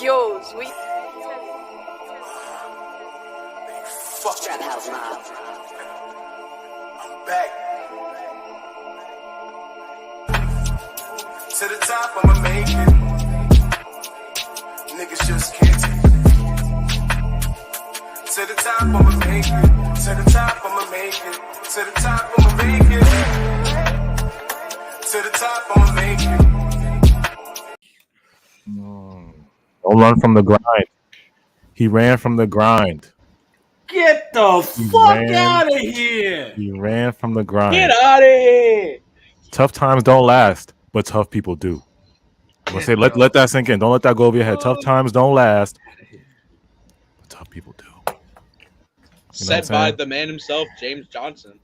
Yours, we Fuck that house now. I'm back. To the top, I'ma make it. Niggas just can't take it. To the top, I'ma make it. To the top, I'ma make it. To the top, I'ma make it. To the top, I'ma make it. Don't run from the grind. He ran from the grind. Get the fuck out of here! He ran from the grind. Get out of here! Tough times don't last, but tough people do. I'm gonna say let that sink in. Don't let that go over your head. Tough times don't last, but tough people do. Said by the man himself, James Johnson.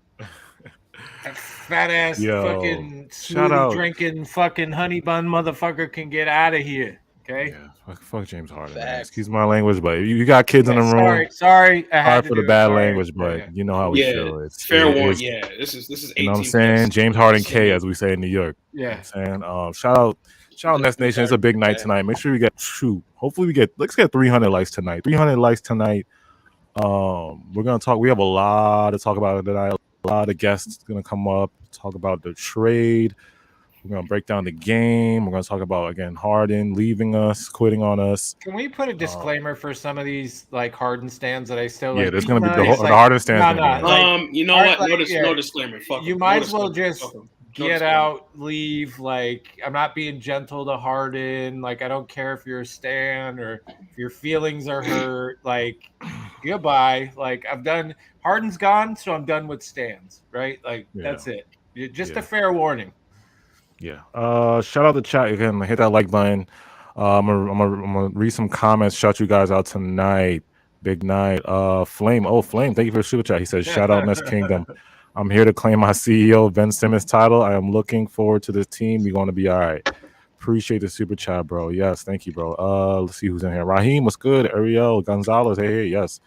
That fat ass fucking shout out. smoothie drinking fucking honey bun motherfucker can get out of here. Okay. Yeah, fuck James Harden. Man. Excuse my language, but you got kids in the room. Sorry. I had Sorry to for the do bad it. language, but you know how we feel. It's fair warning. Yeah, this is 18. You know what I'm saying? James Harden K, as we say in New York. Yeah. You know what I'm saying, shout out Nest Nation. It's a big night tonight. Make sure we get hopefully let's get 300 likes tonight. 300 likes tonight. We're gonna talk. We have a lot to talk about tonight. A lot of guests gonna come up, talk about the trade. We're gonna break down the game. We're gonna talk about again Harden leaving us, quitting on us. Can we put a disclaimer for some of these like Harden stands that I still Yeah, like? there's gonna be the Harden stands. You know what? No disclaimer. Fuck you might as well just get out, leave. Like, I'm not being gentle to Harden. Like, I don't care if you're a stan or if your feelings are hurt. Like, goodbye. Like, Harden's gone, so I'm done with stans. Right? Like, that's it. Just a fair warning. Yeah. Shout out the chat again. Hit that like button. I'm gonna read some comments. Shout you guys out tonight. Big night. Flame. Oh, Flame. Thank you for the super chat. He says, "Shout out Nest Kingdom. I'm here to claim my CEO Ben Simmons title. I am looking forward to this team. We're gonna be all right." Appreciate the super chat, bro. Yes, thank you, bro. Let's see who's in here. Raheem, what's good? Ariel Gonzalez. Hey, yes.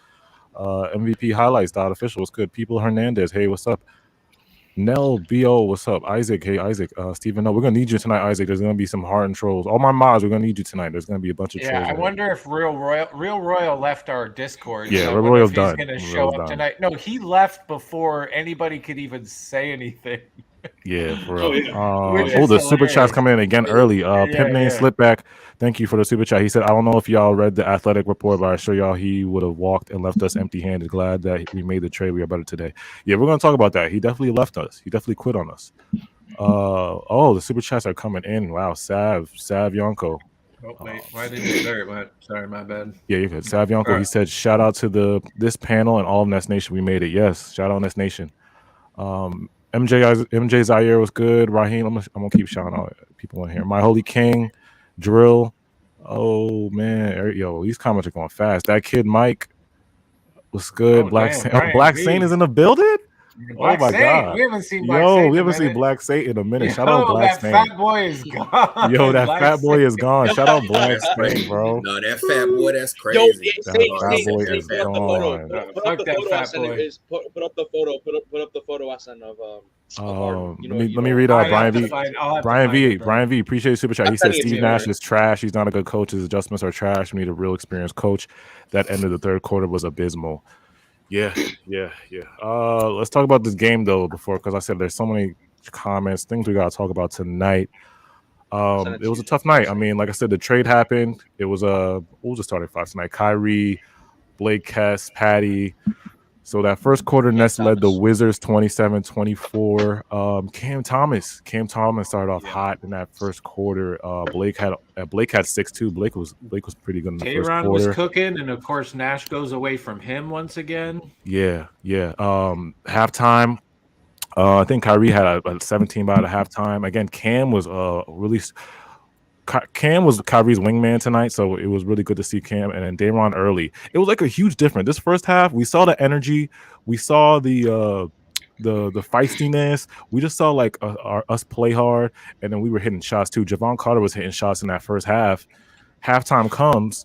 MVP highlights. Official. What's good? People Hernandez. Hey, what's up? Nell B.O. what's up? Isaac, hey Isaac. Stephen, no, we're gonna need you tonight, Isaac. There's gonna be some Harden trolls. All my mods, we're gonna need you tonight. There's gonna be a bunch of trolls. Yeah, I wonder if Real Royal left our Discord. Yeah, so Real Royal's done. He's gonna show up tonight. No, he left before anybody could even say anything. Yeah, for real. The super chat's coming in again early. Pimp name Slipback. Thank you for the super chat. He said, I don't know if y'all read the athletic report, but I assure y'all he would have walked and left us empty-handed. Glad that we made the trade. We are better today. Yeah, we're gonna talk about that. He definitely left us. He definitely quit on us. The super chats are coming in. Wow, Sav Yonko. Oh, wait, why did you start? Sorry, my bad. Yeah, you could. Sav Yonko, he said, shout out to this panel and all of Nest Nation. We made it. Yes, shout out Nest Nation. MJ Zaire was good. Raheem, I'm gonna keep shouting out people in here. My Holy King, Drill. Oh man, these comments are going fast. That kid Mike was good. Black Saint is in the building. Black my Saint. God. We haven't seen Black Saint. We haven't seen Black Saint in a minute. Shout out Black Saint. That fat boy is gone. That fat boy is gone. Shout out Black Saint, bro. No, that fat boy, that's crazy. That fat boy is gone. Put up the photo I sent of let me read Brian V. Appreciate the super chat. He said Steve Nash is trash. He's not a good coach. His adjustments are trash. We need a real experienced coach. That end of the third quarter was abysmal. Yeah. Let's talk about this game though because I said there's so many comments, things we gotta talk about tonight. It was a tough night. I mean, like I said, the trade happened. It was we'll just start at 5 tonight. Kyrie, Blake Kess, Patty. So that first quarter, Nets led the Wizards 27-24. Cam Thomas started off hot in that first quarter. Blake had 6-2. Blake was pretty good in the first quarter. Was cooking, and of course Nash goes away from him once again. Yeah. Halftime. I think Kyrie had a 17 by the halftime. Again, Cam was Kyrie's wingman tonight, so it was really good to see Cam and then Daron early. It was like a huge difference. This first half, we saw the energy, we saw the feistiness. We just saw like us play hard, and then we were hitting shots too. Javon Carter was hitting shots in that first half. Halftime comes,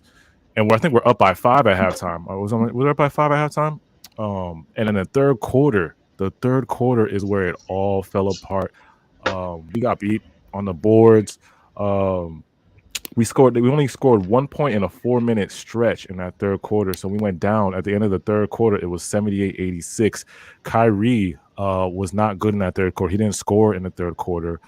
and I think we're up by 5 at halftime. Was we up by 5 at halftime? And in the third quarter is where it all fell apart. We got beat on the boards. we only scored 1 point in a 4-minute stretch in that third quarter. So we went down at the end of the third quarter. It was 78-86. Kyrie was not good in that third quarter. He didn't score in the third quarter.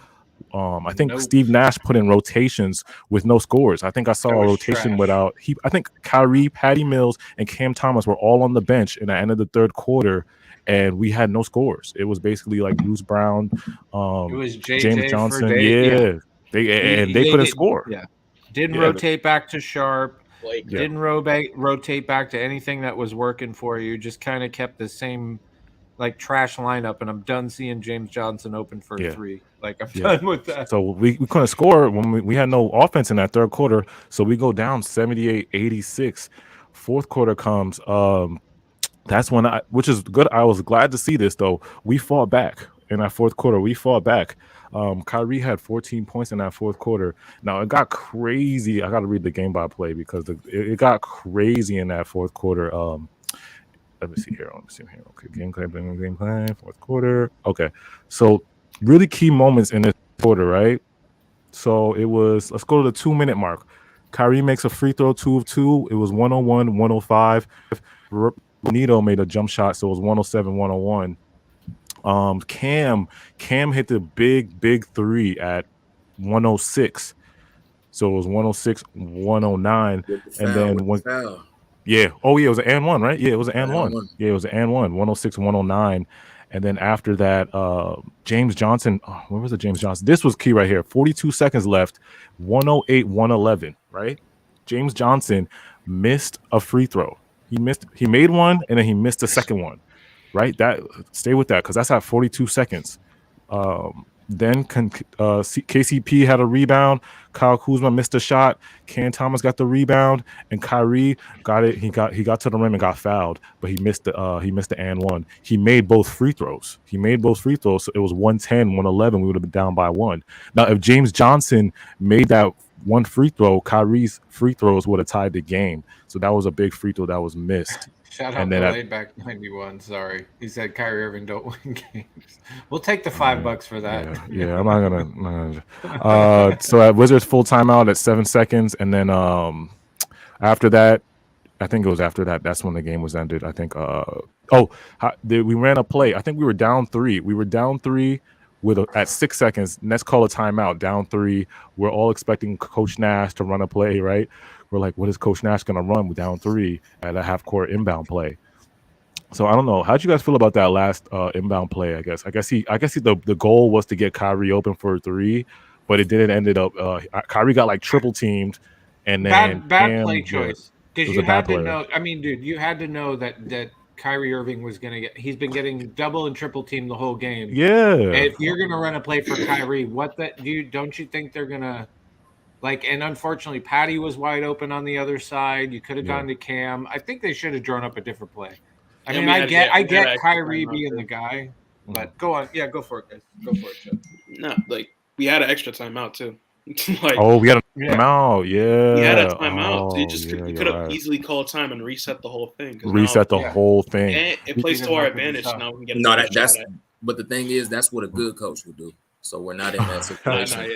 I think Steve Nash put in rotations with no scores. I think I saw a rotation without I think Kyrie, Patty Mills, and Cam Thomas were all on the bench in the end of the third quarter, and we had no scores. It was basically like Bruce Brown, it was James Johnson. They couldn't score. Yeah. Didn't rotate back to Sharp. Didn't rotate back to anything that was working for you. Just kind of kept the same like trash lineup, and I'm done seeing James Johnson open for three. Like I'm done with that. So we couldn't score when we had no offense in that third quarter. So we go down 78-86. Fourth quarter comes. That's when which is good. I was glad to see this though. We fought back in that fourth quarter. We fought back. Kyrie had 14 points in that fourth quarter. Now it got crazy. I got to read the game by play because it got crazy in that fourth quarter. Let me see here. Okay, gameplay, fourth quarter. Okay, so really key moments in this quarter, right? So it was, let's go to the 2-minute mark. Kyrie makes a free throw, 2 of 2. It was 101, 105. Nito made a jump shot, so it was 107, 101. Cam hit the big three at 106. So it was 106, 109. And then it was an and one, right? Yeah, it was an and one. Yeah, it was an and one, 106, 109. And then after that, James Johnson, where was the James Johnson? This was key right here. 42 seconds left, 108, 111, right? James Johnson missed a free throw. He made one, and then he missed the second one, right? Stay with that because that's at 42 seconds. Then KCP had a rebound. Kyle Kuzma missed a shot. Cam Thomas got the rebound, and Kyrie got it. He got to the rim and got fouled, but he missed the and one. He made both free throws. So it was 110, 111. We would have been down by 1. Now, if James Johnson made that one free throw, Kyrie's free throws would have tied the game. So that was a big free throw that was missed. Shout out to Laidback 91. Sorry, he said Kyrie Irving don't win games. We'll take the $5 for that. Yeah, I'm not gonna. So at Wizards full timeout at 7 seconds, and then after that, I think it was after that. That's when the game was ended. I think. We ran a play. I think we were down 3. We were down 3 at 6 seconds. Let's call a timeout. Down 3. We're all expecting Coach Nash to run a play, right? We're like, what is Coach Nash going to run with down 3 at a half-court inbound play? So I don't know. How'd you guys feel about that last inbound play? I guess the goal was to get Kyrie open for 3, but it didn't ended up. Kyrie got like triple teamed, and then bad play choice because you had to know. I mean, dude, you had to know that Kyrie Irving was going to get. He's been getting double and triple teamed the whole game. Yeah. And if you're going to run a play for Kyrie, don't you think they're going to? Like, and unfortunately, Patty was wide open on the other side. You could have gone to Cam. I think they should have drawn up a different play. I mean, I get Kyrie being the guy, but go on. Yeah, go for it, guys. Go for it, Jeff. No, like, we had an extra timeout, too. We had a timeout. Yeah. We had a timeout. So you could have easily called time and reset the whole thing. Whole thing. And it plays to our advantage. Now we can get but the thing is, that's what a good coach would do. So we're not in that situation.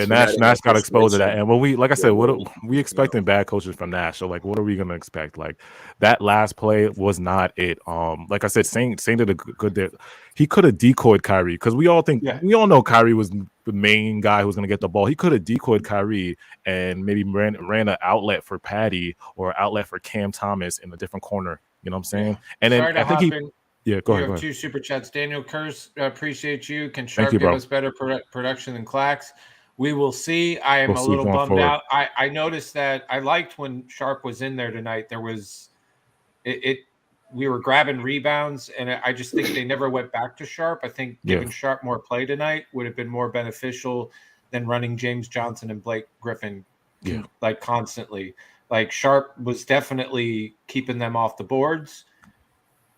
Nash got exposed to that. And when like I said, we expecting bad coaches from Nash. So like, what are we gonna expect? Like that last play was not it. Like I said, Saint did a good day. He could have decoyed Kyrie because we all know Kyrie was the main guy who was gonna get the ball. He could have decoyed Kyrie and maybe ran an outlet for Patty or outlet for Cam Thomas in a different corner. You know what I'm saying? And then I think go ahead. 2 super chats. Daniel Kurz, appreciate you. Can Sharp give us better production than Clax? We will see. I am a little bummed out. I noticed that I liked when Sharp was in there tonight. There was we were grabbing rebounds, and I just think they never went back to Sharp. I think giving Sharp more play tonight would have been more beneficial than running James Johnson and Blake Griffin like constantly. Like Sharp was definitely keeping them off the boards.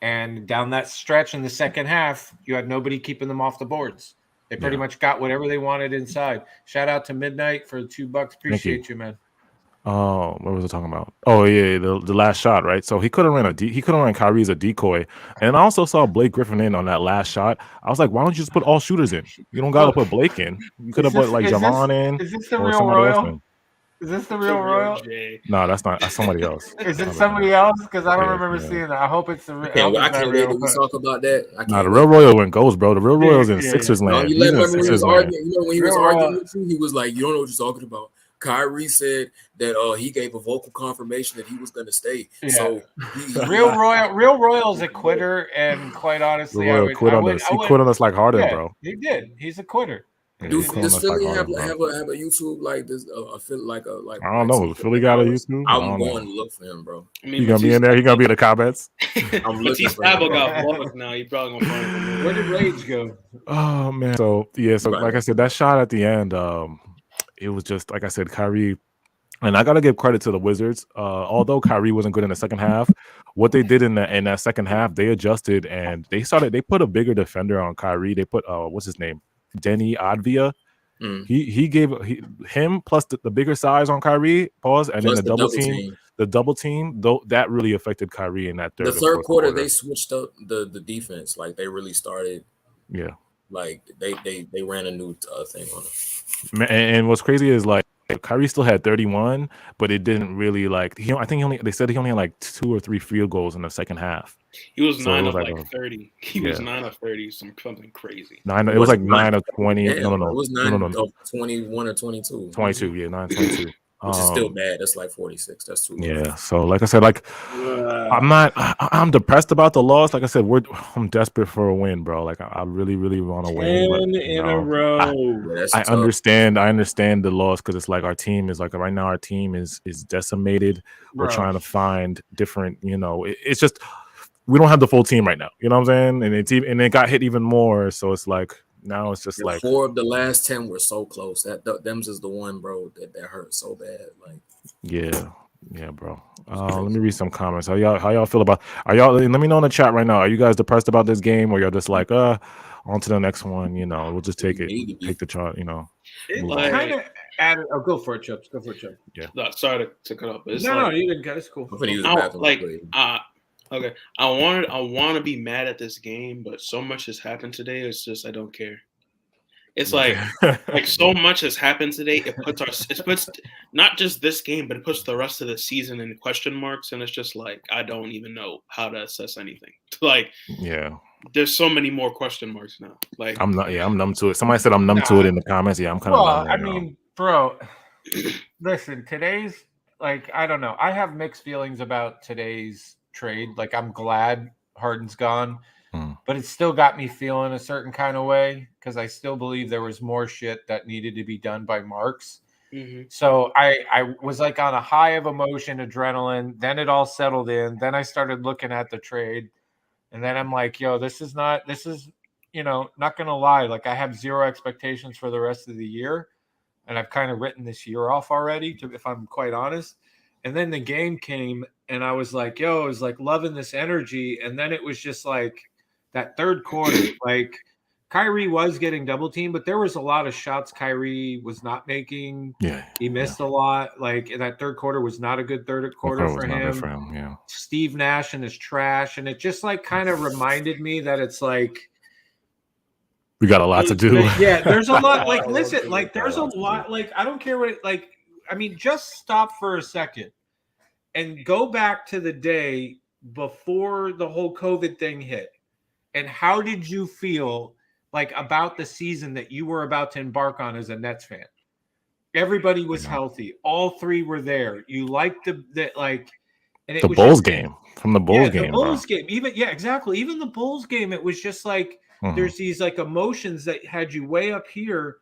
And down that stretch in the second half, you had nobody keeping them off the boards. They pretty much got whatever they wanted inside. Shout out to Midnight for the $2. Appreciate you, man. Oh, what was I talking about? Oh yeah, the last shot, right? So he could have ran Kyrie as a decoy, and I also saw Blake Griffin in on that last shot. I was like, why don't you just put all shooters in? You don't got to put Blake in. You could have put like Javon in. Is this the real Royal? Is this the real Royal? No, that's not. That's somebody else. Is it somebody else? Because I don't remember seeing that. I hope it's the real. I can't wait to talk about that. Nah, the real Royal went goes, bro. The real Royal's in Sixers land. You He's in remember when he was Sixers land. arguing? You know, when he was arguing with you, he was like, "You don't know what you're talking about." Kyrie said that he gave a vocal confirmation that he was going to stay. Yeah. So real Royal's a quitter, and quite honestly, he quit on us like Harden, bro. He did. He's a quitter. Does Philly have a YouTube like this? I don't know. Philly got a YouTube. I'm going to look for him, bro. I mean, he gonna be in there. He gonna be in the comments. I'm looking for him. Got blocked now. He probably gonna find him. Where did Rage go? Oh man. So like I said, that shot at the end, it was just like I said, Kyrie. And I gotta give credit to the Wizards. Although Kyrie wasn't good in the second half, what they did in that second half, they adjusted and they put a bigger defender on Kyrie. They put what's his name? Denny Advia. He gave him plus the bigger size on Kyrie, and then the double team, though that really affected Kyrie in that third quarter. They switched up the defense. Like they really started. Yeah. Like they ran a new thing on it. And what's crazy is like Kyrie still had 31, but it didn't really like they said he only had like 2 or 3 field goals in the second half. He was 9 of like 30. He was 9 of 30, something crazy. It was like 9 of 20. Yeah, no. It was 9 of 21 or 22. 22, yeah, 9 22. Which is still bad. That's like 46. That's too low. Yeah. So like I said, I'm depressed about the loss. Like I said, I'm desperate for a win, bro. Like I really, really want to win. 10 in a row. I understand the loss because it's like our team is like right now our team is decimated. We're trying to find different, it's just we don't have the full team right now. You know what I'm saying? And it got hit even more. So it's like now it's just like 4 of the last 10 were so close. Them's is the one, bro, that hurt so bad. Like yeah, bro. Let me read some comments. How y'all feel about? Are y'all? Let me know in the chat right now. Are you guys depressed about this game, or y'all just like, on to the next one? We'll just take the chart. Kind of added. Oh, go for it, Chubbs. Go for it, Chubbs. Yeah. No, sorry to cut off. But no, you didn't cut. It's cool. Okay. I want to be mad at this game, but so much has happened today. It's just I don't care. It's like so much has happened today. It puts not just this game, but it puts the rest of the season in question marks, and it's just like I don't even know how to assess anything. There's so many more question marks now. Like I'm numb to it. Somebody said I'm numb to it in the comments. Yeah, I'm kind of. Well, I mean, bro, listen. Today's I don't know. I have mixed feelings about today's trade. Like I'm glad Harden's gone. But it still got me feeling a certain kind of way because I still believe there was more shit that needed to be done by Marks. Mm-hmm. So I was like on a high of emotion, adrenaline. Then it all settled in. Then I started looking at the trade. And then I'm like, yo, not going to lie. Like I have 0 expectations for the rest of the year. And I've kind of written this year off already, if I'm quite honest. And then the game came and I was like, yo, I was like loving this energy. And then it was just like, that third quarter, like Kyrie was getting double teamed, but there was a lot of shots Kyrie was not making. Yeah, he missed a lot. Like that third quarter was not a good third quarter for him. Yeah, Steve Nash and his trash, and it just like kind of reminded me that it's like we got a lot to do. Yeah, there's a lot. Like listen, like there's a lot. Like I don't care what. Just stop for a second and go back to the day before the whole COVID thing hit. And how did you feel like about the season that you were about to embark on as a Nets fan? Everybody was healthy. All 3 were there. You liked the Bulls game from the Bulls game. The Bulls game. Exactly. Even the Bulls game, it was just like there's these like emotions that had you way up here.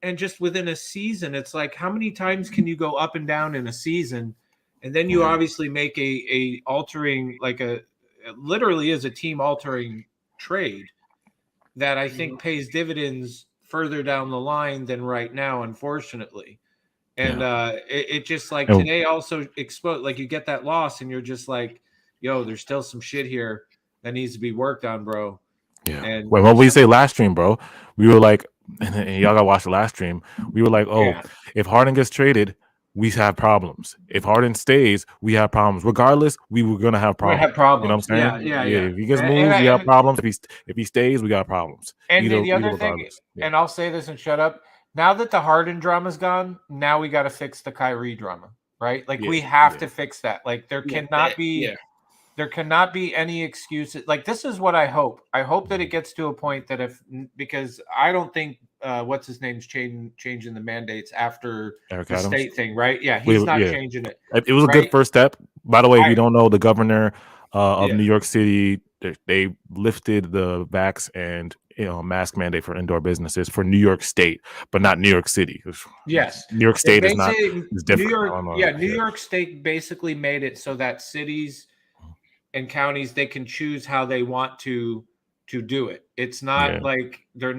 And just within a season, it's like how many times can you go up and down in a season? And then you obviously make a altering, like literally is a team altering trade that I think pays dividends further down the line than right now, unfortunately. And it just like today also exposed, like you get that loss and you're just like, yo, there's still some shit here that needs to be worked on, bro. Yeah. And what we say last stream, bro, we were like, and y'all gotta watch the last stream. We were like, if Harden gets traded, we have problems. If Harden stays, we have problems. Regardless, we were gonna have problems. We have problems. You know what I'm saying? Yeah. If he gets moved, we have problems. If he stays, we got problems. And the other thing, and I'll say this and shut up. now that the Harden drama's gone, now we got to fix the Kyrie drama, right? Like Yeah, we have yeah. to fix that. Like there Yeah, cannot be there cannot be any excuses. Like this is what I hope. I hope that it gets to a point that because I don't think what's his name's changing the mandates after Eric the Adams. state thing, right? Yeah, he's not Yeah. changing it. It was a right? good first step. By the way, if I- you don't know, the governor of Yeah. New York City, they lifted the vax and mask mandate for indoor businesses for New York State, but not New York City. Yes. New York State is not Basically, is different. New I York, don't know. yeah, New York State basically made it so that cities and counties, they can choose how they want to do it. It's not like they're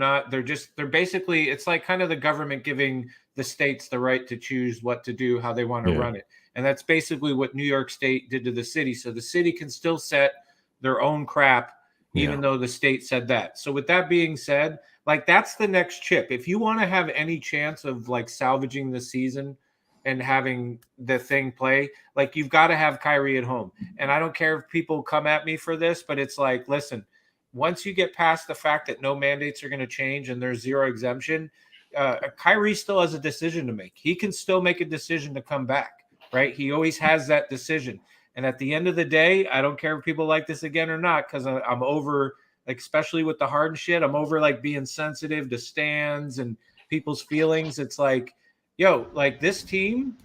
basically, it's like kind of the government giving the states the right to choose what to do, how they want to run it. And that's basically what New York State did to the city. So the city can still set their own crap, even though the state said that. So with that being said, like that's the next chip. If you want to have any chance of like salvaging the season and having the thing play, like you've got to have Kyrie at home. And I don't care if people come at me for this, but it's like, listen, once you get past the fact that no mandates are going to change and there's zero exemption, Kyrie still has a decision to make. He can still make a decision to come back, right? He always has that decision. And at the end of the day, I don't care if people like this again or not, because I'm over, like, especially with the Harden shit, I'm over like being sensitive to stands and people's feelings. It's like, yo, like this team,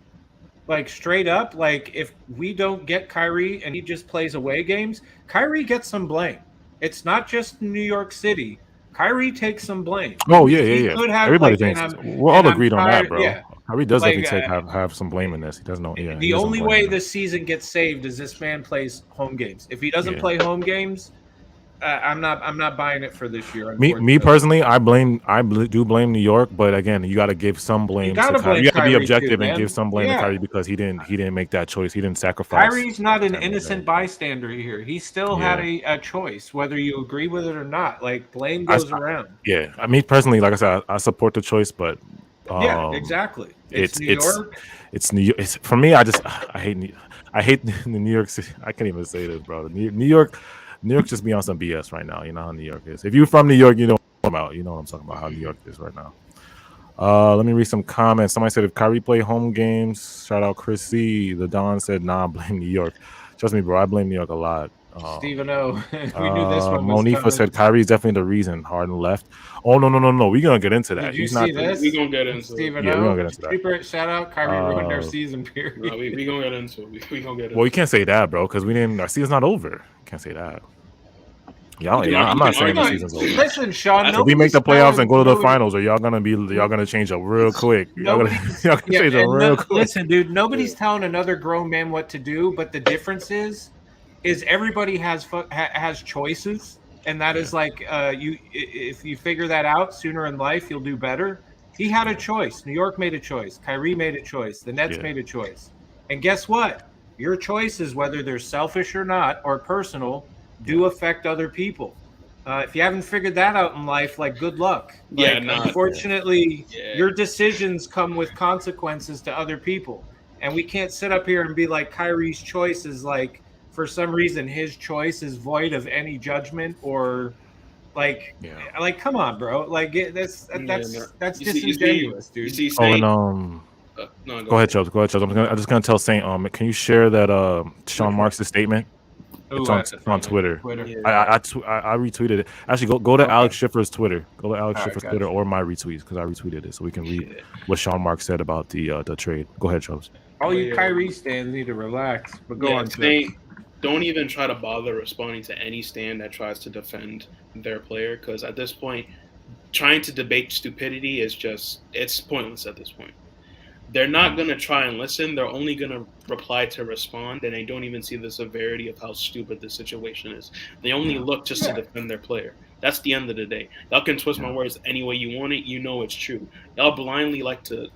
like straight up, like if we don't get Kyrie and he just plays away games, Kyrie gets some blame. It's not just New York City. Kyrie takes some blame. Oh yeah. Could have, Everybody like, thinks we're all agreed on that, bro. Yeah. Kyrie does Like, definitely have some blame in this. He doesn't know. Yeah, the only way this season gets saved is this man plays home games. If he doesn't play home games, I'm not buying it for this year. Me personally, I do blame New York, but again, you got to give some blame to Kyrie. You got to be objective and give some blame to Kyrie because he didn't make that choice. He didn't sacrifice. Kyrie's not an innocent bystander here. He still had a choice, whether you agree with it or not. Like blame goes around. Yeah, I mean personally, like I said, I support the choice, but yeah, exactly. It's New York. It's New York. It's for me. I hate the New York City. I can't even say this, bro. New York just be on some BS right now. You know how New York is. If you're from New York, you know what I'm about. You know what I'm talking about. How New York is right now. Let me read some comments. Somebody said if Kyrie play home games, shout out Chris C. The Don said, nah, blame New York. Trust me, bro. I blame New York a lot. Stephen O. We knew this one. Monifa said Kyrie's definitely the reason Harden left. Oh no. We're gonna get into that. Did you see this? We're gonna get into Stephen O. O. We're gonna get into that. Super shout out. Kyrie ruined their season period. No, we gonna get into it. We gonna get into it. Well, you can't say that, bro, because our season's not over. Can't say that. I'm not saying the season's over. Listen, Sean. If we make the playoffs and go to the finals, are y'all gonna change up real quick? Y'all gonna change up real quick. Listen, dude. Nobody's telling another grown man what to do, but the difference is everybody has choices, and that is like if you figure that out sooner in life, you'll do better. He had a choice. New York made a choice. Kyrie made a choice. The Nets made a choice. And guess what? Your choices, whether they're selfish or not or personal, do affect other people. If you haven't figured that out in life, like good luck. Unfortunately, your decisions come with consequences to other people, and we can't sit up here and be like Kyrie's choice is like, for some reason, his choice is void of any judgment or like come on, bro. Like that's disingenuous, dude. No, go ahead, Chubbs. I'm just gonna tell Saint. Can you share that Sean Marks' statement? It's on Twitter. I retweeted it. Actually, go to Alex Schiffer's Twitter. Go to Alex Schiffer's Twitter or my retweets because I retweeted it so we can read what Sean Marks said about the trade. Go ahead, Chubbs. All you Kyrie stands need to relax, but go on. Don't even try to bother responding to any stand that tries to defend their player, because at this point, trying to debate stupidity it's pointless at this point. They're not going to try and listen. They're only going to reply to respond, and they don't even see the severity of how stupid the situation is. They only look just to defend their player. That's the end of the day. Y'all can twist my words any way you want it. You know it's true. Y'all blindly like to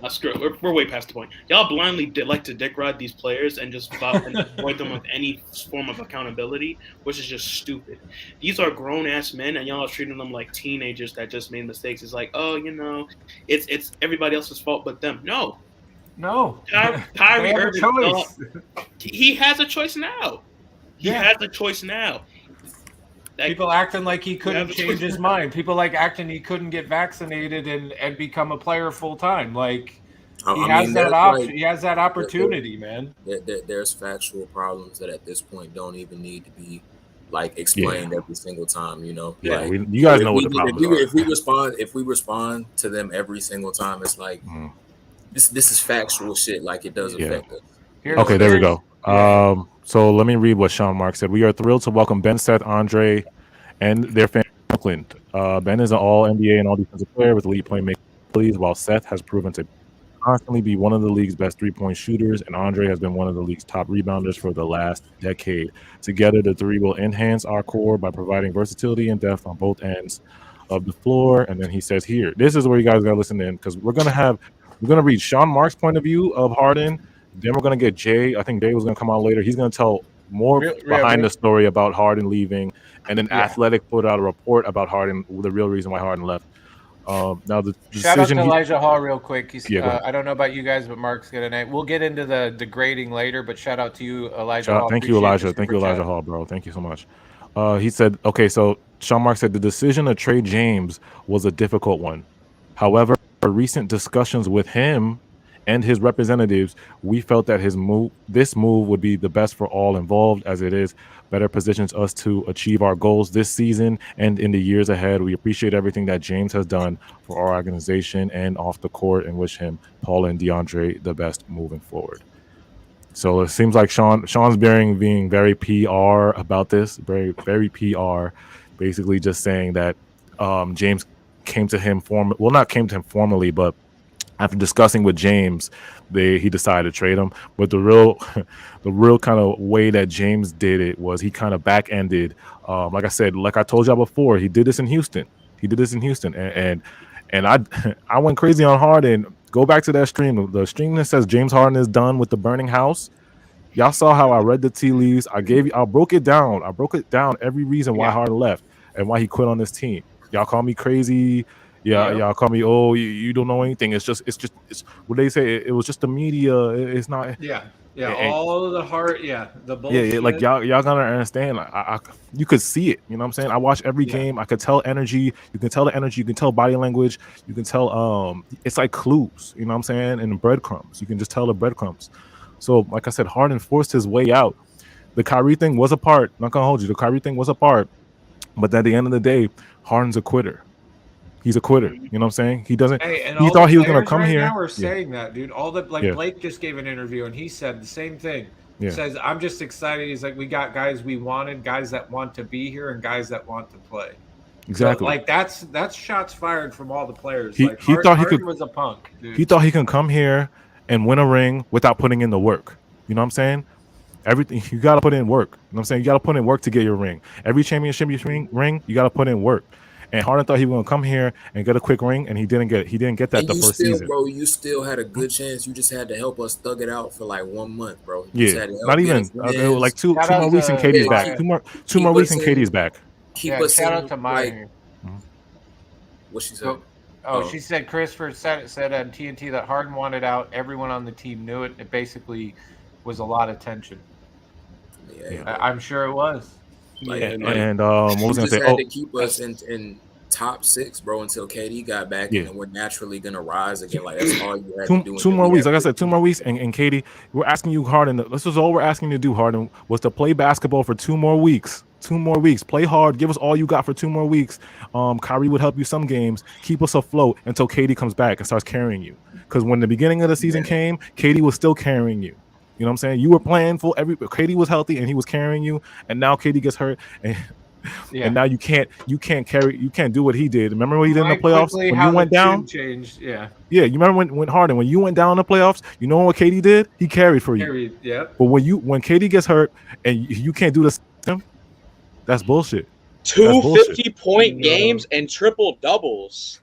screw it. We're way past the point. Y'all blindly like to dick ride these players and just avoid them with any form of accountability, which is just stupid. These are grown-ass men, and y'all are treating them like teenagers that just made mistakes. It's like, it's everybody else's fault but them. No. Kyrie Irving, he has a choice now. He has a choice now. People acting like he couldn't change his mind. People like acting he couldn't get vaccinated and become a player full time. Like he has that option. Like, he has that opportunity, man. There's factual problems that at this point don't even need to be like explained every single time. You know, like, you guys know what the problems are. If we respond to them every single time, it's like this is factual shit. like it does affect us. Okay, there we go. So let me read what Sean Mark said. We are thrilled to welcome Ben, Seth, Andre, and their family in Oakland. Ben is an all-NBA and all-defensive player with elite playmaking abilities, while Seth has proven to constantly be one of the league's best three-point shooters, and Andre has been one of the league's top rebounders for the last decade. Together, the three will enhance our core by providing versatility and depth on both ends of the floor. And then he says here, this is where you guys got to listen in, because we're going to read Sean Mark's point of view of Harden. Then we're going to get Jay. I think Jay was going to come out later. He's going to tell more behind the story about Harden leaving. And then Athletic put out a report about Harden, the real reason why Harden left. Now, the shout out to Elijah Hall real quick. He's, I don't know about you guys, but Mark's going to – we'll get into the grading later, but shout out to you, Elijah Hall. Thank you, Elijah. Thank you, Elijah Hall, bro. Thank you so much. He said, okay, so Sean Mark said the decision to trade James was a difficult one. However, recent discussions with him and his representatives, we felt that this move would be the best for all involved, as it is better positions us to achieve our goals this season and in the years ahead. We appreciate everything that James has done for our organization and off the court, and wish him, Paul, and DeAndre the best moving forward. So it seems like Sean's being very PR about this, very, very PR, basically just saying that James came to him not came to him formally, but after discussing with James, he decided to trade him. But the real kind of way that James did it was he kind of back-ended. Like I said, like I told y'all before, he did this in Houston. And I went crazy on Harden. Go back to that stream. The stream that says James Harden is done with the burning house. Y'all saw how I read the tea leaves. I broke it down. Every reason why Harden left and why he quit on this team. Y'all call me crazy. Y'all call me, you don't know anything. It's what they say. It was just the media. It's not. All of the heart. The bullshit. Like y'all gotta understand. Like, you could see it. You know what I'm saying? I watch every game. I could tell energy. You can tell the energy. You can tell body language. You can tell. It's like clues. You know what I'm saying? And breadcrumbs. You can just tell the breadcrumbs. So, like I said, Harden forced his way out. The Kyrie thing was a part. Not gonna hold you. The Kyrie thing was a part. But at the end of the day, Harden's a quitter. He's a quitter. You know what I'm saying? He doesn't. He thought he was going to come here. Now we're saying that, dude. Blake just gave an interview and he said the same thing. He says, "I'm just excited." He's like, "We got guys we wanted, guys that want to be here, and guys that want to play." Exactly. So, that's shots fired from all the players. He thought he could. Was a punk. Dude. He thought he can come here and win a ring without putting in the work. You know what I'm saying? Everything you got to put in work. You know what I'm saying? You got to put in work to get your ring. Every championship ring, you got to put in work. And Harden thought he was going to come here and get a quick ring, and he didn't get that the first season. Bro, you still had a good chance. You just had to help us thug it out for like 1 month, bro. Not even like two more weeks and KD's back. Two more weeks and KD's back. Shout out to Maya. What she said? She said Christopher said on TNT that Harden wanted out. Everyone on the team knew it. It basically was a lot of tension. I'm sure it was. What was I going to say? Had to keep us in top 6, bro, until KD got back, and then we're naturally gonna rise again. Like that's all you had to do. 2 more weeks, like I said, 2 more weeks, and KD, we're asking you, Harden. This is all we're asking you to do, Harden, was to play basketball for 2 more weeks. 2 more weeks. Play hard. Give us all you got for 2 more weeks. Kyrie would help you some games. Keep us afloat until KD comes back and starts carrying you. Because when the beginning of the season came, KD was still carrying you. You know what I'm saying? You were playing full. KD was healthy and he was carrying you, and now KD gets hurt, and now you can't do what he did. Remember what he did in the playoffs when you went down? Changed, You remember when Harden, when you went down in the playoffs, you know what KD did? He carried for you. But when KD gets hurt and you can't do this, that's bullshit. 2 50-point games and triple doubles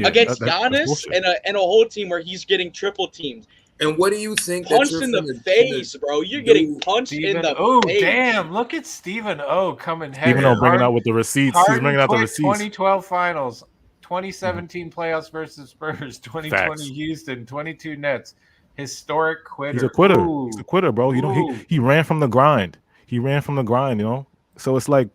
against Giannis and a whole team where he's getting triple teams. And what do you think? Punched in the face, bro. You're getting punched in the face. Oh, damn. Look at Stephen O coming heavy. Stephen O bringing out with the receipts. He's bringing out the receipts. 2012 finals, 2017 playoffs versus Spurs, 2020 Houston, 22 Nets. Historic quitter. He's a quitter. He's a quitter, bro. You know, he ran from the grind. You know? So it's like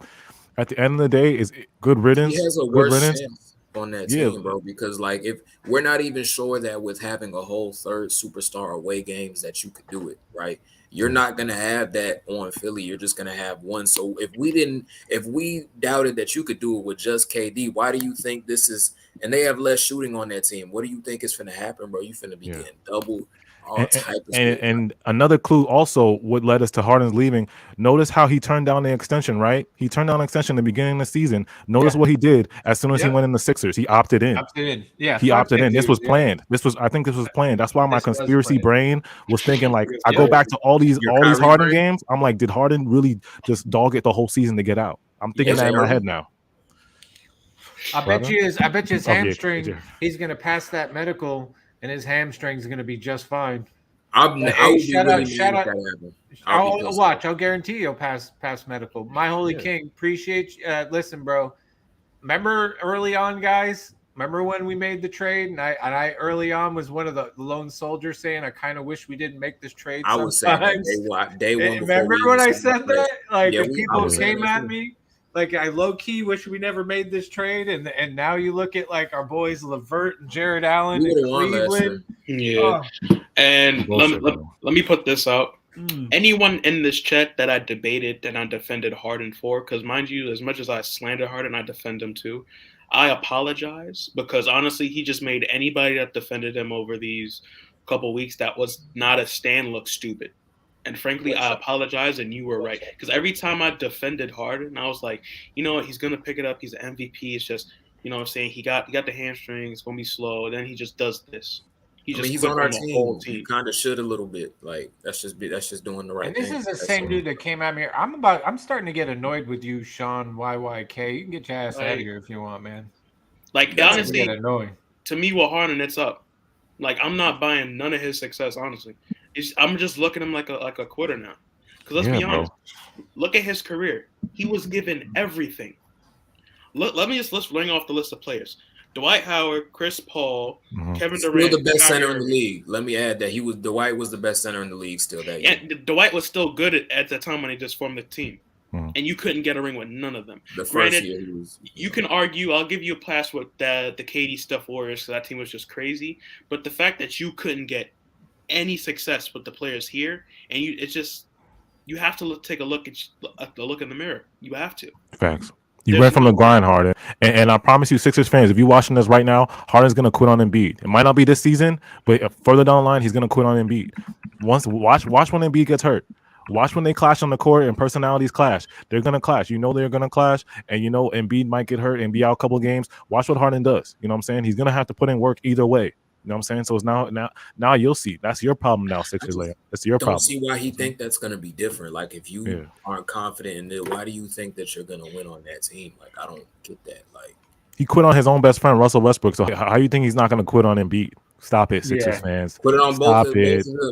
At the end of the day, is good riddance. He has a Good worse riddance. chance on that team, bro, because like if we're not even sure that with having a whole third superstar away games that you could do it, right? You're not gonna have that on Philly. You're just gonna have one. So if we doubted that you could do it with just KD, why do you think this is? And they have less shooting on that team. What do you think is finna happen, bro? You finna be getting double. And another clue also what led us to Harden's leaving. Notice how he turned down the extension, right? He turned down the extension at the beginning of the season. Notice what he did as soon as he went in the Sixers. He opted in. Yeah, he opted in. This was planned. I think this was planned. That's why my conspiracy brain was thinking like I go back to all these Harden games. I'm like, did Harden really just dog it the whole season to get out? I'm thinking that in my head now. I bet you his hamstring. He's gonna pass that medical. And his hamstring's going to be just fine. I'll guarantee you'll pass medical. My holy king, appreciate you. Listen, bro. Remember early on, guys? Remember when we made the trade? And I early on was one of the lone soldiers saying, I kind of wish we didn't make this trade. I was saying that day one. Remember when I said that? Like, people came at me. Like, I low-key wish we never made this trade, and now you look at, like, our boys Levert and Jared Allen and Cleveland. Yeah. And let me put this out. Anyone in this chat that I debated and I defended Harden for, because mind you, as much as I slander Harden, I defend him too. I apologize because, honestly, he just made anybody that defended him over these couple weeks that was not a stan look stupid. And frankly, I apologize, and you were right. Because every time I defended Harden, I was like, you know what, he's going to pick it up. He's an MVP. It's just, you know what I'm saying, he got the hamstring. It's going to be slow. And then he just does this. He's on our team. He kind of should a little bit. Like, that's just doing the right thing. And this is the same dude that came at me. I'm starting to get annoyed with you, Sean YYK. You can get your ass out of here if you want, man. Like, honestly, to me with Harden, it's up. Like, I'm not buying none of his success, honestly. I'm just looking at him like a quitter now. Because let's be honest, look at his career. He was given everything. Let's ring off the list of players. Dwight Howard, Chris Paul, Kevin Durant. Still the best center in the league. Let me add that Dwight was the best center in the league still that year. Yeah, Dwight was still good at the time when he just formed the team. And you couldn't get a ring with none of them. The first year you can argue, I'll give you a pass with the KD stuff Warriors because that team was just crazy. But the fact that you couldn't get any success with the players here, and you have to take a look in the mirror. You have to. Facts. You ran from the grind, Harden, and I promise you, Sixers fans, if you're watching this right now, Harden's gonna quit on Embiid. It might not be this season, but further down the line, he's gonna quit on Embiid. Watch when Embiid gets hurt. Watch when they clash on the court and personalities clash. They're gonna clash. You know they're gonna clash, and you know Embiid might get hurt and be out a couple games. Watch what Harden does. You know what I'm saying? He's gonna have to put in work either way. You know what I'm saying? So it's now you'll see. That's your problem now, 6 years later. That's your problem. Don't see why he think that's going to be different. Like, if you aren't confident in it, why do you think that you're going to win on that team? Like, I don't get that. Like, he quit on his own best friend, Russell Westbrook. So how you think he's not going to quit on Embiid? Stop it, Sixers fans. Put it on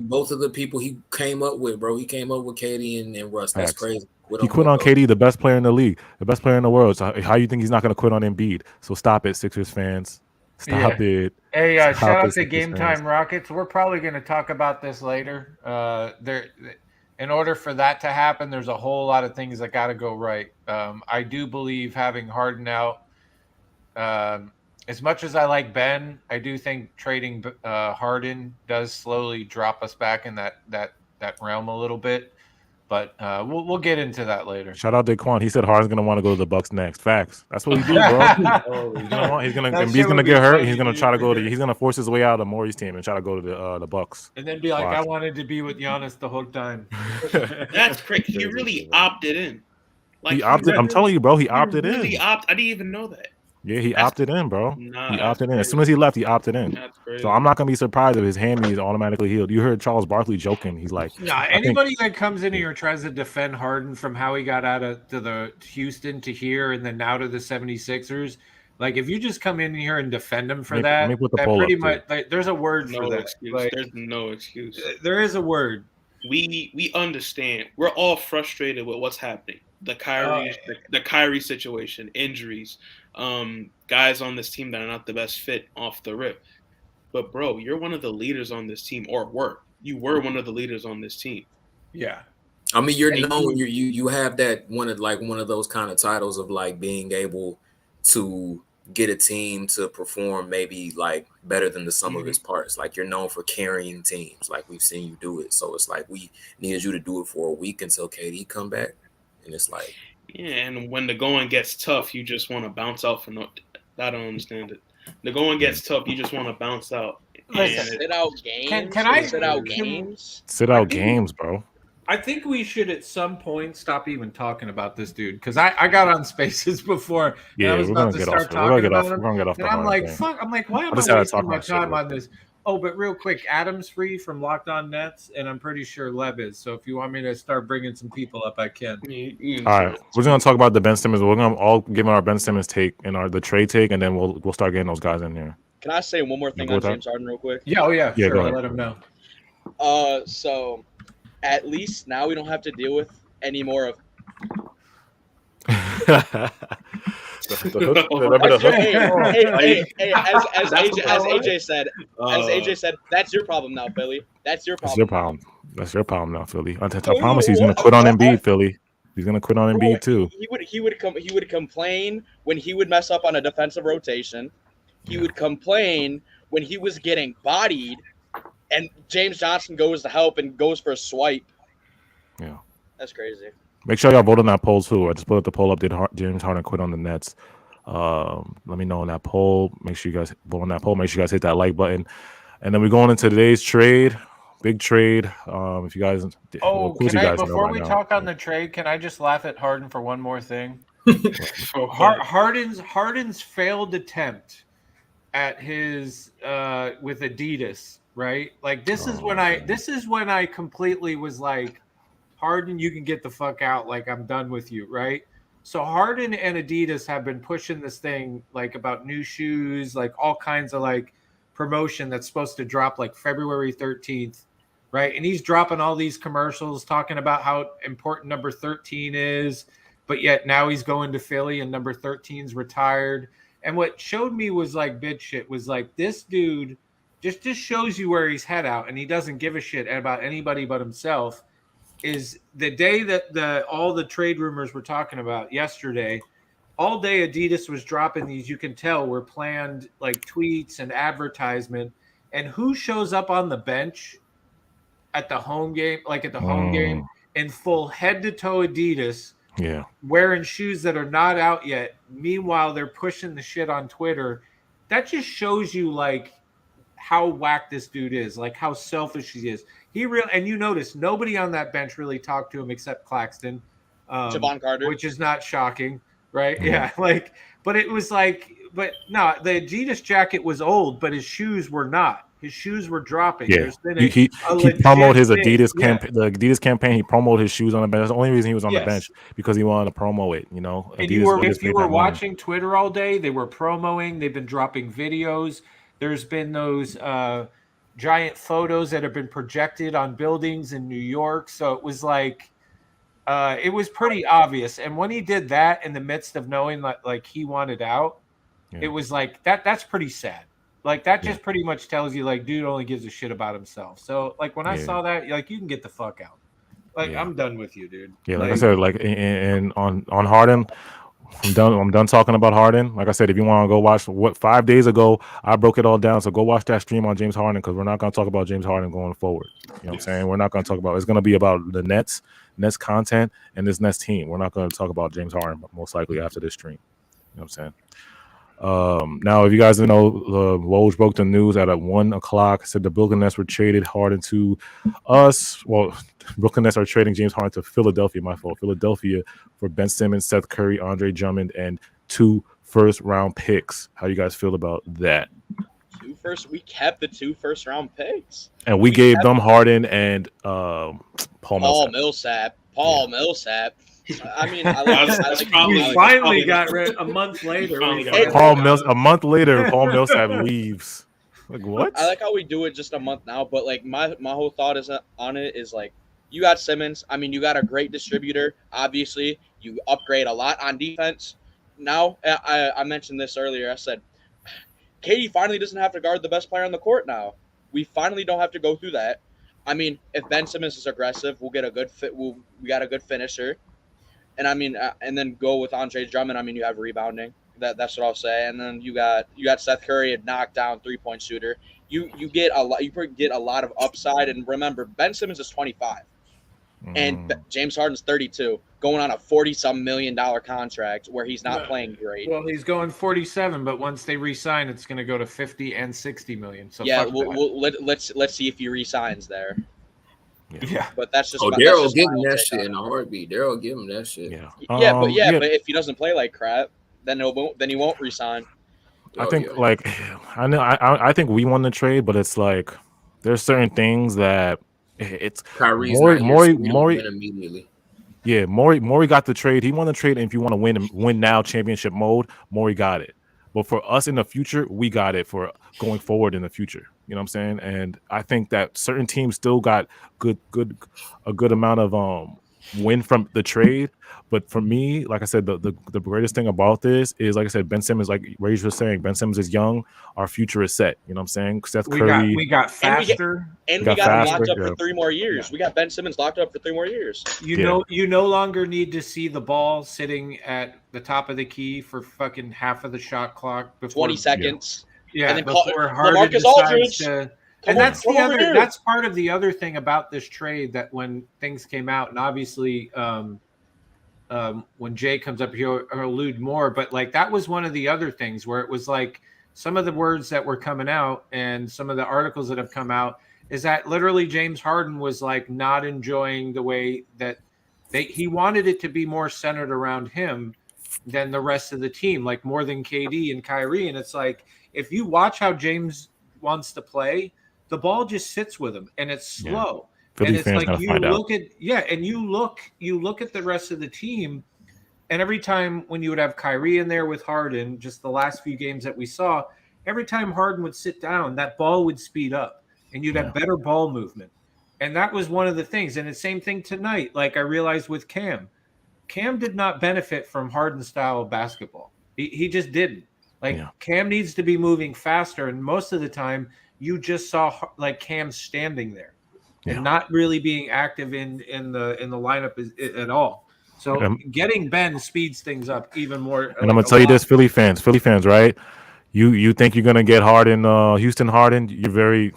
both of the people he came up with, bro. He came up with KD and Russ. That's crazy. He quit on KD, the best player in the league, the best player in the world. So how you think he's not going to quit on Embiid? So stop it, Sixers fans. Stop it. Hey, shout out to Game Time Rockets. We're probably going to talk about this later. In order for that to happen, there's a whole lot of things that got to go right. I do believe having Harden out, as much as I like Ben, I do think trading Harden does slowly drop us back in that realm a little bit. But we'll get into that later. Shout out Daquan. He said Harden's gonna want to go to the Bucks next. Facts. That's what we do, bro. He's gonna get hurt. He's gonna try to go to. He's gonna force his way out of Maury's team and try to go to the Bucks. And then be like, I wanted to be with Giannis the whole time. That's crazy. He really opted in. Like, he opted. I'm telling you, bro. He opted in. I didn't even know that. Yeah, he opted in, bro. He opted in. As soon as he left, he opted in. So I'm not gonna be surprised if his hammy is automatically healed. You heard Charles Barkley joking. He's like, anybody that comes in here and tries to defend Harden from how he got out of to the Houston to here and then now to the 76ers, like, if you just come in here and defend him for that pretty much, like, there's a word for that. Like, there's no excuse. There is a word. We understand. We're all frustrated with what's happening. The Kyrie situation, injuries, guys on this team that are not the best fit off the rip. But bro, you're one of the leaders on this team, or you were one of the leaders on this team. Yeah. I mean, you're known. You have that one of those kind of titles of like being able to get a team to perform maybe like better than the sum of its parts. Like you're known for carrying teams. Like we've seen you do it. So it's like we needed you to do it for a week until KD come back, and it's like and when the going gets tough, you just want to bounce out for no. I don't understand it. The going gets tough, you just want to bounce out. Sit out games. Can I sit out games? Sit out games, bro. I think we should at some point stop even talking about this dude because I got on Spaces before. Yeah, I was we're about gonna to get start off. talking We're gonna about get off. him. We're gonna get off the And I'm like, thing. fuck. I'm like, why am I just gotta wasting talk my about shit time real on this? Oh, but real quick, Adam's free from Locked On Nets, and I'm pretty sure Lev is. So if you want me to start bringing some people up, I can. All right, we're gonna talk about the Ben Simmons. We're gonna all give our Ben Simmons take and the trade take, and then we'll start getting those guys in here. Can I say one more thing on James Harden real quick? Yeah, Yeah, sure. go I'll ahead. let him know. So at least now we don't have to deal with any more of. As AJ said, that's your problem now, Philly. That's your problem. That's your problem now, Philly. I promise he's gonna quit on Embiid, Philly. He's gonna quit on Embiid too. He would complain when he would mess up on a defensive rotation. He would complain when he was getting bodied, and James Johnson goes to help and goes for a swipe. Yeah, that's crazy. Make sure y'all vote on that poll too. I just put up the poll up. Did James Harden quit on the Nets? Let me know on that poll. Make sure you guys vote on that poll. Make sure you guys hit that like button. And then we're going into today's trade. Big trade. If you guys, before we talk on the trade, can I just laugh at Harden for one more thing? Harden's failed attempt at his with Adidas, right? Like this is when I completely was like, Harden, you can get the fuck out. Like I'm done with you, right? So Harden and Adidas have been pushing this thing like about new shoes, like all kinds of like promotion that's supposed to drop like February 13th, right? And he's dropping all these commercials talking about how important number 13 is, but yet now he's going to Philly and number 13's retired. And what showed me was like bitch shit was like this dude just shows you where he's head out, and he doesn't give a shit about anybody but himself. Is the day that all the trade rumors were talking about yesterday, all day Adidas was dropping these, you can tell, were planned like tweets and advertisement. And who shows up on the bench at the home game, game, in full head-to-toe Adidas, wearing shoes that are not out yet. Meanwhile, they're pushing the shit on Twitter. That just shows you like how whack this dude is, like how selfish he is. And you notice nobody on that bench really talked to him except Claxton, Javon Carter, which is not shocking, right? Mm-hmm. Yeah, but it was like, but no, the Adidas jacket was old, but his shoes were not. His shoes were dropping. Yeah, he promoted his Adidas campaign. The Adidas campaign, he promoted his shoes on the bench. That's the only reason he was on the bench, because he wanted to promo it. You know, and if you were watching Twitter all day, they were promoting. They've been dropping videos. There's been those giant photos that have been projected on buildings in New York. So it was like, it was pretty obvious. And when he did that in the midst of knowing that like he wanted out, it was like that's pretty sad. Like that just pretty much tells you like, dude only gives a shit about himself. So like when I saw that, like you can get the fuck out. Like I'm done with you, dude. Yeah, like I said, like and on Harden, I'm done talking about Harden. Like I said, if you want to go watch 5 days ago, I broke it all down. So go watch that stream on James Harden, because we're not going to talk about James Harden going forward. You know what I'm saying? We're not going to talk about. It's going to be about the Nets content, and this Nets team. We're not going to talk about James Harden most likely after this stream. You know what I'm saying? Now, if you guys know, Woj broke the news at 1:00. Said the Brooklyn Nets were traded Harden to us. Well, Brooklyn Nets are trading James Harden to Philadelphia. My fault. Philadelphia for Ben Simmons, Seth Curry, Andre Drummond, and 2 first-round picks. How you guys feel about that? We kept the 2 first-round picks, and we gave them Harden and Paul Millsap. Millsap. I mean, we finally got rid a month later. A month later, Paul Millsap leaves. Like what? I like how we do it just a month now, but like my whole thought on it is like, you got Simmons. I mean, you got a great distributor. Obviously, you upgrade a lot on defense. Now, I mentioned this earlier. I said, KD finally doesn't have to guard the best player on the court now. We finally don't have to go through that. I mean, if Ben Simmons is aggressive, we'll get a good fit. We got a good finisher, and I mean, and then go with Andre Drummond. I mean, you have rebounding. That's what I'll say. And then you got Seth Curry, a knockdown 3-point shooter. You get a lot. You get a lot of upside. And remember, Ben Simmons is 25, and James Harden's 32, going on a $40-some million contract where he's not playing great. Well, he's going 47, but once they re-sign, it's going to go to 50 and 60 million. So yeah, let's see if he re-signs there. Yeah, but that's just. Daryl will give him that shit in a heartbeat. Daryl will give him that shit. Yeah, but if he doesn't play like crap, then he won't resign. I think I know I think we won the trade, but it's like there's certain things that it's Kyrie's Maury immediately. Yeah, Maury got the trade. He won the trade, and if you want to win now championship mode, Maury got it. But for us in the future, we got it for going forward in the future. You know what I'm saying? And I think that certain teams still got a good amount of win from the trade. But for me, like I said, the greatest thing about this is, like I said, Ben Simmons, like Rage was saying, Ben Simmons is young. Our future is set. You know what I'm saying? Seth Curry. We got faster. And we got him locked up for 3 more years. Yeah. We got Ben Simmons locked up for 3 more years. You no longer need to see the ball sitting at the top of the key for fucking half of the shot clock before 20 seconds. Yeah, and then before Harden decides to. And that's that's part of the other thing about this trade, that when things came out, and obviously when Jay comes up, he'll allude more, but like that was one of the other things where it was like some of the words that were coming out and some of the articles that have come out is that literally James Harden was like not enjoying the way that he wanted it to be more centered around him than the rest of the team, like more than KD and Kyrie. And it's like, if you watch how James wants to play, the ball just sits with him and it's slow. Philly and it's fans like you look at and you look at the rest of the team, and every time when you would have Kyrie in there with Harden, just the last few games that we saw, every time Harden would sit down, that ball would speed up and you'd have better ball movement. And that was one of the things. And the same thing tonight, like I realized with Cam did not benefit from Harden style of basketball. He just didn't. Cam needs to be moving faster, and most of the time you just saw like Cam standing there and not really being active in the lineup at all. So getting Ben speeds things up even more. And I'm gonna tell you this, Philly fans, right? You think you're gonna get Harden, Houston Harden? You're very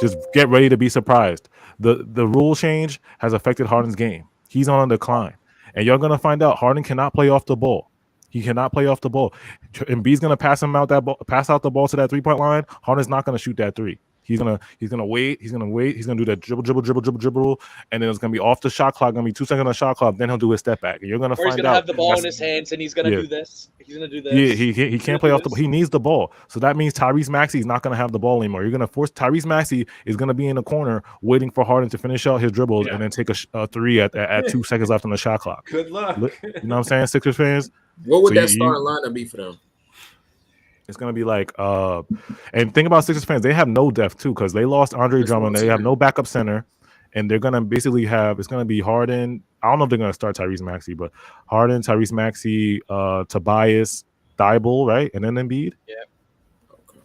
just get ready to be surprised. The rule change has affected Harden's game. He's on a decline, and you're gonna find out Harden cannot play off the ball. He cannot play off the ball. Embiid's gonna pass out the ball to that 3-point line. Harden's not gonna shoot that 3. He's gonna wait. He's gonna do that dribble, and then it's gonna be off the shot clock. Gonna be 2 seconds on the shot clock. Then he'll do his step back, and you're gonna find out. He's gonna have the ball in his hands, and he's gonna do this. He's gonna do this. Yeah, he can't play off the ball. He needs the ball. So that means Tyrese Maxey is not gonna have the ball anymore. You're gonna force Tyrese Maxey is gonna be in the corner waiting for Harden to finish out his dribbles and then take a 3 at 2 seconds left on the shot clock. Good luck. You know what I'm saying, Sixers fans? What would that starting lineup be for them? It's gonna be like and think about Sixers fans, they have no depth too, because they lost Andre Drummond. They have no backup center, and they're gonna basically it's gonna be Harden. I don't know if they're gonna start Tyrese Maxey, but Harden, Tyrese Maxey, Tobias, Thibault, right, and then Embiid. Yeah.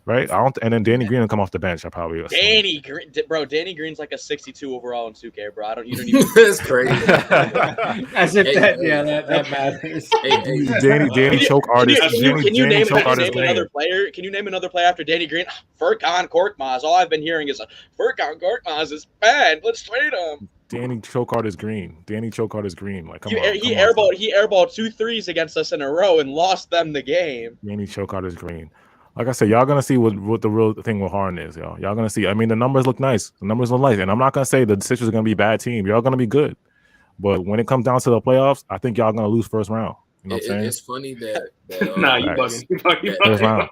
Right, and then Danny Green will come off the bench. I probably Danny Green's like a 62 overall in 2K, bro. You don't even. That's crazy. As if that matters. Danny choke artist. Can you name another player? Can you name another player after Danny Green? Furkan Korkmaz. All I've been hearing is Furkan Korkmaz is bad. Let's trade him. Danny Chokart is green. Like, come on. He airballed 2 threes against us in a row and lost them the game. Danny Chokart is green. Like I said, y'all gonna see what the real thing with Harden is, y'all. Y'all gonna see. I mean, the numbers look nice. And I'm not gonna say the Sixers are gonna be a bad team. Y'all gonna be good. But when it comes down to the playoffs, I think y'all gonna lose first round. You know what I'm saying? It's funny that nah, you bugging. You bugging. First round.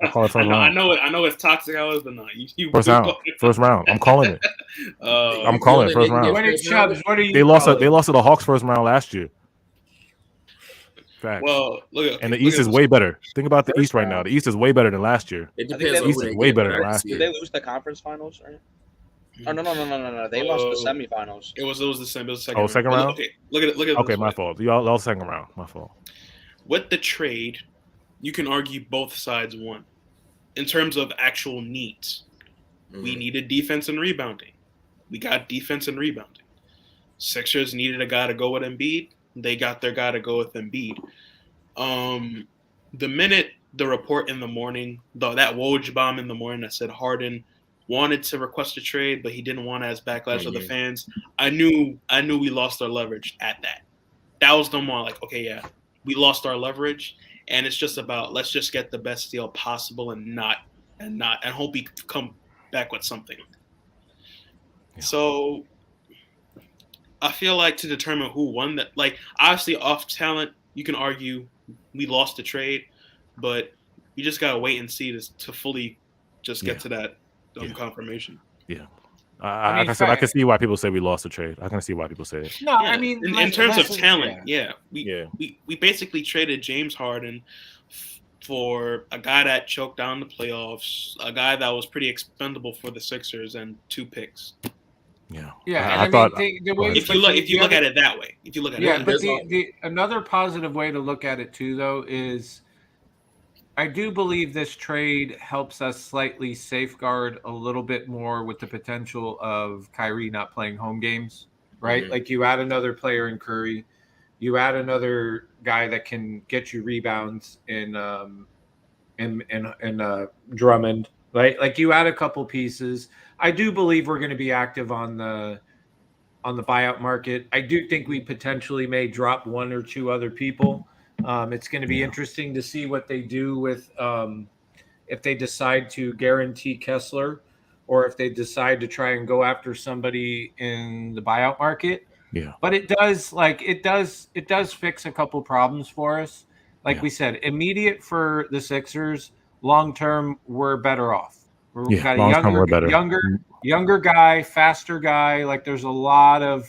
I call it first round. I know it's toxic hours, but no, you first round. I'm calling it. I'm calling it first round. What are you? They lost to the Hawks first round last year. Facts. Well, the East is way better. Think about the East right now. The East is way better than last year. It depends. The East is way better than last year. Did they lose the conference finals? Right? Oh no! They lost the semifinals. It was the same. It was the second. Oh, second round. Okay, look at it. Okay, my fault. Y'all lost second round. My fault. With the trade, you can argue both sides won in terms of actual needs. We needed defense and rebounding. We got defense and rebounding. Sixers needed a guy to go with Embiid. They got their guy to go with Embiid. The minute the report in the morning, that Woj bomb in the morning that said Harden wanted to request a trade, but he didn't want to as backlash of the fans, I knew we lost our leverage at that. That was the more like, okay, yeah, we lost our leverage, and it's just about let's just get the best deal possible and hope we come back with something. Yeah. So I feel like to determine who won that, like obviously off talent, you can argue we lost the trade, but you just gotta wait and see to fully just get to that confirmation. Yeah. I can see why people say we lost the trade. I can see why people say it. No, I mean, in terms of talent, we basically traded James Harden for a guy that choked down the playoffs, a guy that was pretty expendable for the Sixers, and 2 picks. Yeah. Yeah. If you look at it that way, but another positive way to look at it too, though, is I do believe this trade helps us slightly safeguard a little bit more with the potential of Kyrie not playing home games, right? Mm-hmm. Like you add another player in Curry, you add another guy that can get you rebounds in Drummond, right? Like you add a couple pieces. I do believe we're going to be active on the buyout market. I do think we potentially may drop 1 or 2 other people. It's going to be interesting to see what they do with if they decide to guarantee Kessler or if they decide to try and go after somebody in the buyout market. Yeah. But it does fix a couple problems for us. Like we said, immediate for the Sixers, long term we're better off. We've got a younger guy, faster guy. Like there's a lot of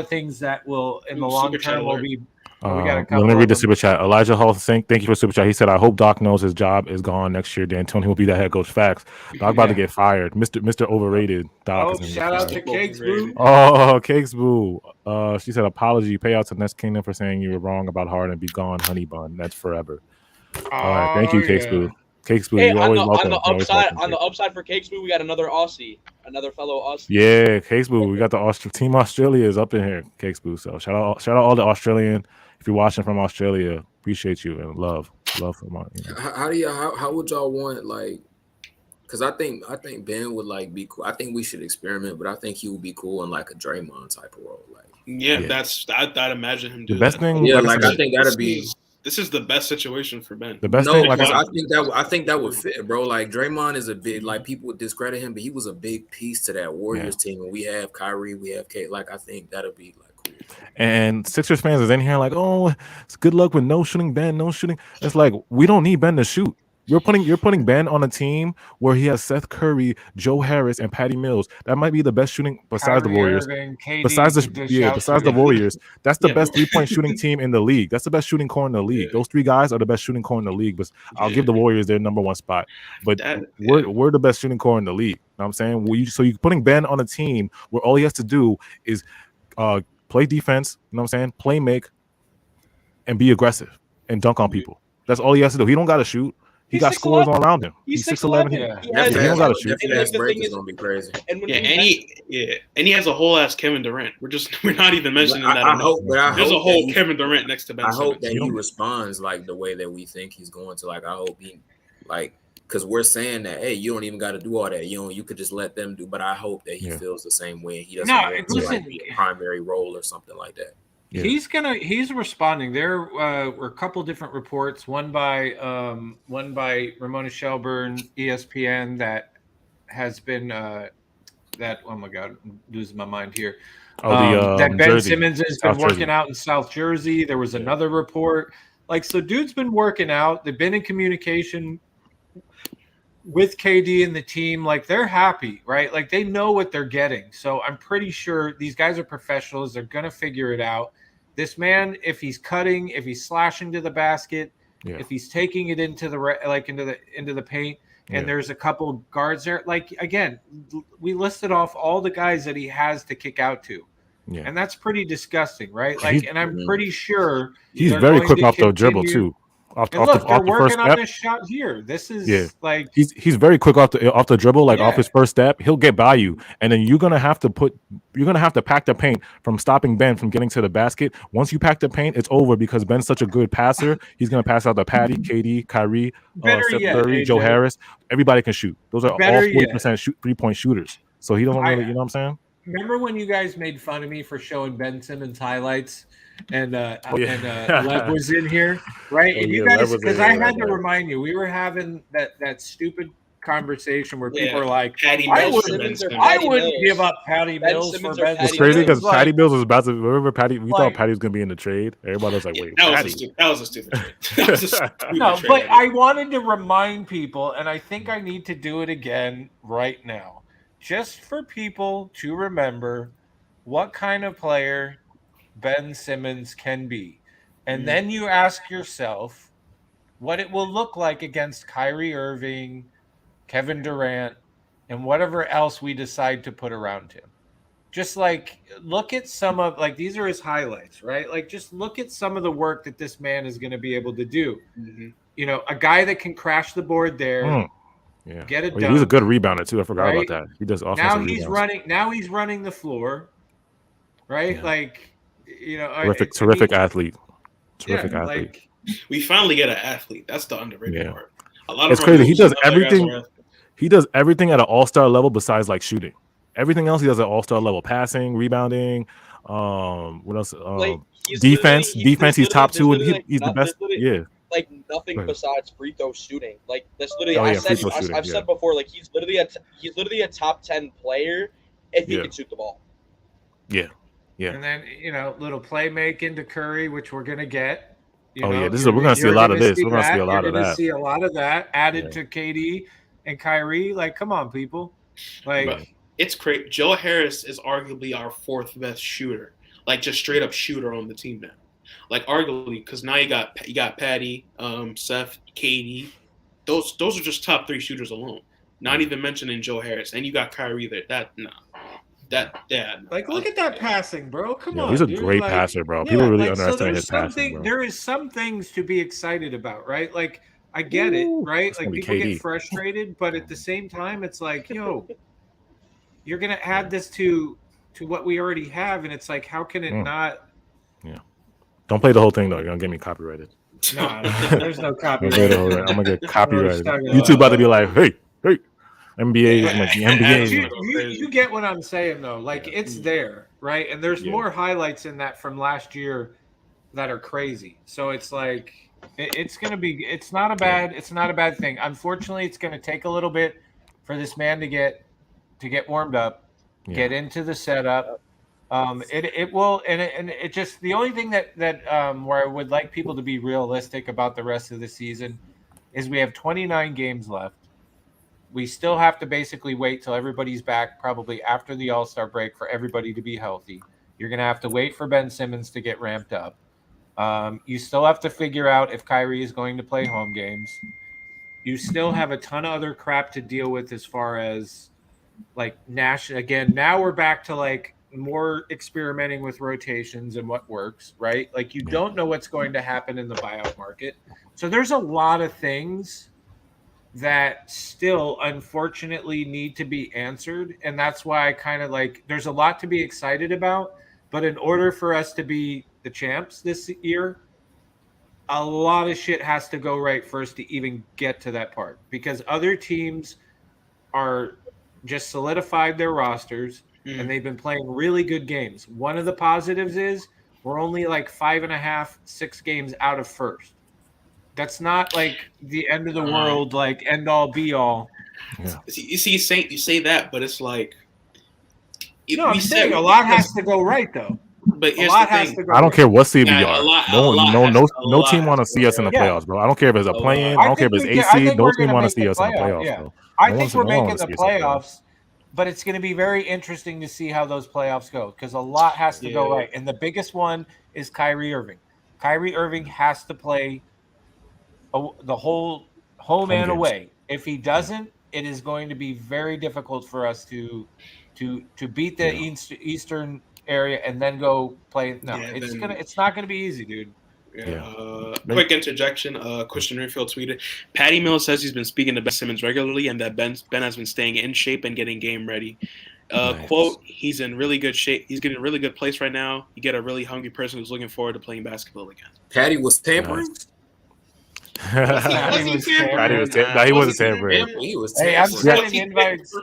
things that will in the long term will be. Let me read the super chat. Elijah Hall, thank you for super chat. He said, "I hope Doc knows his job is gone next year. D'Antoni will be that head coach." Facts. Doc about to get fired. Mr. Overrated. Doc. Shout out to Cakes Boo. Oh, Cakes Boo. She said, "Apology. Pay out to Nest Kingdom for saying you were wrong about Harden. Be gone, honey bun. That's forever." All right, thank you, Cakes Boo. Cakes Boo, hey, you always welcome. On the upside for Cakes Boo, we got another Aussie, another fellow Aussie. Yeah, Cakes Boo. We got the Team Australia is up in here. Cakes Boo. So shout out all the Australian. If you're watching from Australia, appreciate you and love from How would y'all want like? Because I think Ben would like be cool. I think we should experiment, but I think he would be cool in like a Draymond type of role. Like I'd imagine him do the best that. thing. Yeah, like I think that'd be. This is the best situation for Ben. The best thing, like I think that would fit, bro. Like Draymond is a big, like people would discredit him, but he was a big piece to that Warriors team. And we have Kyrie, we have Kate. Like I think that'll be like cool. And Sixers fans is in here like, oh, it's good luck with no shooting Ben, no shooting. It's like we don't need Ben to shoot. You're putting Ben on a team where he has Seth Curry, Joe Harris, and Patty Mills. That might be the best shooting besides the Warriors. Besides the Warriors, that's the best 3-point shooting team in the league. That's the best shooting core in the league. Those 3 guys are the best shooting core in the league. But I'll give the Warriors their number 1 spot. But we're the best shooting core in the league. You know what I'm saying? So you're putting Ben on a team where all he has to do is play defense. You know what I'm saying? Play make and be aggressive and dunk on people. That's all he has to do. He don't got to shoot. He got scorers all around him. He's 6'11". He don't got to shoot. Is gonna be crazy. And he has a whole ass Kevin Durant. We're not even mentioning that. There's a whole Kevin Durant next to Ben Simmons. I hope that he responds like the way that we think he's going to. Like I hope he because we're saying that you don't even got to do all that. You could just let them do. But I hope that he feels the same way. He doesn't want to be a primary role or something like that. Yeah. He's responding. There were a couple different reports. One by Ramona Shelburne, ESPN, that has been that. Oh my God, I'm losing my mind here. That Ben Jersey. Simmons has been working out in South Jersey. There was another report. So dude's been working out. They've been in communication with KD and the team. They're happy, right? They know what they're getting. So I'm pretty sure these guys are professionals. They're going to figure it out. This man, if he's cutting, if he's slashing to the basket, if he's taking it into the into the paint, and there's a couple guards there, again, we listed off all the guys that he has to kick out to. Yeah. And that's pretty disgusting, right? And I'm pretty sure he's very quick off the dribble too. off And look, they're the first working on step. this shot here. This is Yeah. like He's very quick off the dribble, like off Yeah. his first step. He'll get by you, and then you're gonna have to pack the paint from stopping Ben from getting to the basket. Once you pack the paint, it's over because Ben's such a good passer. He's gonna pass out to Patty, KD, Kyrie, better Seth yet, Curry, Joe AJ. Harris. Everybody can shoot. Those are all Better 40% 3-point shooters. So he doesn't really, you know what I'm saying? Remember when you guys made fun of me for showing Ben Simmons highlights and Oh, yeah. Lev was in here, right? Oh, and you yeah, guys, Lev was because in I here, had to right. remind you, we were having that stupid conversation where people Yeah. are like, Patty I Mills would- for Ben Simmons or Simmons. I Patty wouldn't Mills. give up Patty Ben Mills Simmons for or Ben Patty It's crazy Mills. because Like, Patty Mills was about to. Remember Patty? We Like- thought Patty was gonna be in the trade. Everybody was like, Yeah, "Wait, that Patty?" was a stupid trade. That was a stupid No, trade. but I wanted to remind people, and I think I need to do it again right now, just for people to remember what kind of player Ben Simmons can be. And then you ask yourself what it will look like against Kyrie Irving, Kevin Durant, and whatever else we decide to put around him. Just like look at some of like these are his highlights, right? Like just look at some of the work that this man is going to be able to do. Mhm. You know, a guy that can crash the board there, Yeah, get it Oh, done. he's a good rebounder too. I forgot Right? about that. He does offensive Now rebounds. he's running the floor, right? Yeah. Like, you know, Terrific athlete. Yeah, Terrific athlete. like We finally get an athlete. That's the underrated Yeah. part. A lot It's of crazy. He does other guys everything. are- He does everything at an all-star level besides like shooting. Everything else he does at all-star level: passing, rebounding. What else? Like, he's Defense. literally- Defense. He's top there's 2, and literally, he's the like, best. there's literally, Yeah. like nothing Go ahead. besides free throw shooting. Like that's literally Oh, I yeah, free said throw shooting, I've yeah. said before. Like he's literally a top 10 player if he Yeah. can shoot the ball. Yeah. and then you know, little playmaking to Curry, which we're gonna get. You Oh, know, yeah, we're gonna see a you're lot of gonna this. We're gonna see a lot You're of gonna that. see a lot of that added Yeah. to KD and Kyrie. Like, come on, people. Like, But it's great. Joe Harris is arguably our fourth best shooter, like just straight up shooter on the team now. Like arguably, because now you got Patty, Seth, KD. Those are just top 3 shooters alone. Not even mentioning Joe Harris, and you got Kyrie there. like, look at that passing, bro. Come Yeah, on, he's a dude. great Like, passer, bro. People really so underestimate there's his passing, something. bro. There is some things to be excited about, right? Like, I get Ooh, it, right? that's Like, gonna be people KD. get frustrated, but at the same time, it's like, yo, you're gonna add this to what we already have, and it's like, how can it not? Don't play the whole thing though. You're gonna get me copyrighted. No, there's no Don't play copyright. the whole thing. I'm gonna get copyrighted. talking YouTube about to be like, hey, NBA, Yeah. I'm like, the But NBA. you get what I'm saying though. Like, it's there, right? And there's Yeah. more highlights in that from last year that are crazy. So it's like it's gonna be. It's not a bad thing. Unfortunately, it's gonna take a little bit for this man to get warmed up, get into the setup. It will, and it just the only thing that where I would like people to be realistic about the rest of the season is we have 29 games left. We still have to basically wait till everybody's back, probably after the All-Star break, for everybody to be healthy. You're going to have to wait for Ben Simmons to get ramped up. You still have to figure out if Kyrie is going to play home games. You still have a ton of other crap to deal with as far as like Nash. Again, now we're back to like more experimenting with rotations and what works, right? Like you don't know what's going to happen in the buyout market. So there's a lot of things that still unfortunately need to be answered. And that's why I kind of like there's a lot to be excited about. But in order for us to be the champs this year, a lot of shit has to go right first to even get to that part, because other teams are just solidified their rosters and they've been playing really good games. One of the positives is we're only like 5.5, 6 games out of first. That's not like the end of the world, like end all be all. Yeah. You say that, but it's like No, I'm saying a lot has to go right though. But A here's lot the has thing. to go I don't right. care what seed we Yeah, are. a lot No team has want to to see go us in the right. playoffs, bro. I don't care if it's a A play-in. lot. I don't care if it's AC. No team want to see us in the playoffs, bro. I No think one's- we're no one making wants the to see us in the playoffs. playoffs, but it's going to be very interesting to see how those playoffs go, because a lot has to go Yeah. right. And the biggest one is Kyrie Irving. Kyrie Irving has to play the whole home and games. away. If he doesn't, it is going to be very difficult for us to beat the Eastern area and then go play. No, Yeah, it's then- not gonna be easy, dude. Quick interjection. Christian Rinfield tweeted, Patty Mills says he's been speaking to Ben Simmons regularly and that Ben has been staying in shape and getting game ready. Nice. Quote, he's in really good shape. He's getting a really good place right now. You get a really hungry person who's looking forward to playing basketball again. Patty was tampering. Patty was tampering. He wasn't tampering. He was Hey, I'm tampering. sending invites.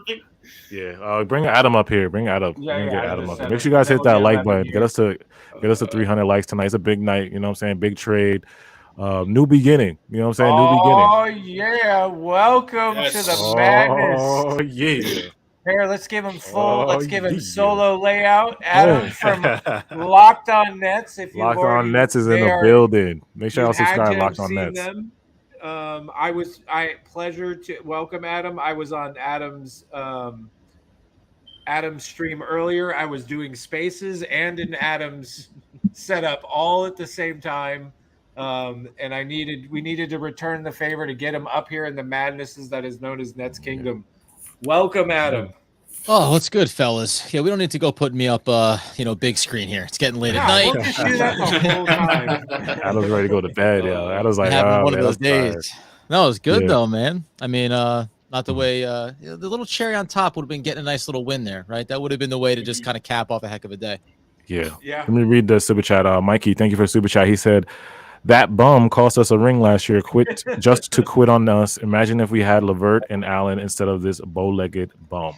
Yeah, bring Adam up here. Bring Adam. Yeah, Get I Adam just up. said Make it. sure you guys hit that We'll like get button. Adam Get us to 300 likes tonight. It's a big night. You know what I'm saying? Big trade. New beginning. You know what I'm saying? New beginning. Oh yeah! Welcome to the madness. Oh yeah. Here, let's give him full. Let's give him yeah. solo layout. Adam from Locked On Nets. If you Locked On Nets is in the building. Make sure y'all subscribe to Locked On Nets. Pleasure to welcome Adam. I was on Adam's stream earlier. I was doing spaces and in Adam's setup all at the same time. And we needed to return the favor to get him up here in the madnesses that is known as Nets Kingdom. Welcome, Adam. Oh, what's good, fellas? Yeah, we don't need to go put me up, big screen here. It's getting late at night. We'll just do that the whole time. Adam's ready to go to bed. Yeah, Adam's like, one of those days. days. No, it was good though, man. I mean, not the way the little cherry on top would have been getting a nice little win there, right? That would have been the way to just kind of cap off a heck of a day. Yeah. Yeah. Let me read the super chat. Mikey, thank you for the super chat. He said, that bum cost us a ring last year. Quit just to quit on us. Imagine if we had LeVert and Allen instead of this bow-legged bum.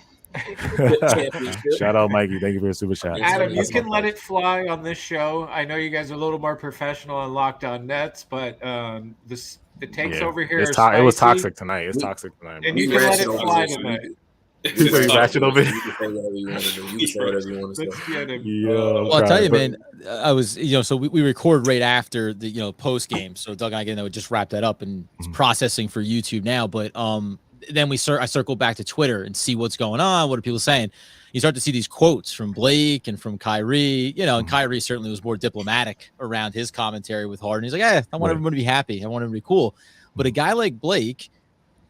Shout out, Mikey. Thank you for the super chat. Adam, you can let it fly on this show. I know you guys are a little more professional on Locked On Nets, but the takes over here it are was spicy, toxic tonight. It's toxic tonight. and you can let it fly tonight. You say rational, You can say whatever you want to do. You can say whatever you want to Let's say. get him. Yeah, Well, I'll tell you, man, I was, so we record right after the, post game. So Doug and I, again, just wrap that up and it's processing for YouTube now. But then I circle back to Twitter and see what's going on. What are people saying? You start to see these quotes from Blake and from Kyrie, and Kyrie certainly was more diplomatic around his commentary with Harden. He's like, I want everyone to be happy. I want everybody to be cool. But a guy like Blake,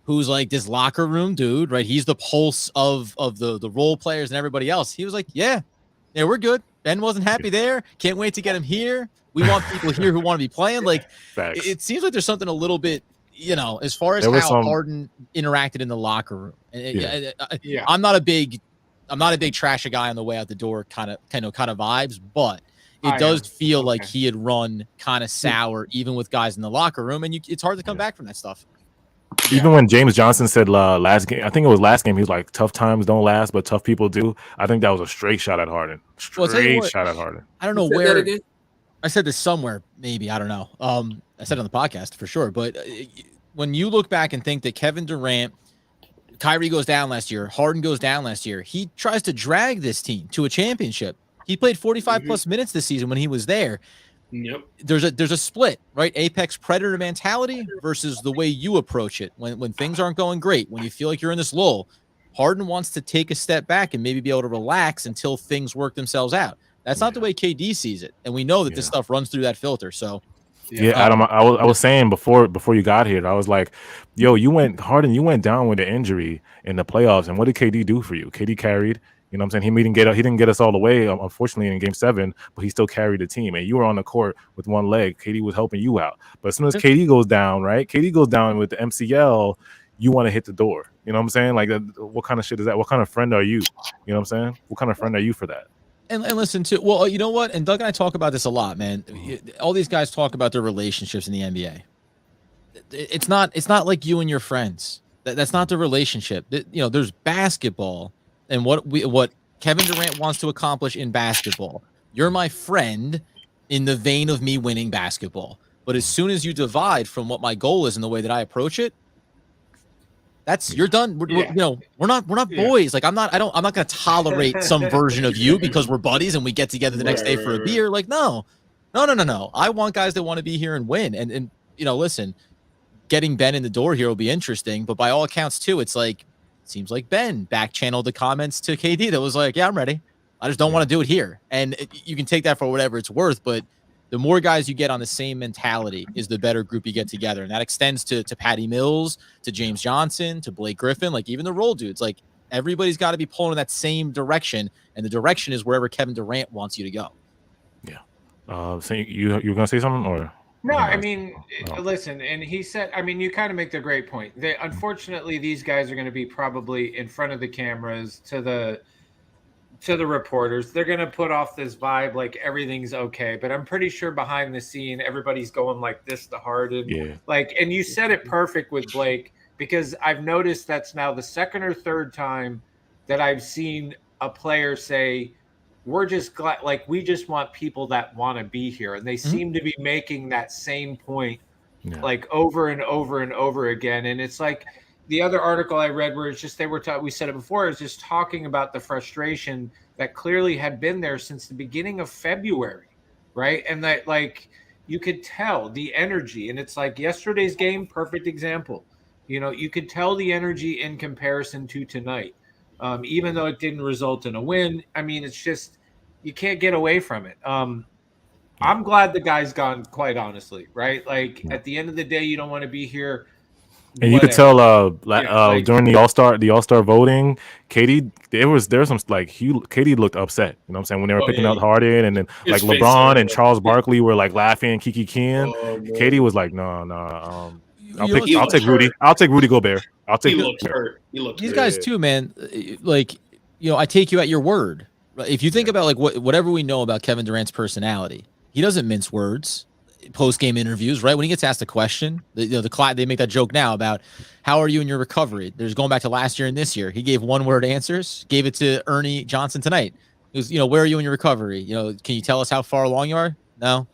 who's like this locker room dude, right? He's the pulse of the role players and everybody else. He was like, yeah, we're good. Ben wasn't happy there. Can't wait to get him here. We want people here who want to be playing. Like, it seems like there's something a little bit, as far as how Harden interacted in the locker room. I'm not a big trash a guy on the way out the door kind of vibes, but it does feel like he had run kind of sour even with guys in the locker room, and it's hard to come back from that stuff. Even when James Johnson said last game, I think it was last game, he was like, tough times don't last, but tough people do. I think that was a straight shot at Harden. Shot at Harden. I don't know where. I said this somewhere, maybe. I don't know. I said it on the podcast for sure. But when you look back and think that Kevin Durant, Kyrie goes down last year, Harden goes down last year, he tries to drag this team to a championship. He played 45 plus minutes this season when he was there. Yep. There's a split, right? Apex predator mentality versus the way you approach it when things aren't going great, when you feel like you're in this lull. Harden wants to take a step back and maybe be able to relax until things work themselves out. That's not the way KD sees it, and we know that this stuff runs through that filter. So, Adam, I was saying before you got here, I was like, yo, Harden, you went down with an injury in the playoffs, and what did KD do for you? KD carried. You know what I'm saying? He didn't get us all the way, unfortunately, in Game 7, but he still carried the team. And you were on the court with one leg. KD was helping you out. But as soon as KD goes down, right? KD goes down with the MCL, you want to hit the door. You know what I'm saying? Like, what kind of shit is that? What kind of friend are you? You know what I'm saying? What kind of friend are you for that? And listen to, well, you know what? And Doug and I talk about this a lot, man. All these guys talk about their relationships in the NBA. It's not like you and your friends. That's not the relationship. There's basketball. And what Kevin Durant wants to accomplish in basketball. You're my friend in the vein of me winning basketball. But as soon as you divide from what my goal is and the way that I approach it, you're done. We're not boys. Like I'm not going to tolerate some version of you because we're buddies and we get together the next day for a beer. Like no. I want guys that want to be here and win. And listen, getting Ben in the door here will be interesting. But by all accounts too, it's like. Seems like Ben back channeled the comments to KD that was like, yeah, I'm ready. I just don't want to do it here. And you can take that for whatever it's worth, but the more guys you get on the same mentality is the better group you get together. And that extends to Patty Mills, to James Johnson, to Blake Griffin, like even the role dudes. Like everybody's got to be pulling in that same direction, and the direction is wherever Kevin Durant wants you to go. Yeah. So you were going to say something or? No, You know, I mean, oh. listen, and he said, I mean, you kind of make the great point. Unfortunately, these guys are going to be probably in front of the cameras to the reporters. They're going to put off this vibe like everything's okay, but I'm pretty sure behind the scene, everybody's going like this to Harden. Yeah. Like, and you said it perfect with Blake, because I've noticed that's now the second or third time that I've seen a player say, we're just glad, like, we just want people that want to be here. And they seem to be making that same point like over and over and over again. And it's like the other article I read where it's just, we said it before, is just talking about the frustration that clearly had been there since the beginning of February. Right. And that, like, you could tell the energy, and it's like yesterday's game, perfect example. You know, you could tell the energy in comparison to tonight. Even though it didn't result in a win. I mean, it's just, you can't get away from it. I'm glad the guy's gone, quite honestly, right? Like, at the end of the day, you don't want to be here. And you could tell during the All-Star voting, Katie, there was some like Katie looked upset. You know what I'm saying? When they were picking out Harden, and then like LeBron and Charles Barkley were like laughing, Kiki Kian. Katie was like, no. I'll take Rudy. I'll take Rudy Gobert. I'll take. He looked hurt. These guys too, man. Like, you know, I take you at your word. If you think about like whatever we know about Kevin Durant's personality, he doesn't mince words. Post-game interviews, right? When he gets asked a question, they make that joke now about how are you in your recovery. There's going back to last year and this year. He gave one-word answers. Gave it to Ernie Johnson tonight. He was, where are you in your recovery? Can you tell us how far along you are? No.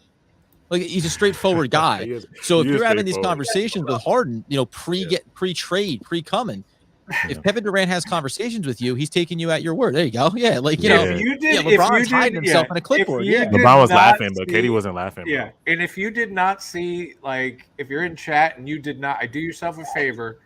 Like, he's a straightforward guy. So if you're having these conversations with Harden, pre-trade, pre-coming, if Kevin Durant has conversations with you, he's taking you at your word. There you go. Yeah, like, LeBron's hiding himself on a clipboard. LeBron was laughing, but Katie wasn't laughing. Yeah, and if you did not see, like, if you're in chat and you did not, I do yourself a favor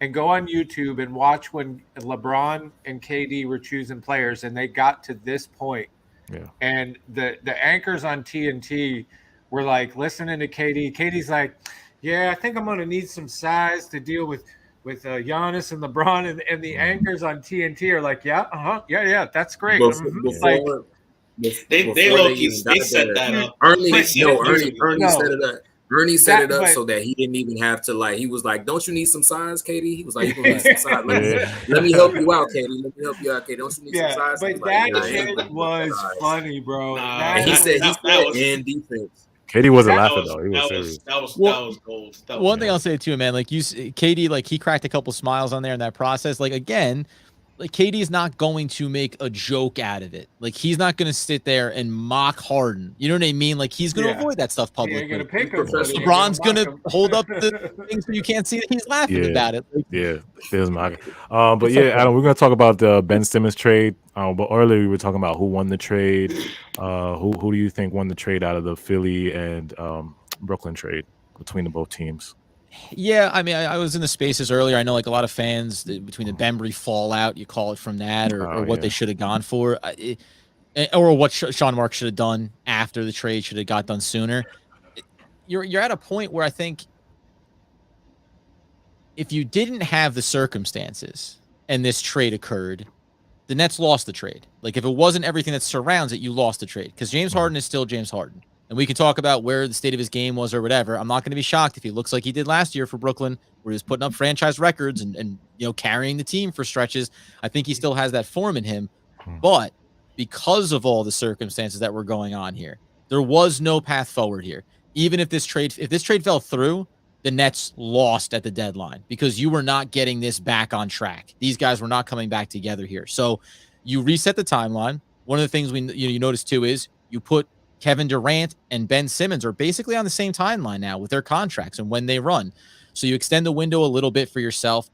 and go on YouTube and watch when LeBron and KD were choosing players and they got to this point. Yeah. And the anchors on TNT were like listening to KD. KD's like, yeah, I think I'm going to need some size to deal with Giannis and LeBron, and the anchors on TNT are like, yeah, that's great. Before they set that up. Ernie set it up. Ernie set it up so that he didn't even have to, like, he was like, don't you need some size, Katie? He was like, you need some size. Let me help you out, Katie. Don't you need some size? But that was funny, bro. And he said in defense. Katie wasn't laughing though. He was serious. That was gold. One thing I'll say too, man, like Katie, like, he cracked a couple smiles on there in that process. Like, again, like, Katie's not going to make a joke out of it. Like, he's not going to sit there and mock Harden. You know what I mean? Like, he's going to avoid that stuff publicly. LeBron's going to hold up the things so you can't see that he's laughing about it. Like, feels mocking. But yeah, Adam, we're going to talk about the Ben Simmons trade. But earlier we were talking about who won the trade. Who do you think won the trade out of the Philly and Brooklyn trade between the both teams? Yeah, I mean, I was in the spaces earlier. I know, like, a lot of fans between the Bembry fallout, you call it from that, or what they should have gone for, or what Sean Marks should have done after the trade should have got done sooner. You're at a point where I think if you didn't have the circumstances and this trade occurred, the Nets lost the trade. Like, if it wasn't everything that surrounds it, you lost the trade, because James Harden is still James Harden. And we can talk about where the state of his game was or whatever. I'm not going to be shocked if he looks like he did last year for Brooklyn, where he was putting up franchise records and carrying the team for stretches. I think he still has that form in him. But because of all the circumstances that were going on here, there was no path forward here. Even if this trade fell through, the Nets lost at the deadline, because you were not getting this back on track. These guys were not coming back together here. So you reset the timeline. One of the things you notice too is you put Kevin Durant and Ben Simmons are basically on the same timeline now with their contracts and when they run. So you extend the window a little bit for yourself.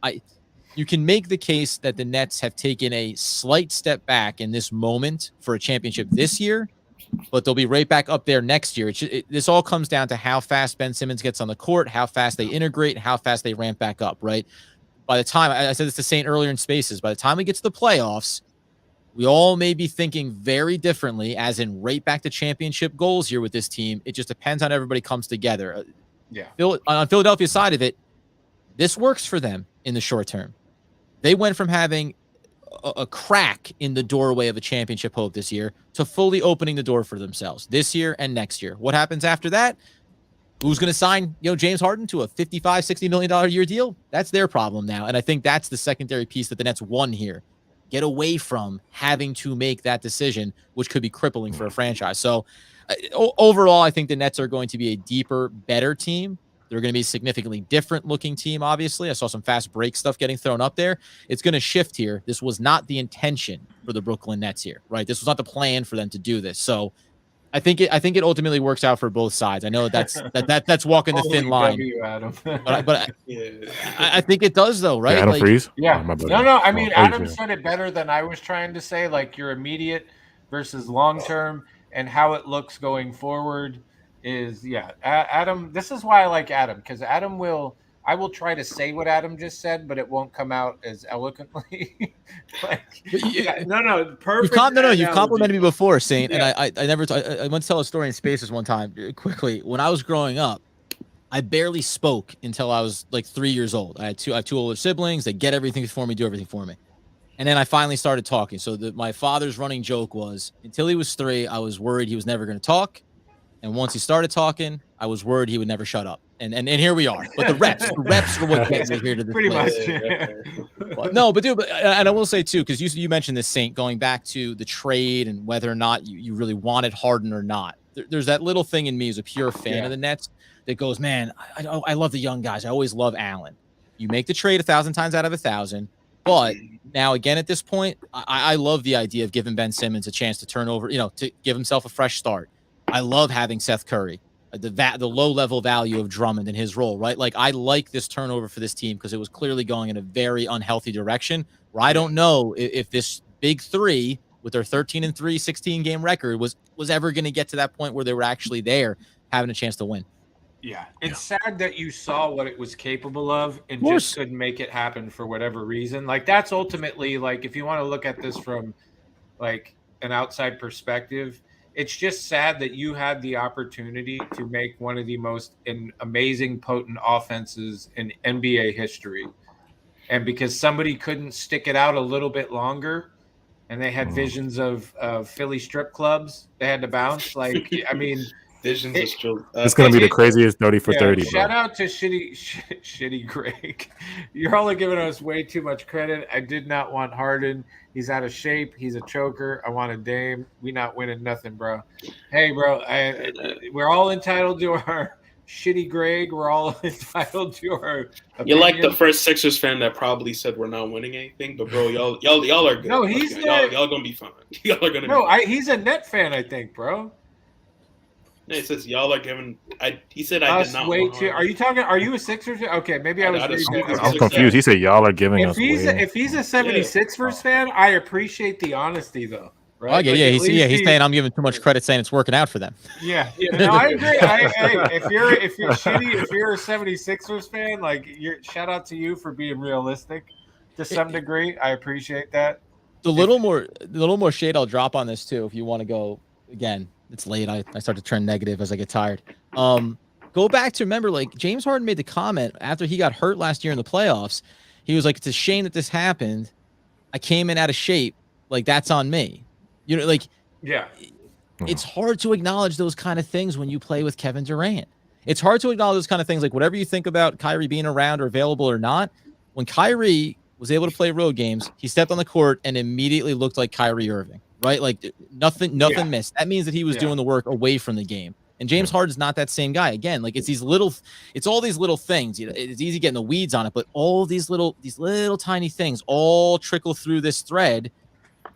You can make the case that the Nets have taken a slight step back in this moment for a championship this year, but they'll be right back up there next year. This all comes down to how fast Ben Simmons gets on the court, how fast they integrate, how fast they ramp back up, right? By the time, I said this to Saint earlier in spaces, by the time we get to the playoffs, we all may be thinking very differently, as in right back to championship goals here with this team. It just depends on everybody comes together. On Philadelphia's side of it, this works for them in the short term. They went from having a crack in the doorway of a championship hope this year to fully opening the door for themselves this year and next year. What happens after that? Who's going to sign, James Harden to a $55-60 million a year deal? That's their problem now. And I think that's the secondary piece that the Nets won here. Get away from having to make that decision, which could be crippling for a franchise. So overall, I think the Nets are going to be a deeper, better team. They're going to be a significantly different looking team, obviously. I saw some fast break stuff getting thrown up there. It's going to shift here. This was not the intention for the Brooklyn Nets here, right? This was not the plan for them to do this. So I think it ultimately works out for both sides. I know that's walking the thin line. Adam. but I think it does though, right? Adam Freeze? Yeah. Oh, No. I mean, Adam Adrian. said it better than I was trying to say. Like your immediate versus long term and how it looks going forward is Adam. This is why I like Adam, because I will try to say what Adam just said, but it won't come out as eloquently. Perfect. You've complimented me before, Saint, and I went to tell a story in Spaces one time quickly. When I was growing up, I barely spoke until I was like 3 years old. I have two older siblings. They get everything for me, do everything for me. And then I finally started talking. So my father's running joke was, until he was 3, I was worried he was never going to talk. And once he started talking, I was worried he would never shut up. And here we are. But the reps are what gets me here to this pretty place. much. And I will say too, because you mentioned this, Saint, going back to the trade and whether or not you really wanted Harden or not. There's that little thing in me as a pure fan of the Nets that goes, man, I love the young guys. I always love Allen. You make the trade 1,000 times out of 1,000. But now, again, at this point, I love the idea of giving Ben Simmons a chance to turn over, to give himself a fresh start. I love having Seth Curry, the low-level value of Drummond in his role, right? Like, I like this turnover for this team because it was clearly going in a very unhealthy direction where I don't know if this big three with their 13-3, 16-game record was ever going to get to that point where they were actually there having a chance to win. Yeah, it's sad that you saw what it was capable of and just couldn't make it happen for whatever reason. Like, that's ultimately, like, if you want to look at this from, like, an outside perspective, it's just sad that you had the opportunity to make one of the most amazing, potent offenses in NBA history. And because somebody couldn't stick it out a little bit longer and they had visions of Philly strip clubs, they had to bounce. Like, I mean, visions of strip. It's going to be the craziest 30 for 30. Shout out to shitty Greg. You're only giving us way too much credit. I did not want Harden. He's out of shape. He's a choker. I want a Dame. We not winning nothing, bro. Hey, bro, we're all entitled to our shitty Greg. We're all entitled to our opinion. You're like the first Sixers fan that probably said we're not winning anything, but bro, y'all are good. No, he's y'all gonna be fine. Y'all are gonna. No, he's a Net fan, I think, bro. No, it says y'all are giving. He said I did not. Way too. Are you talking? Are you a Sixers fan? Okay, maybe I was. I'm confused. He said y'all are giving us. If he's a 76ers fan, I appreciate the honesty though. Right? He's saying I'm giving too much credit, saying it's working out for them. Yeah. No, I agree. If you're shitty, if you're a 76ers fan, like, shout out to you for being realistic to some degree. I appreciate that. The little more shade I'll drop on this too, if you want to go again. It's late. I start to turn negative as I get tired. Go back to remember, like, James Harden made the comment after he got hurt last year in the playoffs. He was like, "It's a shame that this happened. I came in out of shape. Like, that's on me." It's hard to acknowledge those kind of things when you play with Kevin Durant. It's hard to acknowledge those kind of things, like whatever you think about Kyrie being around or available or not. When Kyrie was able to play road games, he stepped on the court and immediately looked like Kyrie Irving. Right? Like nothing missed. That means that he was doing the work away from the game. And James Harden's not that same guy. Again, like it's all these little things. It's easy getting the weeds on it, but all these little tiny things all trickle through this thread.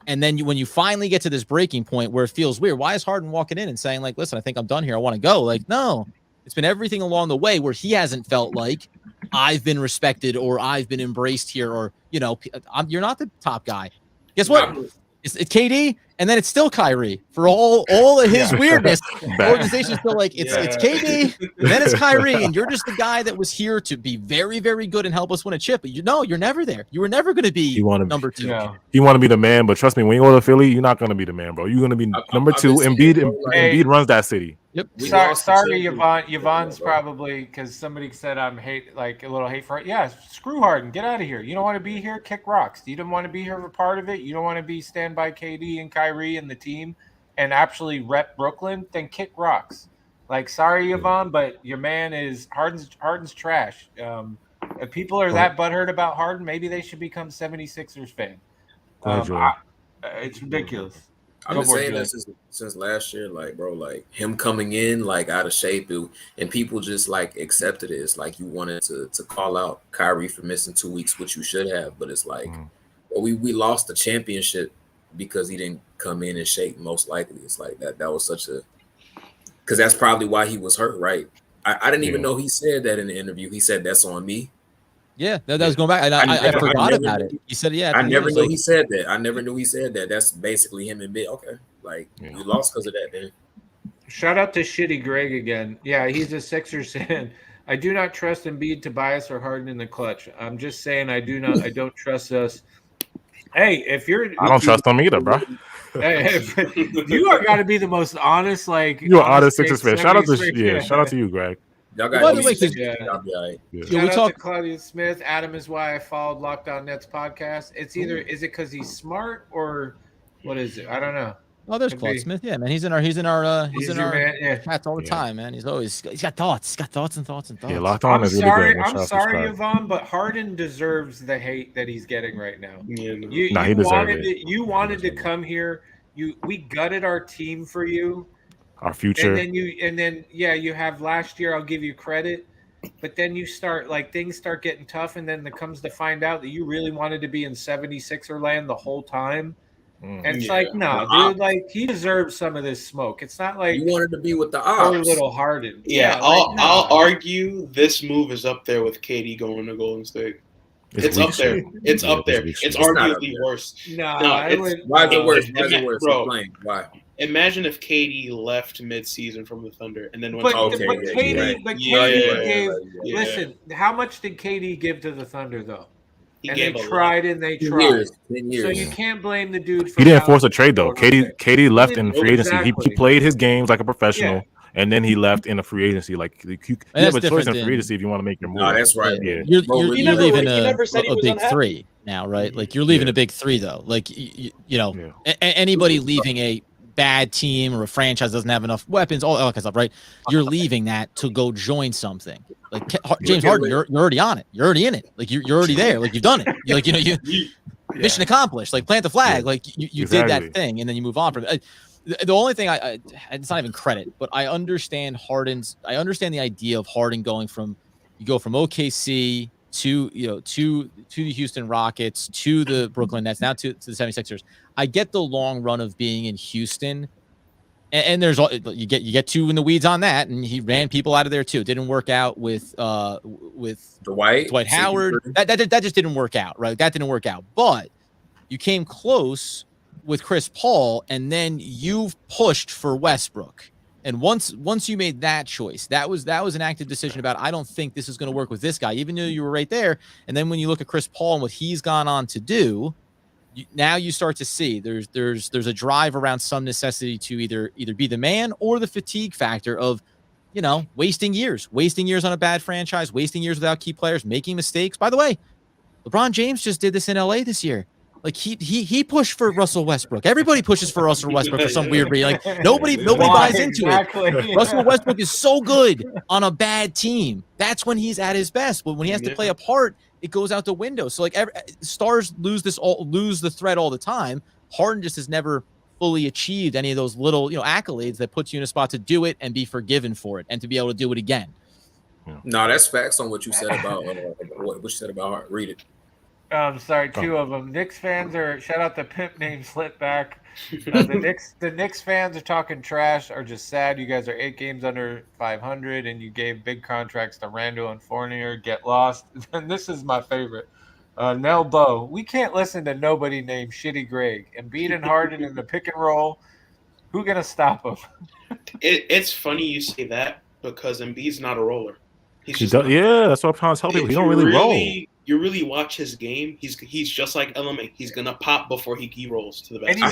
And then when you finally get to this breaking point where it feels weird, why is Harden walking in and saying, like, listen, I think I'm done here. I want to go. Like, no, it's been everything along the way where he hasn't felt like I've been respected or I've been embraced here, or, you're not the top guy. Guess what? It's KD, and then it's still Kyrie for all of his weirdness. The organization's still like, it's KD, and then it's Kyrie, and you're just the guy that was here to be very, very good and help us win a chip. But you're never there. You were never going to be number 2. Yeah. You want to be the man, but trust me, when you go to Philly, you're not going to be the man, bro. You're going to be number 2. Embiid runs that city. Yep. Sorry, Yvonne's probably because somebody said I'm a little hate for it. Yeah, screw Harden. Get out of here. You don't want to be here? Kick rocks. You don't want to be here for part of it? You don't want to be stand by KD and Kyrie and the team and actually rep Brooklyn? Then kick rocks. Like, sorry, Yvonne, but your man is Harden's trash. If people are that butthurt about Harden, maybe they should become 76ers fan. Go ahead, Joel. It's ridiculous. I've been saying that since last year, like, bro, like him coming in like out of shape, and people just like accepted it. It's like you wanted to call out Kyrie for missing 2 weeks, which you should have, but it's like, well, we lost the championship because he didn't come in shape. Most likely, it's like that was such a, because that's probably why he was hurt, right? I didn't even know he said that in the interview. He said that's on me. Yeah, that was going back. I forgot about it. He said, "Yeah." I never knew he said that. I never knew he said that. That's basically him admit, okay, like you lost because of that, man. Shout out to Shitty Greg again. Yeah, he's a Sixers fan. I do not trust Embiid, Tobias, or Harden in the clutch. I'm just saying I don't trust us. Hey, I don't trust them either, bro. You are got to be the most honest, like you're honest Sixers fan. Shout out to you, Greg. Y'all got By the way, shout out to Claudia Smith. Adam is why I followed Locked On Nets podcast. It's either is it because he's smart or what is it? I don't know. Oh, there's Claude Smith. Yeah, man. He's in our chats all the time, man. He's got thoughts. He's got thoughts and thoughts and thoughts. Yeah, Locked On is really good. I'm sorry, Yvonne, but Harden deserves the hate that he's getting right now. Yeah, he deserves it. You wanted to come here. We gutted our team for you. Our future. And then you have last year, I'll give you credit. But then you start things start getting tough, and then it comes to find out that you really wanted to be in 76er land the whole time. And it's dude, like he deserves some of this smoke. It's not like you wanted to be with the poor little Harden. Yeah, I'll argue this move is up there with KD going to Golden State. It's up there. It's up there. It's arguably worse. Why is it worse? Why is it worse? Bro, why? Imagine if KD left mid-season from the Thunder and then went KD gave. Listen, how much did KD give to the Thunder though? They tried. 10 years. So you can't blame the dude. He didn't force a trade though. KD left in free agency. He played his games like a professional, and then he left in a free agency. Like you have a choice in free agency if you want to make your move. No, that's right. Yeah, you're leaving a big three now, right? Like you're leaving a big three though. Like anybody leaving a bad team or a franchise doesn't have enough weapons, all that kind of stuff, right? You're leaving that to go join something. Like James Harden, you're already on it. You're already in it. Like you're already there. Like you've done it. You mission accomplished. Like plant the flag. Like you did that thing, and then you move on from it. The only thing it's not even credit, but I understand the idea of Harden going from OKC to the Houston Rockets to the Brooklyn Nets now to the 76ers. I get the long run of being in Houston, and there's you get two in the weeds on that, and he ran people out of there too. It didn't work out with Dwight Howard. That just didn't work out, right? That didn't work out. But you came close with Chris Paul, and then you've pushed for Westbrook. And once you made that choice, that was an active decision about, I don't think this is going to work with this guy, even though you were right there. And then when you look at Chris Paul and what he's gone on to do, now you start to see there's a drive around some necessity to either be the man or the fatigue factor of, wasting years on a bad franchise, wasting years without key players, making mistakes. By the way, LeBron James just did this in LA this year. Like he pushed for Russell Westbrook. Everybody pushes for Russell Westbrook for some weird reason. Like nobody buys into it. Russell Westbrook is so good on a bad team. That's when he's at his best. But when he has to play a part, it goes out the window. So like stars lose the thread all the time. Harden just has never fully achieved any of those little accolades that puts you in a spot to do it and be forgiven for it and to be able to do it again. No, that's facts on what you said about what you said about Hart. Read it. Sorry, two of them. Knicks fans are shout out the pimp name Slipback. The Knicks fans are talking trash, are just sad. You guys are 8 games under 500, and you gave big contracts to Randall and Fournier. Get lost. And this is my favorite. Nell Bow. We can't listen to nobody named Shitty Greg. Embiid and Harden in the pick and roll. Who gonna stop them? It's funny you say that because Embiid's not a roller. That's what I'm trying to tell people. He don't really roll. You really watch his game. He's just like Element. He's gonna pop before he rolls to the basket. I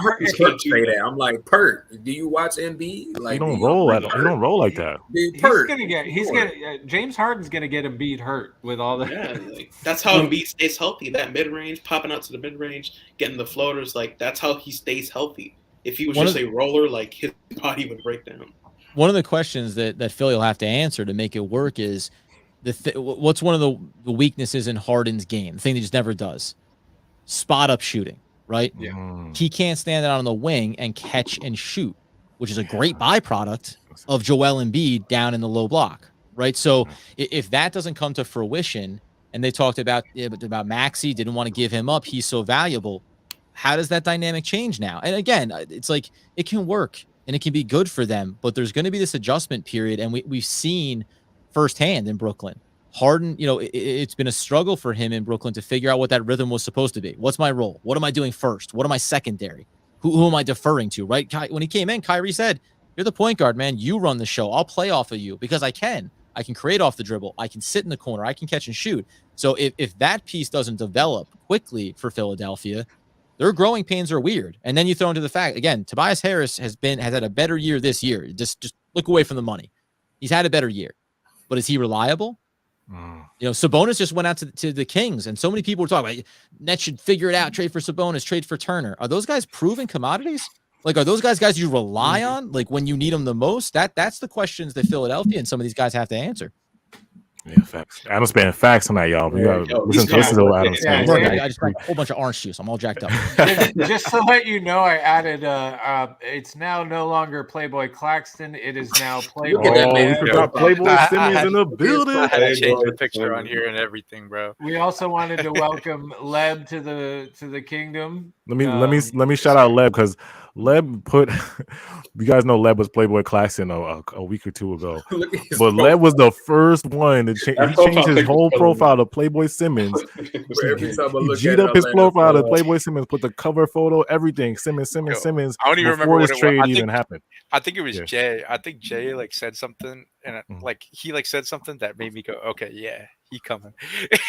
heard Pert say that. I'm like, Pert, do you watch Embiid? Like, he don't roll like that. He's gonna James Harden's gonna get Embiid hurt with all that. Yeah, that's how Embiid stays healthy. That mid range, popping out to the mid range, getting the floaters. Like that's how he stays healthy. If he was just a roller, like his body would break down. one of the questions that Philly will have to answer to make it work is what's one of the weaknesses in Harden's game? The thing that he just never does, spot up shooting, right? Mm. He can't stand it on the wing and catch and shoot, which is a great byproduct of Joel Embiid down in the low block, right? So if that doesn't come to fruition, and they talked about Maxey, didn't want to give him up, he's so valuable. How does that dynamic change now? And again, it's like it can work and it can be good for them, but there's going to be this adjustment period, and we've seen firsthand in Brooklyn. Harden, it's been a struggle for him in Brooklyn to figure out what that rhythm was supposed to be. What's my role? What am I doing first? What am I secondary? Who am I deferring to, right? When he came in, Kyrie said, you're the point guard, man. You run the show. I'll play off of you because I can. I can create off the dribble. I can sit in the corner. I can catch and shoot. So if that piece doesn't develop quickly for Philadelphia, their growing pains are weird. And then you throw into the fact, again, Tobias Harris has had a better year this year. Just look away from the money. He's had a better year. But is he reliable? Sabonis just went out to the Kings, and so many people were talking about Nets should figure it out, trade for Sabonis, trade for Turner. Are those guys proven commodities? Like, are those guys you rely on, like, when you need them the most? That's the questions that Philadelphia and some of these guys have to answer. Yeah, facts. Adam's spitting facts on that, y'all. We got listen to what Adam's saying. I just drank a whole bunch of orange juice. I'm all jacked up. Just to let you know, I added it's now no longer Playboy Claxton. It is now Playboy. We forgot Playboy Simmons in the building. I had to change the picture on here and everything, bro. We also wanted to welcome Leb to the kingdom. Let me shout out Leb, because Leb put you guys know Leb was Playboy Claxton a week or two ago, but Leb was the first one to change. He changed his whole profile to Playboy Simmons. Every time I He look G'd at up his profile to Playboy Simmons, put the cover photo, everything. Simmons. I don't even remember before what this it was. trade even happened. I think it was Jay. I think Jay said something, and he said something that made me go, okay, yeah, he coming.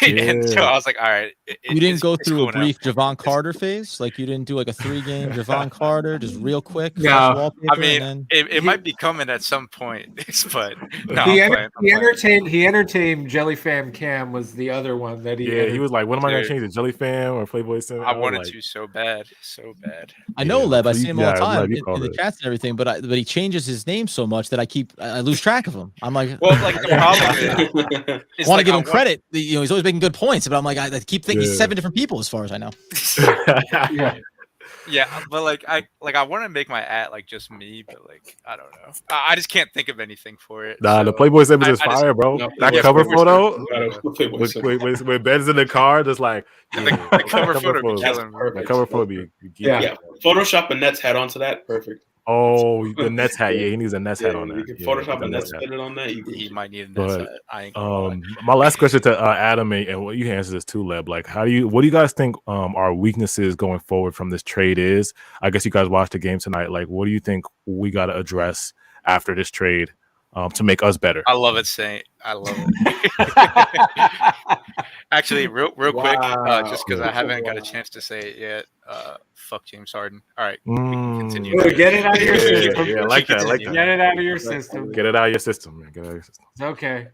And so I was like, all right. You didn't go through a brief Javon Carter phase? Like, you didn't do like a 3-game Javon Carter, just real quick? No, I mean, it might be coming at some point, but no, he entertained Jelly Fam Cam was the other one that he was like, what am I gonna change it? Jelly Fam or Playboy Simmons? I wanted to so bad. I know Leb. I see him all the time in the chats and everything, but he changes his name so much that I lose track of him. I'm like, well, like the problem is, I want to give him credit. He's always making good points, but I'm like, I keep thinking he's 7 different people as far as I know. Yeah, but I want to make my at just me, but I don't know. I just can't think of anything for it. Nah, so the Playboy Simmons is fire, bro. That cover photo with Ben's in the car, just like the cover photo be killing. The cover photo be Photoshop a Nets hat onto that. Perfect. Oh, the Nets hat. Yeah, he needs a Nets hat on that. You can Photoshop a Nets hat on that. He might need a Nets hat. I ain't gonna lie. My last question to Adam, and you can answer this too, Leb. Like, what do you guys think our weaknesses going forward from this trade is? I guess you guys watched the game tonight. Like, what do you think we got to address after this trade to make us better? I love it, Saint. I love it. Actually, real quick, just because I haven't got a chance to say it yet. Fuck James Harden. All right, we can continue. Get it out of your system. Yeah, like that. Get it out of your system. Get it out of your system, man. Get it out of your system. It's okay.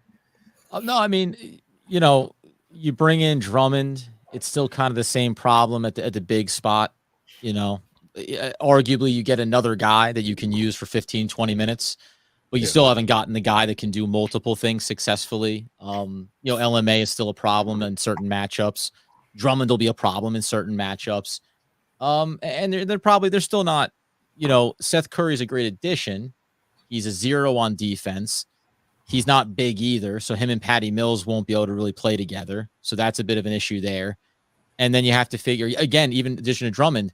No, I mean, you bring in Drummond. It's still kind of the same problem at the big spot. Arguably, you get another guy that you can use for 15, 20 minutes. But you still haven't gotten the guy that can do multiple things successfully. LMA is still a problem in certain matchups. Drummond will be a problem in certain matchups. And they're still not, Seth Curry is a great addition. He's a 0 on defense. He's not big either. So him and Patty Mills won't be able to really play together. So that's a bit of an issue there. And then you have to figure, again, even in addition to Drummond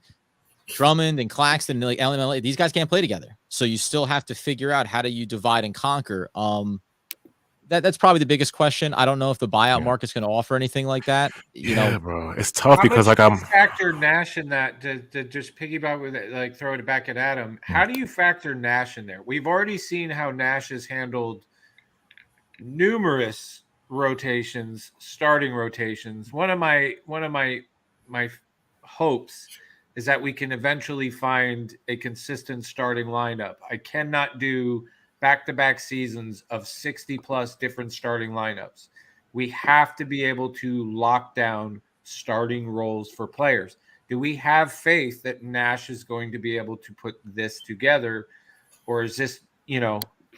and Claxton and LMLA, these guys can't play together. So you still have to figure out how do you divide and conquer. That's probably the biggest question. I don't know if the buyout market's going to offer anything like that. Bro, it's tough because I'm factor Nash in that to just piggyback with it, throw it back at Adam. How do you factor Nash in there? We've already seen how Nash has handled numerous rotations, starting rotations. One of my hopes is that we can eventually find a consistent starting lineup. I cannot do back-to-back seasons of 60-plus different starting lineups. We have to be able to lock down starting roles for players. Do we have faith that Nash is going to be able to put this together? Or is this,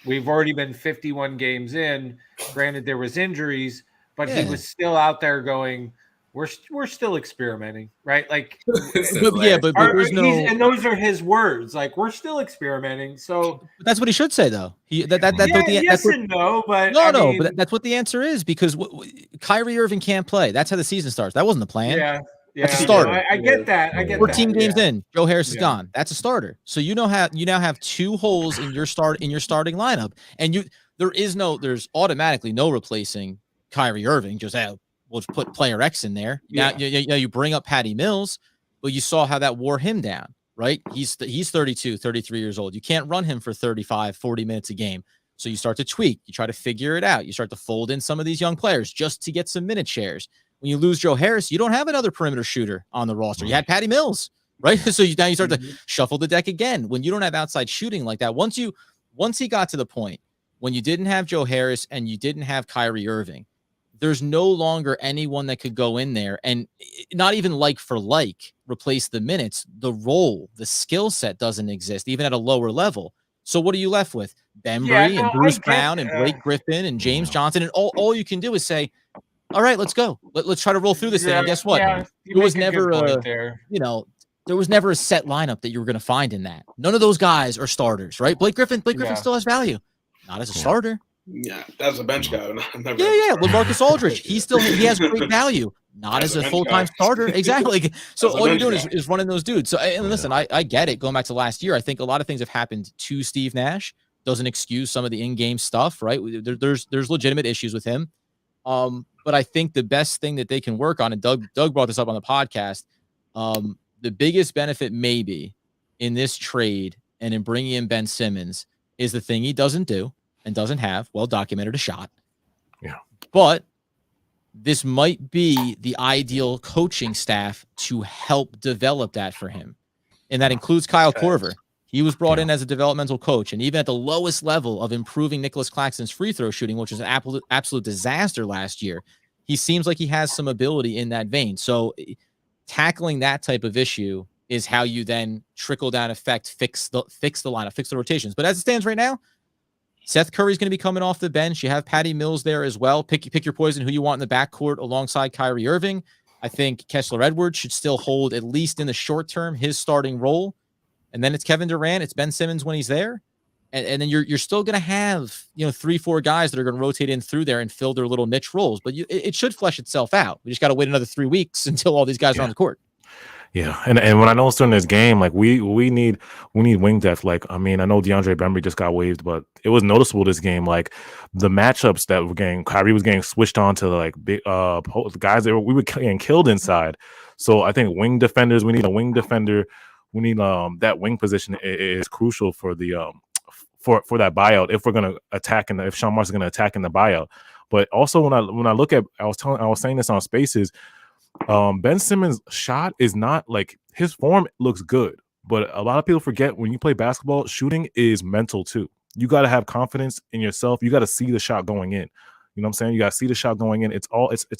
We've already been 51 games in. Granted, there was injuries, but he Yeah. was still out there going, we're still experimenting, right? Like, but there's no. and those are his words. Like, we're still experimenting. So that's what he should say, though. No, but but that's what the answer is, because Kyrie Irving can't play. That's how the season starts. That wasn't the plan. Yeah. That's a starter. I get that. 14 games in, Joe Harris is gone. That's a starter. So you now have two holes in your starting lineup, and there's automatically no replacing Kyrie Irving. Just we'll just put player X in there. Yeah. Now you bring up Patty Mills, but you saw how that wore him down, right? He's 32, 33 years old. You can't run him for 35, 40 minutes a game. So you start to tweak. You try to figure it out. You start to fold in some of these young players just to get some minute shares. When you lose Joe Harris, you don't have another perimeter shooter on the roster. You had Patty Mills, right? So now you start to shuffle the deck again. When you don't have outside shooting like that, once he got to the point when you didn't have Joe Harris and you didn't have Kyrie Irving, there's no longer anyone that could go in there and not even like for like replace the minutes. The role, the skill set doesn't exist, even at a lower level. So what are you left with? Bembry and Bruce Brown and Blake Griffin and James Johnson, and all you can do is say, all right, let's go. Let's try to roll through this thing. And guess what? There was never there was never a set lineup that you were going to find in that. None of those guys are starters, right? Blake Griffin still has value, not as a starter. Yeah, as a bench guy. LaMarcus Aldridge, he has great value, not as a full-time starter. Exactly. So all you're doing is running those dudes. So and listen, I get it. Going back to last year, I think a lot of things have happened to Steve Nash. Doesn't excuse some of the in-game stuff, right? There's legitimate issues with him. But I think the best thing that they can work on, and Doug brought this up on the podcast, the biggest benefit maybe in this trade and in bringing in Ben Simmons is the thing he doesn't do and doesn't have well-documented a shot. Yeah. But this might be the ideal coaching staff to help develop that for him. And that includes Kyle Korver. He was brought in as a developmental coach, and even at the lowest level of improving Nicholas Claxton's free throw shooting, which was an absolute disaster last year, he seems like he has some ability in that vein. So tackling that type of issue is how you then trickle down effect, fix the lineup, fix the rotations. But as it stands right now, Seth Curry's going to be coming off the bench. You have Patty Mills there as well. Pick your poison, who you want in the backcourt alongside Kyrie Irving. I think Kessler Edwards should still hold, at least in the short term, his starting role. And then it's Kevin Durant, it's Ben Simmons when he's there. And then you're still going to have, 3-4 guys that are going to rotate in through there and fill their little niche roles. But it should flesh itself out. We just got to wait another 3 weeks until all these guys are on the court. Yeah, and when I noticed during this game, like we need wing depth. Like, I mean, I know DeAndre Bembry just got waived, but it was noticeable this game. Like the matchups that were getting, Kyrie was getting switched on to like big guys that we were getting killed inside. So I think wing defenders, we need a wing defender. We need that wing position is crucial for the for that buyout if we're gonna attack if Sean Marks is gonna attack in the buyout. But also when I look at, I was saying this on Spaces. Ben Simmons' shot is not like, his form looks good, but a lot of people forget when you play basketball, shooting is mental too. You got to have confidence in yourself. You got to see the shot going in. You know what I'm saying? You got to see the shot going in. It's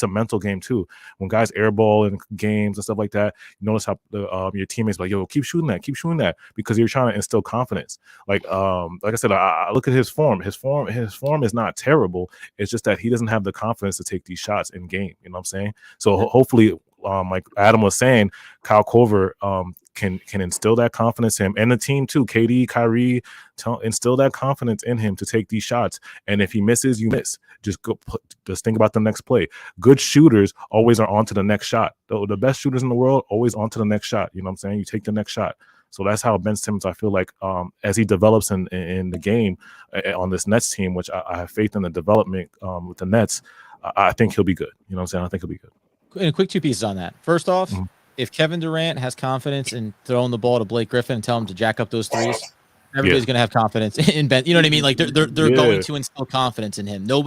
a mental game too. When guys airball in games and stuff like that, you notice how your teammates are like, yo, keep shooting that, because you're trying to instill confidence. Like I said, I look at his form. His form is not terrible. It's just that he doesn't have the confidence to take these shots in game. You know what I'm saying? So hopefully, like Adam was saying, Kyle Korver can instill that confidence in him and the team too. KD, Kyrie, instill that confidence in him to take these shots. And if he misses, you miss. Just think about the next play. Good shooters always are on to the next shot. The best shooters in the world always on to the next shot. You know what I'm saying? You take the next shot. So that's how Ben Simmons, I feel like, as he develops in the game on this Nets team, which I have faith in the development with the Nets, I think he'll be good. You know what I'm saying? I think he'll be good. And a quick 2 pieces on that. First off, if Kevin Durant has confidence in throwing the ball to Blake Griffin and tell him to jack up those threes, everybody's going to have confidence in Ben. You know what I mean? Like they're going to instill confidence in him. No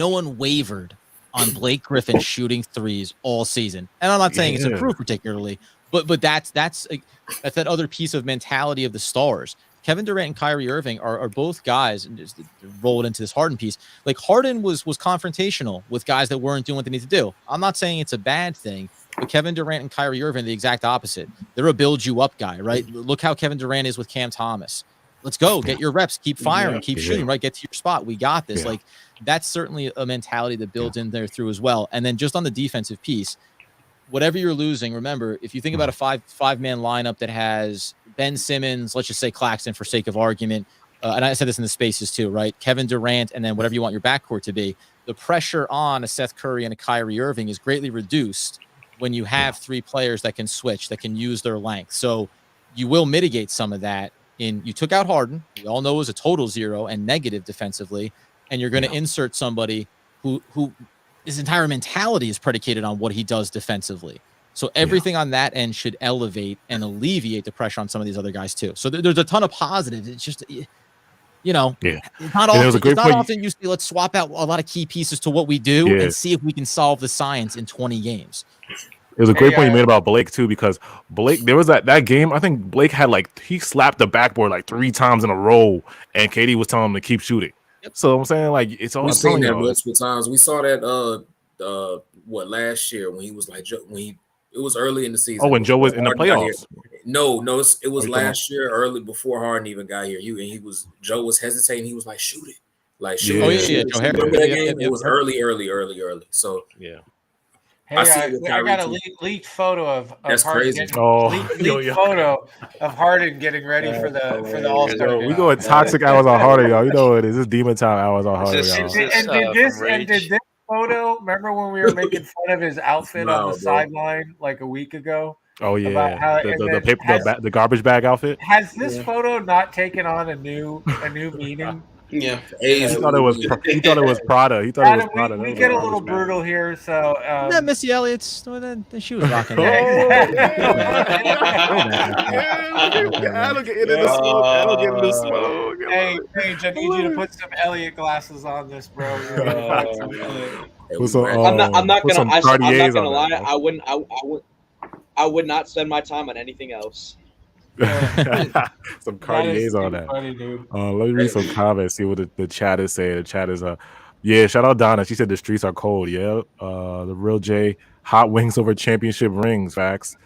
one wavered on Blake Griffin shooting threes all season. And I'm not saying it's improved particularly, but that's that other piece of mentality of the stars. Kevin Durant and Kyrie Irving are both guys, and just roll it into this Harden piece. Like Harden was confrontational with guys that weren't doing what they need to do. I'm not saying it's a bad thing, but Kevin Durant and Kyrie Irving are the exact opposite. They're a build you up guy, right? Look how Kevin Durant is with Cam Thomas. let's go, get your reps, keep firing, keep Yeah. shooting, right? Get to your spot. We got this. Yeah. Like that's certainly a mentality that builds in there through as well. And then just on the defensive piece, whatever you're losing, remember, if you think about a five-man lineup that has Ben Simmons, let's just say Claxton for sake of argument, and I said this in the spaces too, right? Kevin Durant, and then whatever you want your backcourt to be, the pressure on a Seth Curry and a Kyrie Irving is greatly reduced when you have three players that can switch, that can use their length. So you will mitigate some of that. You took out Harden, we all know is a total zero and negative defensively, and you're going to insert somebody who his entire mentality is predicated on what he does defensively. So everything on that end should elevate and alleviate the pressure on some of these other guys too. So there's a ton of positives. It's just, it's not often you say, let's swap out a lot of key pieces to what we do and see if we can solve the science in 20 games. It was a great point you made about Blake too, because Blake, there was that game. I think Blake had he slapped the backboard 3 times in a row, and KD was telling him to keep shooting. Yep. So I'm saying it's all. We've seen that multiple times. We saw that last year when he was it was early in the season. Oh, when Joe was in the playoffs. No, it was last year, early before Harden even got here. Joe was hesitating. He was like, shoot it, shoot it. Joe Harden. Remember that game? It was early. So Hey, I got a leaked photo of Harden. Leaked photo of Harden getting ready for the All-Star. We go at toxic hours on Harden, y'all. You know what it is. This demon time hours on Harden, y'all. Did this photo? Remember when we were making fun of his outfit on the sideline a week ago? Oh yeah, the garbage bag outfit. Has this photo not taken on a new meaning? Yeah, he thought it was Prada. He thought it was Prada. We get a little brutal here, so that Missy Elliott's she was rocking. I don't get into the smoke. Hey, I need you to put some Elliott glasses on this, bro. I'm not gonna lie. I would not spend my time on anything else. Some Cartiers on that. Funny, dude. Let me read some comments. See what the chat is saying. The chat is shout out Donna. She said the streets are cold. Yeah. The real J, hot wings over championship rings. Facts.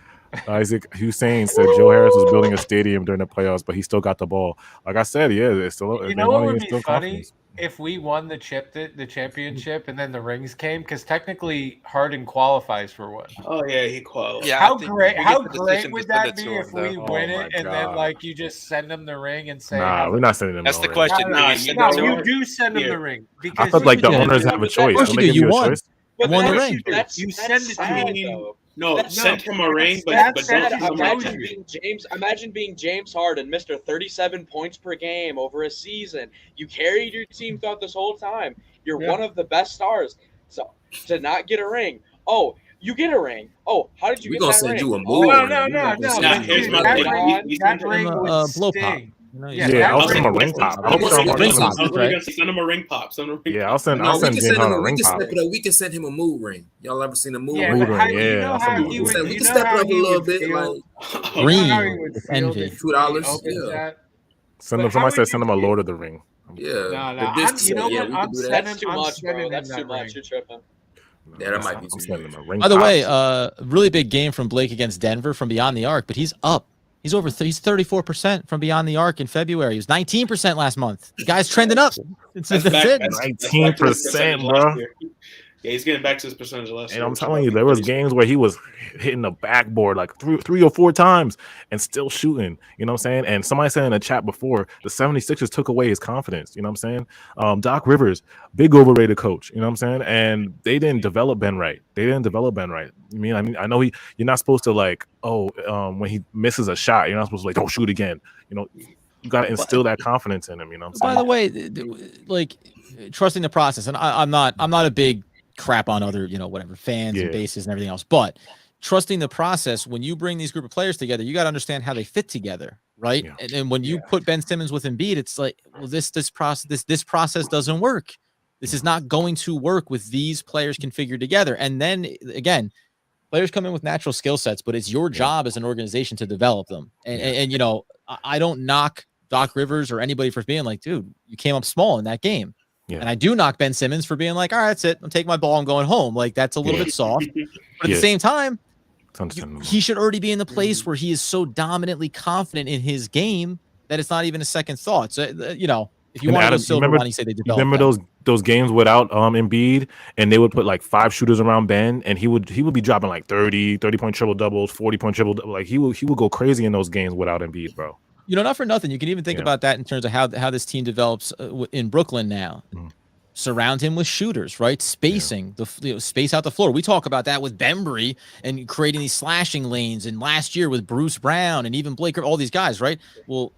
Isaac Hussein said Joe Harris was building a stadium during the playoffs, but he still got the ball. Like I said, it's still. You know what would be funny? Confidence. If we won the championship, and then the rings came, because technically Harden qualifies for one. Oh yeah, he qualifies. Yeah, how great would that be if we win it and then you just send him the ring and say, "Nah, we're not sending him." That's the question. You do send him the ring because I thought the owners have a choice. Of course you do. You won. You won the ring. You send it to him. Send him a ring, but imagine being James Harden, Mr. 37 points per game over a season. You carried your team throughout this whole time. You're one of the best stars. So to not get a ring, you get a ring. Oh, how did you get that ring? We're gonna send you a move. No. Here's my thing. That ring would blow pop. sting. I'll send him a ring pop. Send him a ring pop. I'll send James Harden a ring pop. We can send him a move ring. Y'all ever seen a move ring? We can step it up a little bit. Green envy. $2. Somebody said send him a Lord of the Ring. Yeah. That's too much, bro. That's too much. You're tripping. Yeah, that might be too much. By the way, really big game from Blake against Denver from beyond the arc, but he's up. He's 34% from beyond the arc in February. He was 19% last month. The guy's trending up. That's it. 19%, bro. Yeah, he's getting back to his percentage last year. And I'm telling you, there was games where he was hitting the backboard three or four times and still shooting. You know what I'm saying? And somebody said in the chat before, the 76ers took away his confidence. You know what I'm saying? Doc Rivers, big overrated coach. You know what I'm saying? And they didn't develop Ben right. I mean, I know you're not supposed to when he misses a shot, you're not supposed to don't shoot again. You know, you got to instill that confidence in him. You know what I'm saying? By the way, trusting the process, and I'm not a big crap on other, fans and bases and everything else. But trusting the process, when you bring these group of players together, you got to understand how they fit together, right? Yeah. And when you put Ben Simmons with Embiid, it's this process doesn't work. This is not going to work with these players configured together. And then again, players come in with natural skill sets, but it's your job as an organization to develop them. And I don't knock Doc Rivers or anybody for being dude, you came up small in that game. Yeah. And I do knock Ben Simmons for being all right, that's it. I'm taking my ball. I'm going home. That's a little bit soft. But at the same time, he should already be in the place where he is so dominantly confident in his game that it's not even a second thought. So you know, if you And want to go Adam, silver lining, say they developed. remember those games without Embiid, and they would put like 5 shooters around Ben, and he would be dropping like 30-point triple doubles, 40-point triple doubles. Like he would go crazy in those games without Embiid, bro. You know, not for nothing. You can even think about that in terms of how this team develops in Brooklyn now. Surround him with shooters, right? Spacing space out the floor. We talk about that with Bembry and creating these slashing lanes, and last year with Bruce Brown and even Blake, all these guys, right? Well,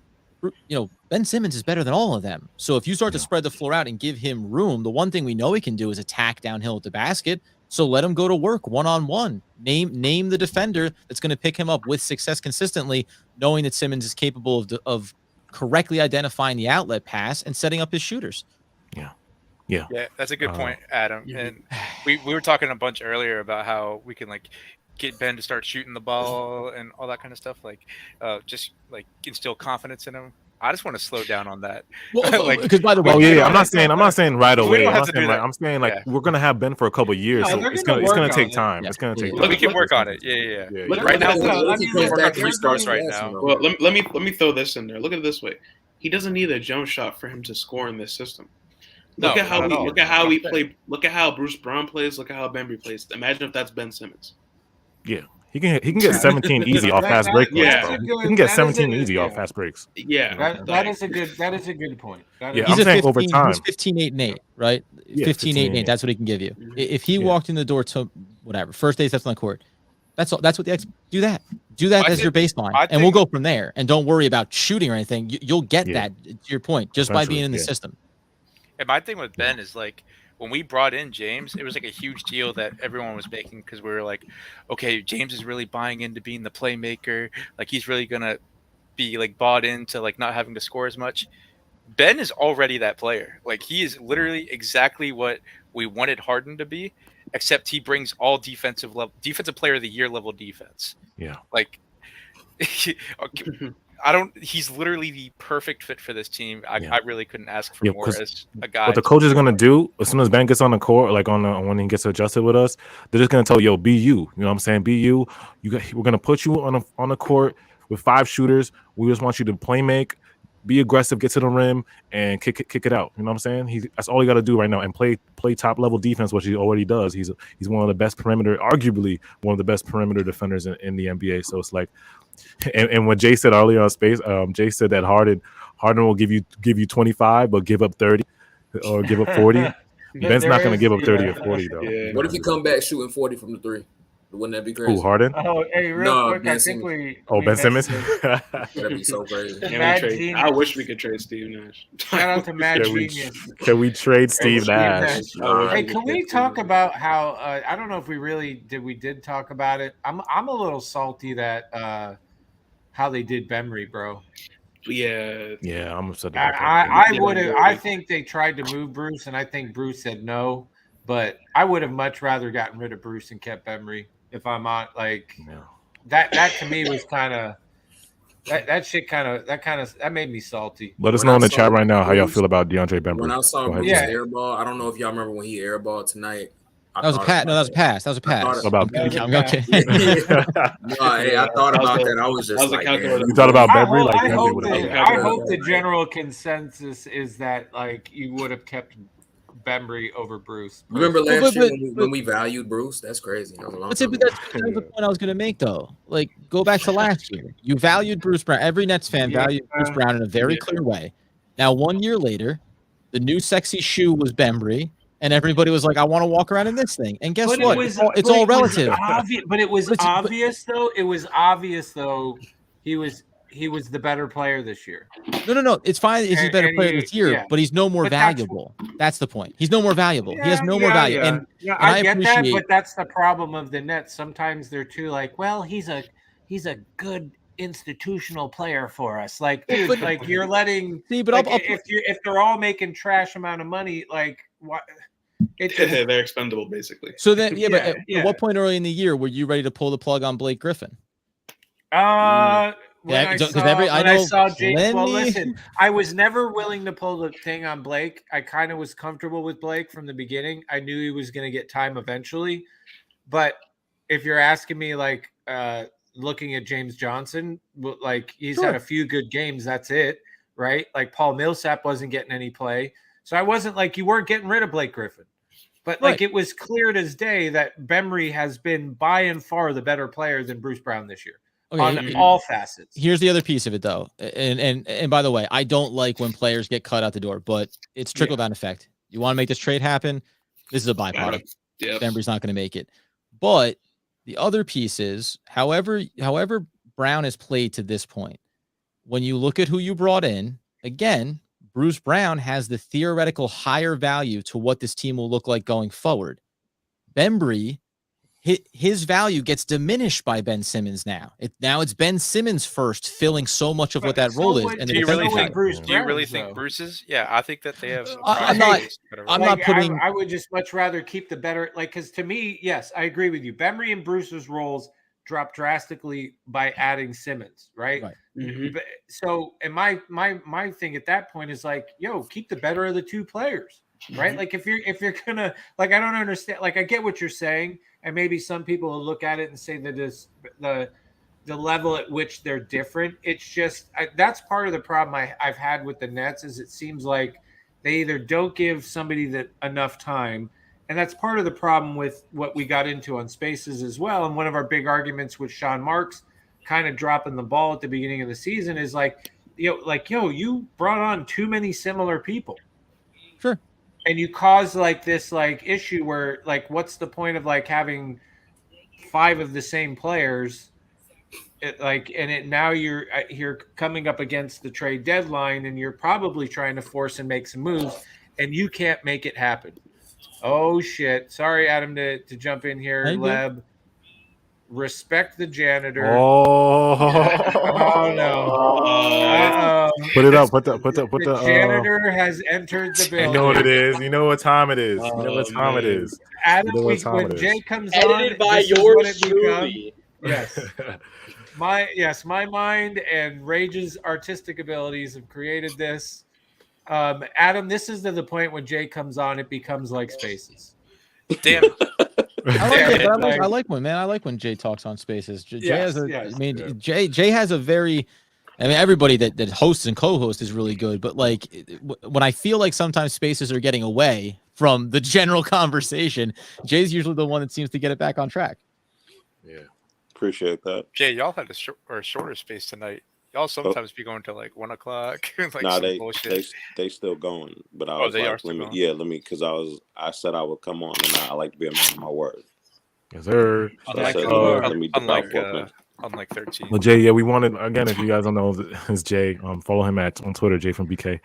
you know, Ben Simmons is better than all of them. So if you start to spread the floor out and give him room, the one thing we know he can do is attack downhill at the basket. So let him go to work one-on-one. Name the defender that's going to pick him up with success consistently, knowing that Simmons is capable of correctly identifying the outlet pass and setting up his shooters. Yeah, that's a good point, Adam. And we were talking a bunch earlier about how we can like get Ben to start shooting the ball and all that kind of stuff, like just like instill confidence in him. I just want to slow down on that. Well, like, because by the way, I'm not saying right away. I'm saying like Yeah. we're gonna have Ben for a couple of years, so it's gonna take time. It's gonna take time. We can work on it. Yeah. Look, Right now, he's we're back on 3 stars right now. now. Well, let me throw this in there. Look at it this way: he doesn't need a jump shot for him to score in this system. Look at how we play. Look at how Bruce Brown plays. Look at how Bembry plays. Imagine if that's Ben Simmons. Yeah, he can get 17 easy off fast break. Bro. He can get 17 easy off fast breaks. Yeah, that is a good point. Yeah, I'm saying over time. He's 15, 8, and 8, right? Yeah, 15, 8, and 8. That's what he can give you. If he walked in the door to whatever first day steps on the court, that's all. That's what the do that. Do that as your baseline, and we'll go from there. And don't worry about shooting or anything. You'll get that. To your point, just by being in the system. And my thing with Ben is like when we brought in James, it was like a huge deal that everyone was making because we were like, okay, James is really buying into being the playmaker. Like he's really gonna be like bought into like not having to score as much. Ben is already that player. Like he is literally exactly what we wanted Harden to be, except he brings all defensive player of the year level defense. Yeah. Like he's literally the perfect fit for this team. I really couldn't ask for more as a guy. What the coach is gonna do as soon as Ben gets on the court, like when he gets adjusted with us, they're just gonna tell yo, be you. You know what I'm saying? Be you. We're gonna put you on the court with 5 shooters. We just want you to play make, be aggressive, get to the rim, and kick it out. You know what I'm saying? That's all he got to do right now, and play top level defense, which he already does. He's one of the best arguably one of the best perimeter defenders in the NBA. So it's like, and what Jay said earlier on Space, Jay said that Harden will give you 25, but give up 30 or give up 40. Ben's not going to give up 30 or 40 though. Yeah. What if he come back shooting 40 from the 3? Wouldn't that be crazy? Who, Harden? Oh, hey, real quick, I think Ben Simmons? That'd be so crazy. I wish we could trade Steve Nash. Shout out to Mad Genius. Can we trade Steve Nash? Hey, can we talk about how I don't know if we did talk about it. I'm a little salty that how they did Bembry, bro. Yeah, I'm upset about that. I would have. I think they tried to move Bruce, and I think Bruce said no. But I would have much rather gotten rid of Bruce and kept Bembry. If I'm on that to me was kind of that made me salty. Let us know in the chat right now how y'all feel about DeAndre Bembry. When I saw Bruce airball, I don't know if y'all remember when he airballed tonight. That was a pass. No, that was a pass. That was a pass. I'm okay. Hey, I thought about that. I was just like, you thought about Bembry? I hope the general consensus is that like you would have kept Bembry over Bruce. Remember last year when we valued Bruce? That's crazy. That was a long time ago. That's the point I was going to make, though. Like, go back to last year. You valued Bruce Brown. Every Nets fan valued Bruce Brown in a very clear way. Now, 1 year later, the new sexy shoe was Bembry, and everybody was like, I want to walk around in this thing. And guess what? It's all relative. It was obvious, though. It was obvious, though. He was the better player this year. No. It's fine. He's a better player this year, but he's no more valuable. That's the point. He's no more valuable. He has no more value. Yeah. And I get that, but that's the problem of the Nets. Sometimes they're too like, well, he's a good institutional player for us. Like, dude, like you're letting. See, but like, if they're all making trash amount of money, like what? They're expendable, basically. So then, but at what point early in the year were you ready to pull the plug on Blake Griffin? When I saw James, well, listen, I was never willing to pull the thing on Blake. I kind of was comfortable with Blake from the beginning. I knew he was going to get time eventually. But if you're asking me, like, looking at James Johnson, like he's had a few good games. That's it, right? Like Paul Millsap wasn't getting any play. So I wasn't like you weren't getting rid of Blake Griffin. But like it was clear as day that Bembry has been by and far the better player than Bruce Brown this year on all facets. Here's the other piece of it though. And by the way, I don't like when players get cut out the door, but it's trickle down effect. You want to make this trade happen? This is a byproduct. Bembry's not going to make it. But the other piece is, however Brown has played to this point, when you look at who you brought in, again, Bruce Brown has the theoretical higher value to what this team will look like going forward. Bembry, his value gets diminished by Ben Simmons now. Now it's Ben Simmons first filling so much of what that role is. And do you really think Bruce's? Yeah, I think that they have. I'm not putting. I would just much rather keep the better, like, because to me, yes, I agree with you. Bembry and Bruce's roles dropped drastically by adding Simmons, right? So, and my thing at that point is like, yo, keep the better of the two players, right? Like if you're gonna, like, I don't understand. Like I get what you're saying, and maybe some people will look at it and say that the level at which they're different. It's just that's part of the problem I've had with the Nets is it seems like they either don't give somebody that enough time. And that's part of the problem with what we got into on Spaces as well. And one of our big arguments with Sean Marks kind of dropping the ball at the beginning of the season is like, you brought on too many similar people. Sure. And you caused like this like issue where like, what's the point of like having 5 of the same players? Now you're coming up against the trade deadline and you're probably trying to force and make some moves and you can't make it happen. Oh shit! Sorry, Adam, to jump in here. Leb, respect the janitor. Oh no! Put it up. Put the janitor has entered the building. You know what it is. You know what time it is. You know what time it is. Adam, when Jay comes edited on, by yours truly. Yes. My mind and Rage's artistic abilities have created this. Adam, this is to the point when Jay comes on, it becomes like Spaces. Damn. I like when Jay talks on Spaces. Jay has a very, I mean, everybody that hosts and co-hosts is really good, but like when I feel like sometimes Spaces are getting away from the general conversation, Jay's usually the one that seems to get it back on track. Yeah, appreciate that. Jay, y'all had a shorter space tonight. Y'all sometimes be going to like 1 o'clock. Nah, they still going. But I was like, let me, because I said I would come on, and I like to be a man of my word. Yes, sir. So unlike 13. Well, Jay, we wanted, again, if you guys don't know, it's Jay. Follow him on Twitter, Jay from BK.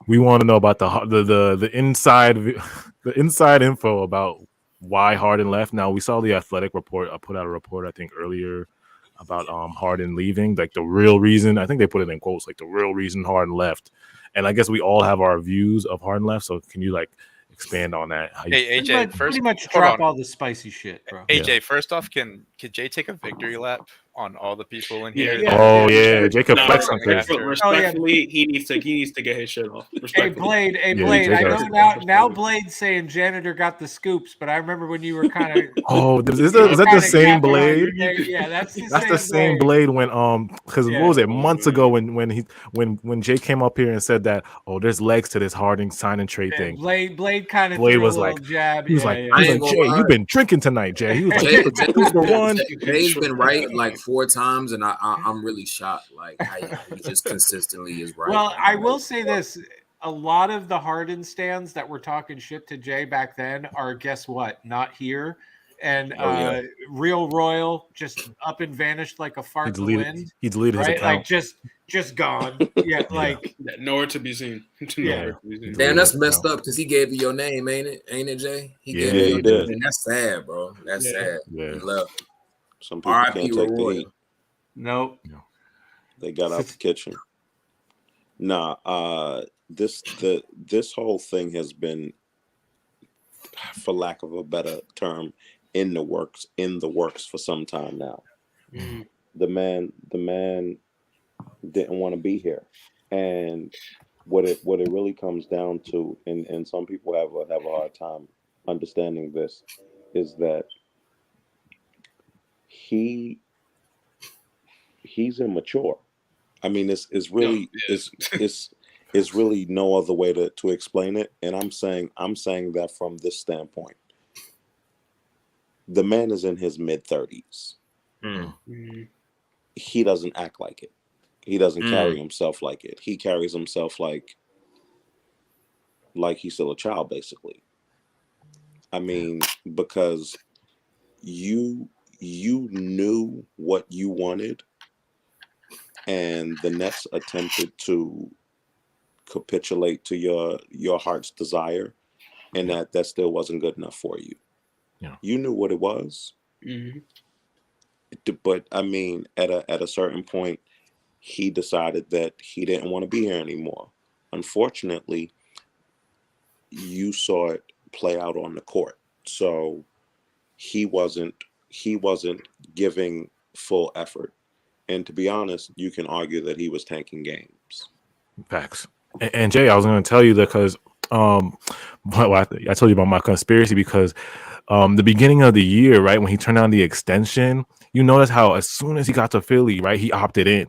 We want to know about the inside info about why Harden left. Now we saw the Athletic report. I put out a report I think earlier about Harden leaving, like the real reason. I think they put it in quotes, like the real reason Harden left. And I guess we all have our views of Harden left. So can you like expand on that? Hey AJ, pretty much drop all the spicy shit, bro. AJ, first off, can Jay take a victory lap on all the people in here? Jay could flex on that. Respectfully, he needs to get his shit off. Hey Blade, I know now Blade's saying janitor got the scoops, but I remember when you were kind of is that the same Blade? Yeah, that's the same Blade when because what was it months ago when Jay came up here and said that there's legs to this Harden sign and trade thing. Blade kind of was like jab. He was like, Jay, you've been drinking tonight, Jay. He was like, Jay's been right like 4 times, and I'm really shocked. Like he just consistently is right. Well, I will say this: a lot of the Harden stands that were talking shit to Jay back then are, guess what? Not here. And Real Royal just up and vanished like a fart in the wind. He deleted his account. Like just gone. Yeah, like nowhere to be seen. Damn, that's messed up because he gave you your name, ain't it, Jay? He gave you your name. And that's sad, bro. That's sad. Yeah. He left. Some people can't take the heat. Nope. They got out the kitchen. Nah, this whole thing has been, for lack of a better term, in the works for some time now. Mm. The man didn't want to be here, and what it really comes down to, and some people have a hard time understanding this, is that he he's immature. I mean, it's really it's really no other way to explain it. And I'm saying that from this standpoint, the man is in his mid-30s. He doesn't act like it. He doesn't carry himself like it. He carries himself like he's still a child, basically. I mean, because you knew what you wanted, and the Nets attempted to capitulate to your heart's desire, and that still wasn't good enough for you. Yeah. You knew what it was. But I mean, at a certain point, he decided that he didn't want to be here anymore. Unfortunately, you saw it play out on the court. So he wasn't giving full effort. And to be honest, you can argue that he was tanking games. Facts. And Jay, I was going to tell you that because I told you about my conspiracy because the beginning of the year, right, when he turned on the extension, you notice how as soon as he got to Philly, right, he opted in.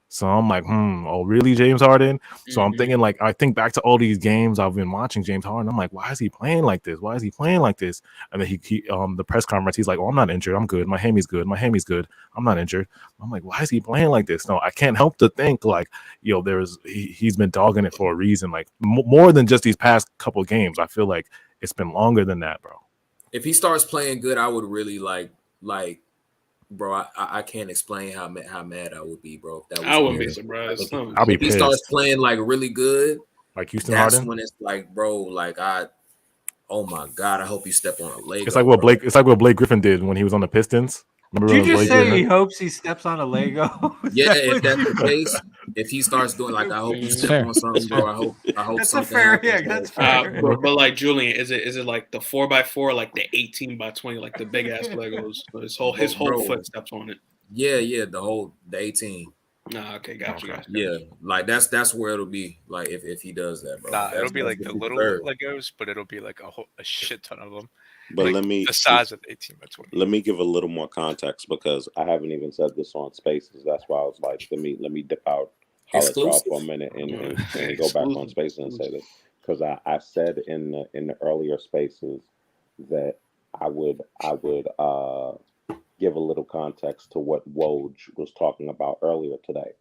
So I'm like, oh, really, James Harden? So I'm thinking, like, I think back to all these games I've been watching James Harden. I'm like, why is he playing like this? Why is he playing like this? And then he the press conference, he's like, oh, I'm not injured. I'm good. My hammies good. My hammies good. I'm not injured. I'm like, why is he playing like this? No, I can't help to think, like, he's been dogging it for a reason, like more than just these past couple of games. I feel like it's been longer than that, bro. If he starts playing good, I would really like. Bro, I can't explain how mad I would be, bro. If that was I wouldn't be surprised. I'll be if he pissed. starts playing like really good, like Houston that's Harden. when it's like, bro, like oh my god, I hope you step on a Lego. It's like what Blake Griffin did when he was on the Pistons. Did you just say he hopes he steps on a Lego? Yeah, if that's the case, if he starts doing like, I hope you step on something, bro. I hope that's something a fair, happens. yeah, that's fair. But like Julian, is it like the 4x4, like the 18x20, like the big ass Legos? His whole foot steps on it. Yeah, the 18. Nah, okay, gotcha. Yeah, like that's where it'll be. Like if he does that, bro. Nah, it'll be like the little Legos, but it'll be like a shit ton of them. But like the size of 18x20. Let me give a little more context because I haven't even said this on Spaces. That's why I was like, let me dip out y'all for a minute and go back on Spaces and say this, because I said in the earlier Spaces that I would give a little context to what Woj was talking about earlier today.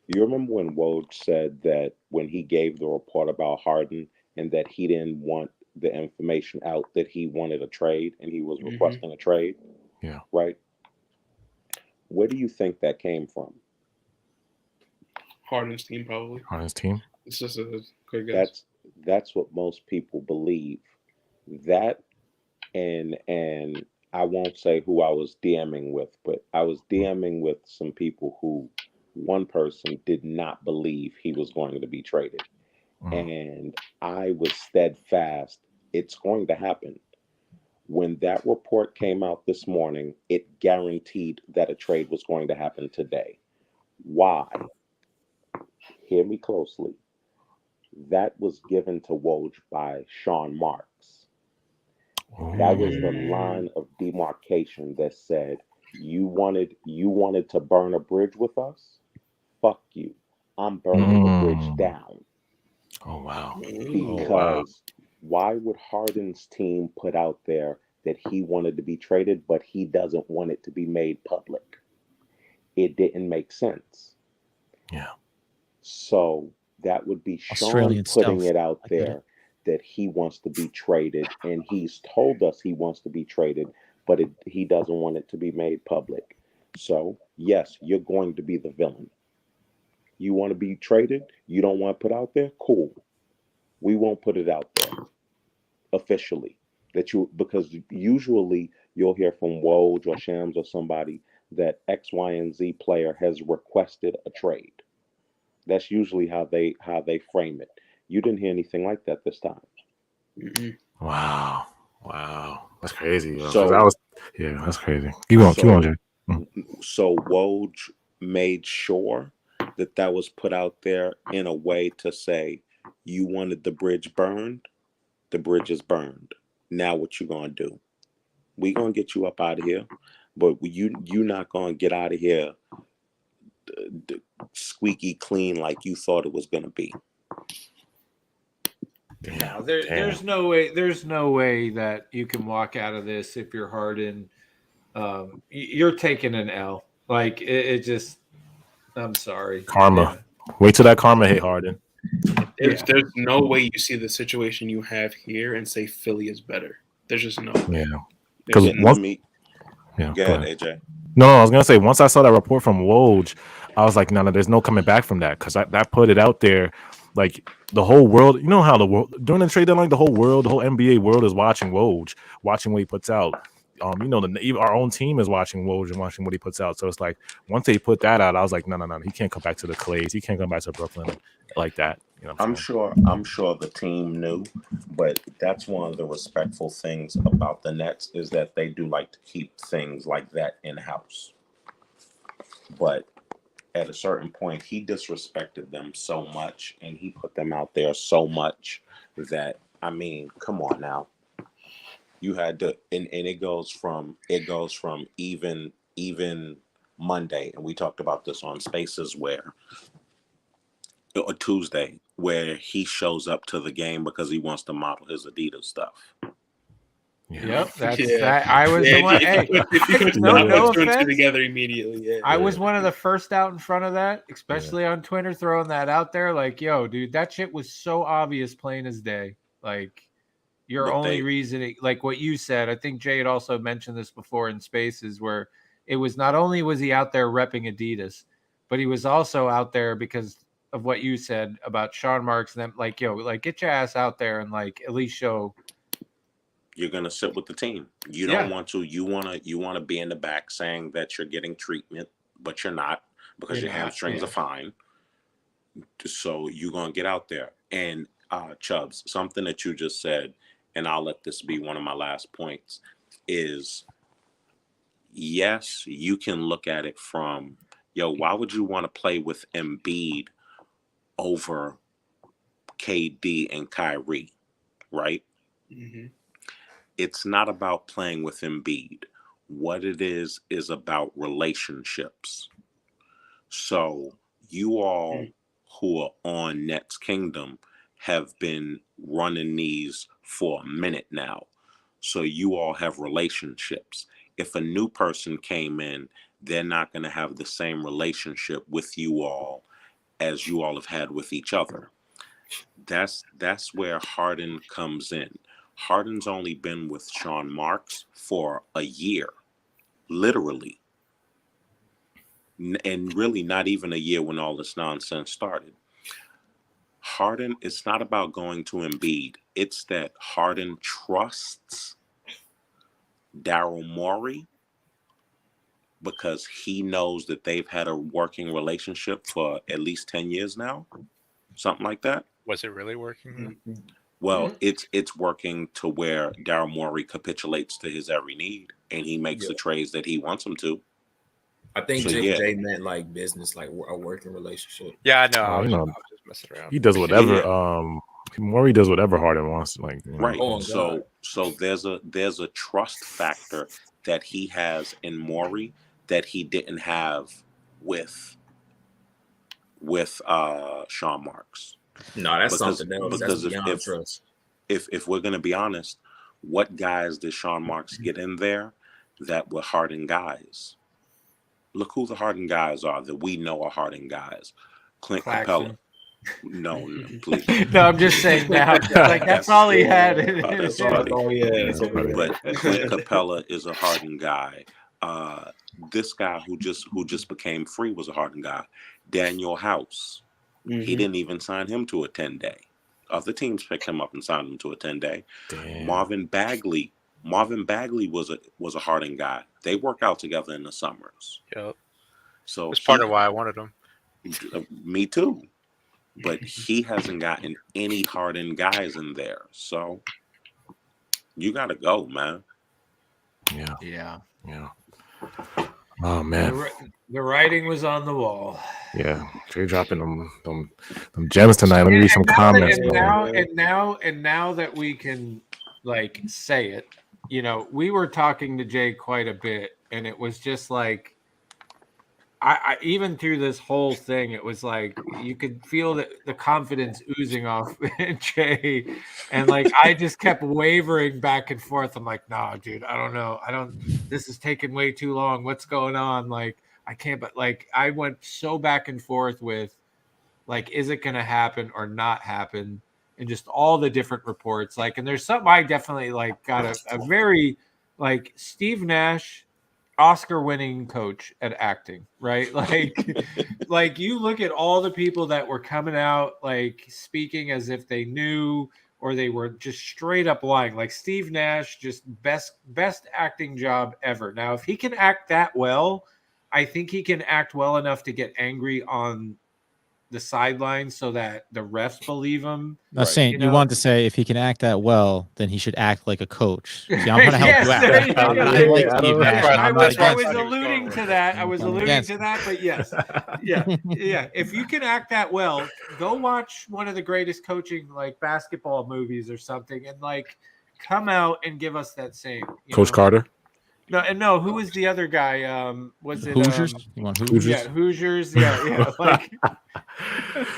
You remember when Woj said that when he gave the report about Harden and that he didn't want the information out that he wanted a trade and he was requesting a trade? Yeah. Right? Where do you think that came from? Harden's team, probably. Harden's team? It's just a quick guess. That's what most people believe. That and I won't say who I was DMing with, but I was DMing with some people who one person did not believe he was going to be traded. And I was steadfast. It's going to happen. When that report came out this morning, it guaranteed that a trade was going to happen today. Why? Hear me closely. That was given to Woj by Sean Marks. That was the line of demarcation that said, you wanted to burn a bridge with us? Fuck you. I'm burning the bridge down. Oh, wow. Because why would Harden's team put out there that he wanted to be traded, but he doesn't want it to be made public? It didn't make sense. Yeah. So that would be Sean putting it out there that he wants to be traded, and he's told us he wants to be traded, but he doesn't want it to be made public. So, yes, you're going to be the villain. You want to be traded? You don't want to put out there? Cool. We won't put it out there officially. Because usually you'll hear from Woj or Shams or somebody that X, Y, and Z player has requested a trade. That's usually how they frame it. You didn't hear anything like that this time. Wow. That's crazy. So that's crazy. Keep on, Jay. So Woj made sure that was put out there in a way to say, you wanted the bridge burned, the bridge is burned. Now what you gonna do? We gonna get you up out of here, but you're not gonna get out of here squeaky clean like you thought it was going to be. No, there's no way. There's no way that you can walk out of this if you're Harden. You're taking an L. Like it just. I'm sorry. Karma. Wait till that karma hit Harden. There's no way you see the situation you have here and say Philly is better. There's just no way. Yeah. Because once go ahead, AJ. No, I was gonna say once I saw that report from Woj, I was like, no, there's no coming back from that because that put it out there. Like the whole world, you know how the world during the trade deadline, the whole NBA world is watching Woj, watching what he puts out. Our own team is watching Woj and watching what he puts out. So it's like once they put that out, I was like, no, he can't come back to the Clays. He can't come back to Brooklyn like that. You know, I'm sure the team knew, but that's one of the respectful things about the Nets is that they do like to keep things like that in house. But at a certain point, he disrespected them so much, and he put them out there so much that come on now. You had to, and it goes from even Monday, and we talked about this on Spaces or Tuesday, where he shows up to the game because he wants to model his Adidas stuff. Yep, that. I was the one. Hey, no offense. Together immediately. Yeah, I was one of the first out in front of that, especially on Twitter, throwing that out there. Like, yo, dude, that shit was so obvious, plain as day. Like. Your only reason, like what you said, I think Jay had also mentioned this before in Spaces, where it was not only was he out there repping Adidas, but he was also out there because of what you said about Sean Marks and them. Like, yo, like get your ass out there and like at least show you're gonna sit with the team. You don't want to. You wanna be in the back saying that you're getting treatment, but you're not because your hamstrings are fine. So you're gonna get out there. And Chubbs, something that you just said. And I'll let this be one of my last points, is yes, you can look at it from, why would you want to play with Embiid over KD and Kyrie, right? Mm-hmm. It's not about playing with Embiid. What it is about relationships. So you all who are on Nets Kingdom have been running these for a minute now. So you all have relationships. If a new person came in, they're not going to have the same relationship with you all as you all have had with each other. That's where Harden comes in. Harden's only been with Sean Marks for a year, literally. And really not even a year when all this nonsense started. Harden, it's not about going to Embiid. It's that Harden trusts Daryl Morey because he knows that they've had a working relationship for at least 10 years now. Something like that. Was it really working? Well, it's working to where Daryl Morey capitulates to his every need and he makes the trades that he wants him to. I think Jay meant like business, like a working relationship. Yeah, I know. I was just messing around. He does whatever. Morey does whatever Harden wants. Like right. So there's a trust factor that he has in Morey that he didn't have with Sean Marks. No, that's something else. Because that's beyond trust. If we're gonna be honest, what guys did Sean Marks get in there that were Harden guys? Look who the Harden guys are that we know are Harden guys. Clint Capella. No, please. No, I'm just saying now. Like that's all he had. That's all he had. But Clint Capella is a Harden guy. This guy who just became free was a Harden guy. Daniel House. Mm-hmm. He didn't even sign him to a 10-day. Other teams picked him up and signed him to a 10-day. Damn. Marvin Bagley was a Harden guy. They work out together in the summers. Yep. So that's part of why I wanted him. Me too. But he hasn't gotten any Harden guys in there. So you gotta go, man. Yeah. Oh man. The writing was on the wall. Yeah. Jay dropping them gems tonight. Let me read some comments. And now that we can like say it, we were talking to Jay quite a bit, and it was just like I even through this whole thing, it was like you could feel the confidence oozing off Jay, and like I just kept wavering back and forth. I'm like, nah, dude, I don't know. This is taking way too long. What's going on? Like, I can't. But like, I went so back and forth with, like, is it going to happen or not happen? And just all the different reports. Like, and there's something I definitely like got a very like Steve Nash, Oscar-winning coach at acting, right? Like you look at all the people that were coming out, like speaking as if they knew, or they were just straight up lying. Like Steve Nash, just best acting job ever. Now, if he can act that well, I think he can act well enough to get angry on the sidelines so that the refs believe him. Now, Saint, you want to say if he can act that well, then he should act like a coach. See, I'm trying to help Yes, you out. there you I'm go. not like Steve Nash. I I'm not was against him. alluding to that. I was alluding to that, but yes. Yeah. If you can act that well, go watch one of the greatest coaching like basketball movies or something and like come out and give us that same. Coach Carter? No, who was the other guy? Was it Hoosiers? You want Hoosiers? Yeah, Hoosiers. Yeah. Like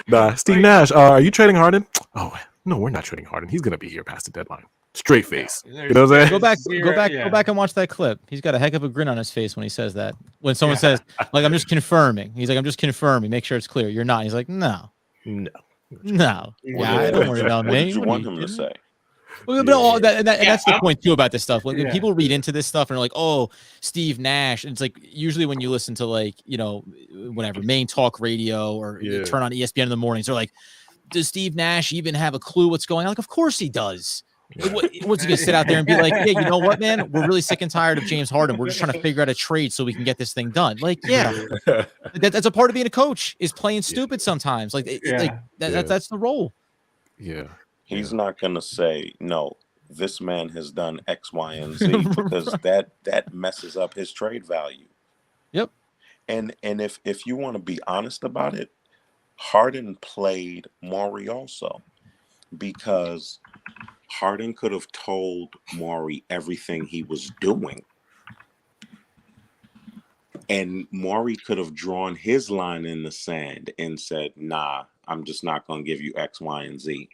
Nah, Steve Nash, are you trading Harden? Oh, no, we're not trading Harden. He's gonna be here past the deadline. Straight face. You know what I'm saying? Go back and watch that clip. He's got a heck of a grin on his face when he says that. When someone says, like, I'm just confirming. He's like, I'm just confirming. Make sure it's clear. You're not. He's like, no. No. Yeah, don't worry about me. What did you want him to say? Well, but all that, and that's the point too about this stuff. When people read into this stuff and are like, "Oh, Steve Nash," and it's like usually when you listen to like whatever main talk radio or you turn on ESPN in the mornings, they're like, "Does Steve Nash even have a clue what's going on?" Like, of course he does. What's he gonna sit out there and be like, "Yeah, you know what, man? We're really sick and tired of James Harden. We're just trying to figure out a trade so we can get this thing done." Like, yeah, that's a part of being a coach is playing stupid sometimes. Like, that's the role. Yeah. He's not going to say, no, this man has done X, Y, and Z because that messes up his trade value. Yep. And if you want to be honest about it, Harden played Maury also because Harden could have told Maury everything he was doing. And Maury could have drawn his line in the sand and said, nah, I'm just not going to give you X, Y, and Z.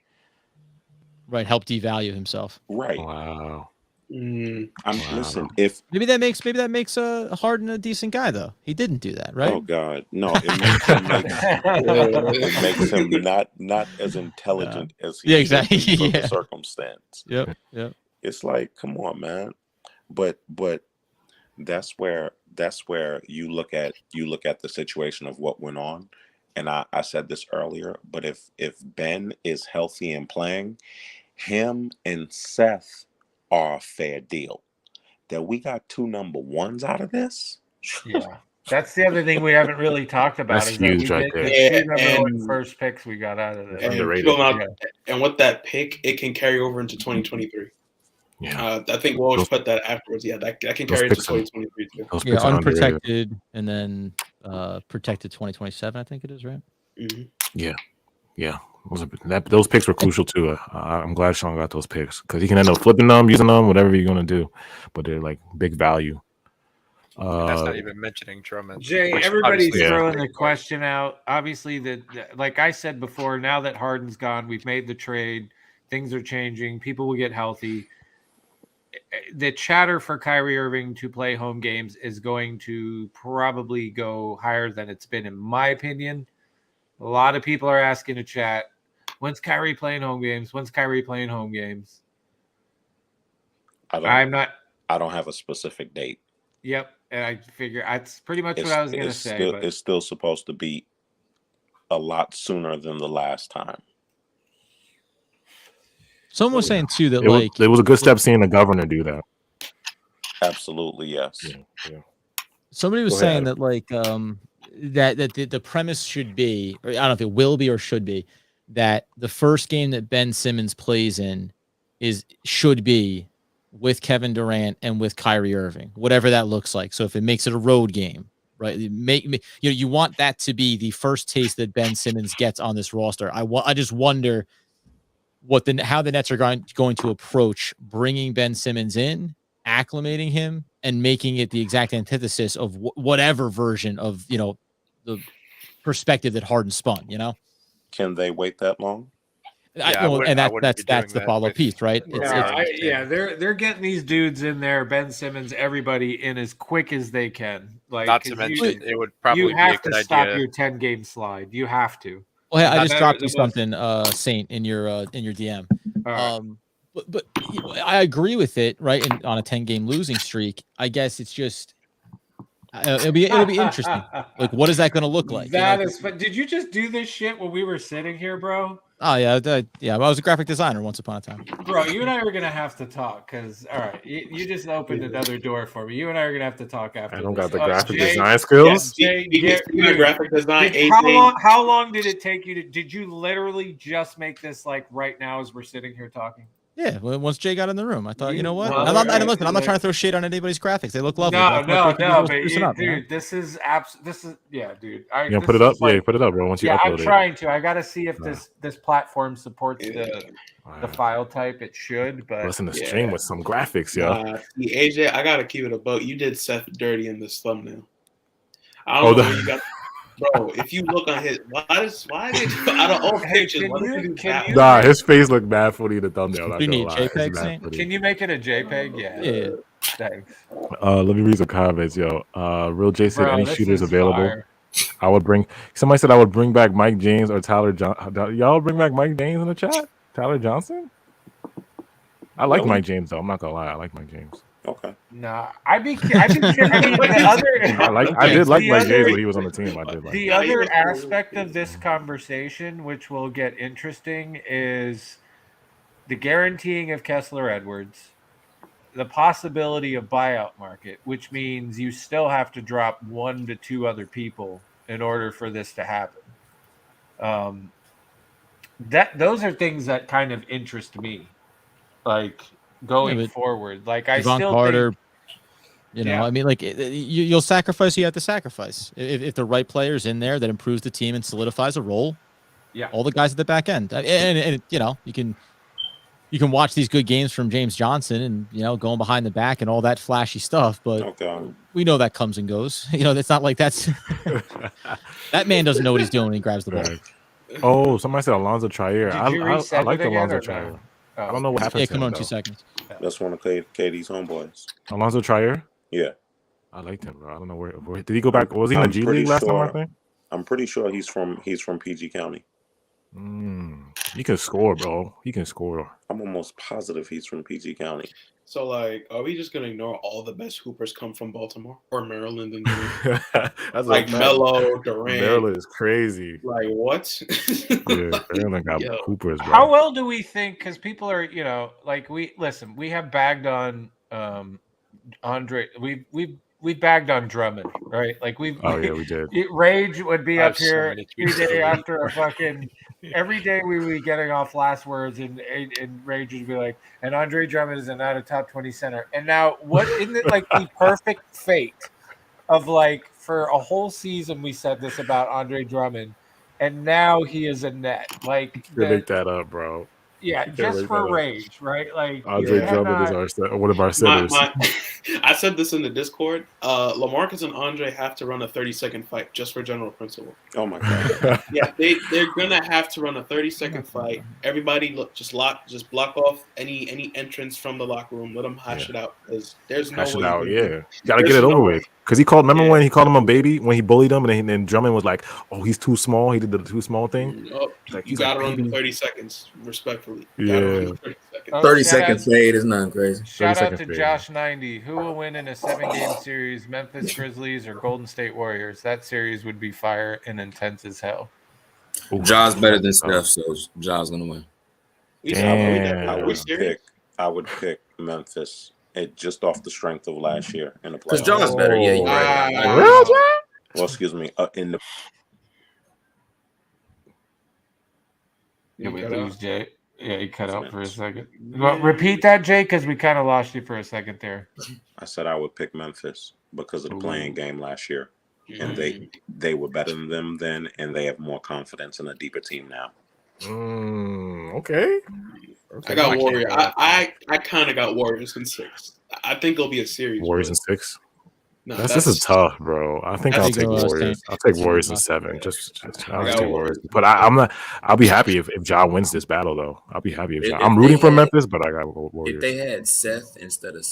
Right, help devalue himself. Right. Wow. Listen, if maybe that makes Harden a decent guy though. He didn't do that, right? Oh God, no! It makes him not as intelligent as he exactly should be for the circumstance. Yep. It's like, come on, man. But that's where you look at the situation of what went on. And I said this earlier, but if Ben is healthy and playing, him and Seth are a fair deal. That we got 2 number 1s out of this. Yeah, that's the other thing we haven't really talked about. That's huge, right there. The 2 number 1 first picks we got out of this. And with that pick, it can carry over into 2023. Yeah, I think Woj put that afterwards. Yeah, that can carry into 2023 too. Yeah, unprotected and then protected 2027. I think it is, right? Mm-hmm. Yeah. Those picks were crucial too. I'm glad Sean got those picks because he can end up flipping them, using them, whatever you're gonna do. But they're like big value. That's not even mentioning Drummond. Jay, everybody's throwing the question out. Obviously, like I said before, now that Harden's gone, we've made the trade. Things are changing. People will get healthy. The chatter for Kyrie Irving to play home games is going to probably go higher than it's been, in my opinion. A lot of people are asking to chat, when's Kyrie playing home games? When's Kyrie playing home games? I don't have a specific date. Yep. And I figure that's pretty much what I was going to say. It's still supposed to be a lot sooner than the last time. Someone was saying too that it was a good step seeing the governor do that. Absolutely, yes. Yeah. Somebody was saying that that the premise should be, or I don't know if it will be or should be, that the first game that Ben Simmons plays in should be with Kevin Durant and with Kyrie Irving, whatever that looks like. So if it makes it a road game, right? You want that to be the first taste that Ben Simmons gets on this roster. I just wonder how the Nets are going to approach bringing Ben Simmons in, acclimating him, and making it the exact antithesis of whatever version of perspective that Harden spun. Can they wait that long? Yeah, That's the follow piece, right? They're getting these dudes in there, Ben Simmons, everybody in as quick as they can. Like, not to mention, it would probably you have be a good to stop idea. your 10-game slide. You have to. Well, hey, I Not just that dropped you the most- something, Saint, in your DM. All right. But I agree with it, right? And on a 10-game losing streak, I guess it's just it'll be interesting. Like, what is that going to look like? But did you just do this shit when we were sitting here, bro? Oh yeah, I was a graphic designer once upon a time. Bro, you and I are gonna have to talk because all right, you just opened another door for me. You and I are gonna have to talk after. I don't this. got the graphic design skills. Graphic design. How long did it take you did you literally just make this like right now as we're sitting here talking? Yeah, well, once Jay got in the room, I thought, you know what? Well, I'm not trying to throw shade on anybody's graphics. They look lovely. No, but dude, this is yeah, dude. Put it up. Yeah, put it up, bro. Once you upload I'm it. trying to. I got to see if this platform supports the file type. It should, but listen to stream with some graphics, yo. AJ, I gotta keep it a boat. You did Seth dirty in this thumbnail. I don't know where you got. Bro, if you look on his, why did out of all pictures? His face looked bad funny in the thumbnail. You need JPEG? Can you make it a JPEG? Yeah. Thanks. Let me read some comments, yo. Real J said any shooters available. Fire. I would bring. Somebody said I would bring back Mike James or Tyler Johnson. Y'all bring back Mike James in the chat? Tyler Johnson? I like Mike James though. I'm not gonna lie. I like Mike James. Okay. Nah, I did like Mike James when he was on the team. I did like the other aspect of this conversation, which will get interesting, is the guaranteeing of Kessler Edwards, the possibility of buyout market, which means you still have to drop 1 to 2 other people in order for this to happen. Those are things that kind of interest me, like going forward. Like I Devon still Carter, think, I mean, like you'll sacrifice. You have to sacrifice. If the right player's in there that improves the team and solidifies a role, all the guys at the back end, and you can watch these good games from James Johnson and, going behind the back and all that flashy stuff. But we know that comes and goes. It's not like that's that man doesn't know what he's doing when he grabs the ball. Oh, somebody said Alonzo Trier. I like Alonzo Trier. No? I don't know what happened. Yeah, to come him, on, though. 2 seconds. That's one of KD's homeboys. Alonzo Trier? Yeah. I liked him, bro. I don't know where did he go back? Was he in the G League last time, I think? I'm pretty sure he's from PG County. He can score, bro. He can score. I'm almost positive he's from PG County. So, like, are we just gonna ignore all the best hoopers come from Baltimore or Maryland? And that's like Melo, Durant. Maryland is crazy. Like what? Yeah, Maryland got hoopers, bro. How well do we think? Because people are, like we have bagged on Andre. We've bagged on Drummond, right? Like we did. Rage would be up here every day after a fucking. Every day we would be getting off last words, and Rage would be like, and Andre Drummond is not a top 20 center. And now, what isn't it like the perfect fate of like for a whole season we said this about Andre Drummond, and now he is a net. Like make that up, bro. Yeah, just for Rage, right? Like Andre Drummond is one of our centers. I said this in the Discord. LaMarcus and Andre have to run a 30-second fight just for general principle. Oh my god! Yeah, they're gonna have to run a 30-second fight. Everybody, just block off any entrance from the locker room. Let them hash it out because there's no hash way. It out, gotta get it over with. Because he called. Remember when he called him a baby when he bullied him, and then Drummond was like, "Oh, he's too small." He did the too small thing. You gotta run for 30 seconds, respectfully. Yeah. 30 seconds fade is nothing crazy. Shout out to Josh90. Who will win in a 7-game series? Memphis Grizzlies or Golden State Warriors? That series would be fire and intense as hell. Ja's better than Steph, so Ja's gonna win. I would pick Memphis. Just off the strength of last year in the playoffs. Because Ja's better, yeah. You're right. Well, excuse me. In the we lose Jay. Yeah, he cut out for a second. Well, repeat that, Jay, because we kind of lost you for a second there. I said I would pick Memphis because of the playing game last year, and they were better than them then, and they have more confidence in a deeper team now. Okay. I got Warriors. I kind of got Warriors in 6. I think it'll be a series. Warriors in 6. No, This is tough, bro. I think I'll that's take Go, Warriors. Saint. I'll take Warriors in 7. I'll just take Warriors. But I'm not. I'll be happy if Ja wins this battle, though. I'll be happy if Ja. I'm rooting for Memphis, but I got Warriors. If they had Seth instead of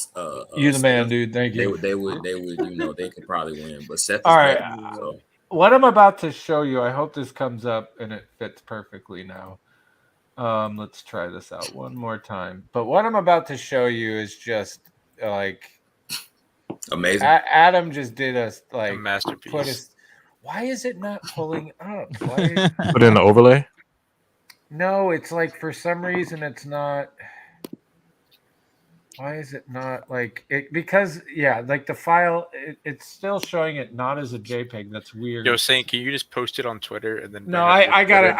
You the man, Steph, dude. Thank you. They would they could probably win. But Seth is All right. better. So. What I'm about to show you, I hope this comes up and it fits perfectly now. Let's try this out one more time. But what I'm about to show you is just like amazing. Adam just did a masterpiece. Why is it not pulling up? Put it in the overlay. No, it's like for some reason it's not. Why is it not like it? Because like the file, it's still showing it not as a JPEG. That's weird. Yo, Saint, can you just post it on Twitter and then? No, I gotta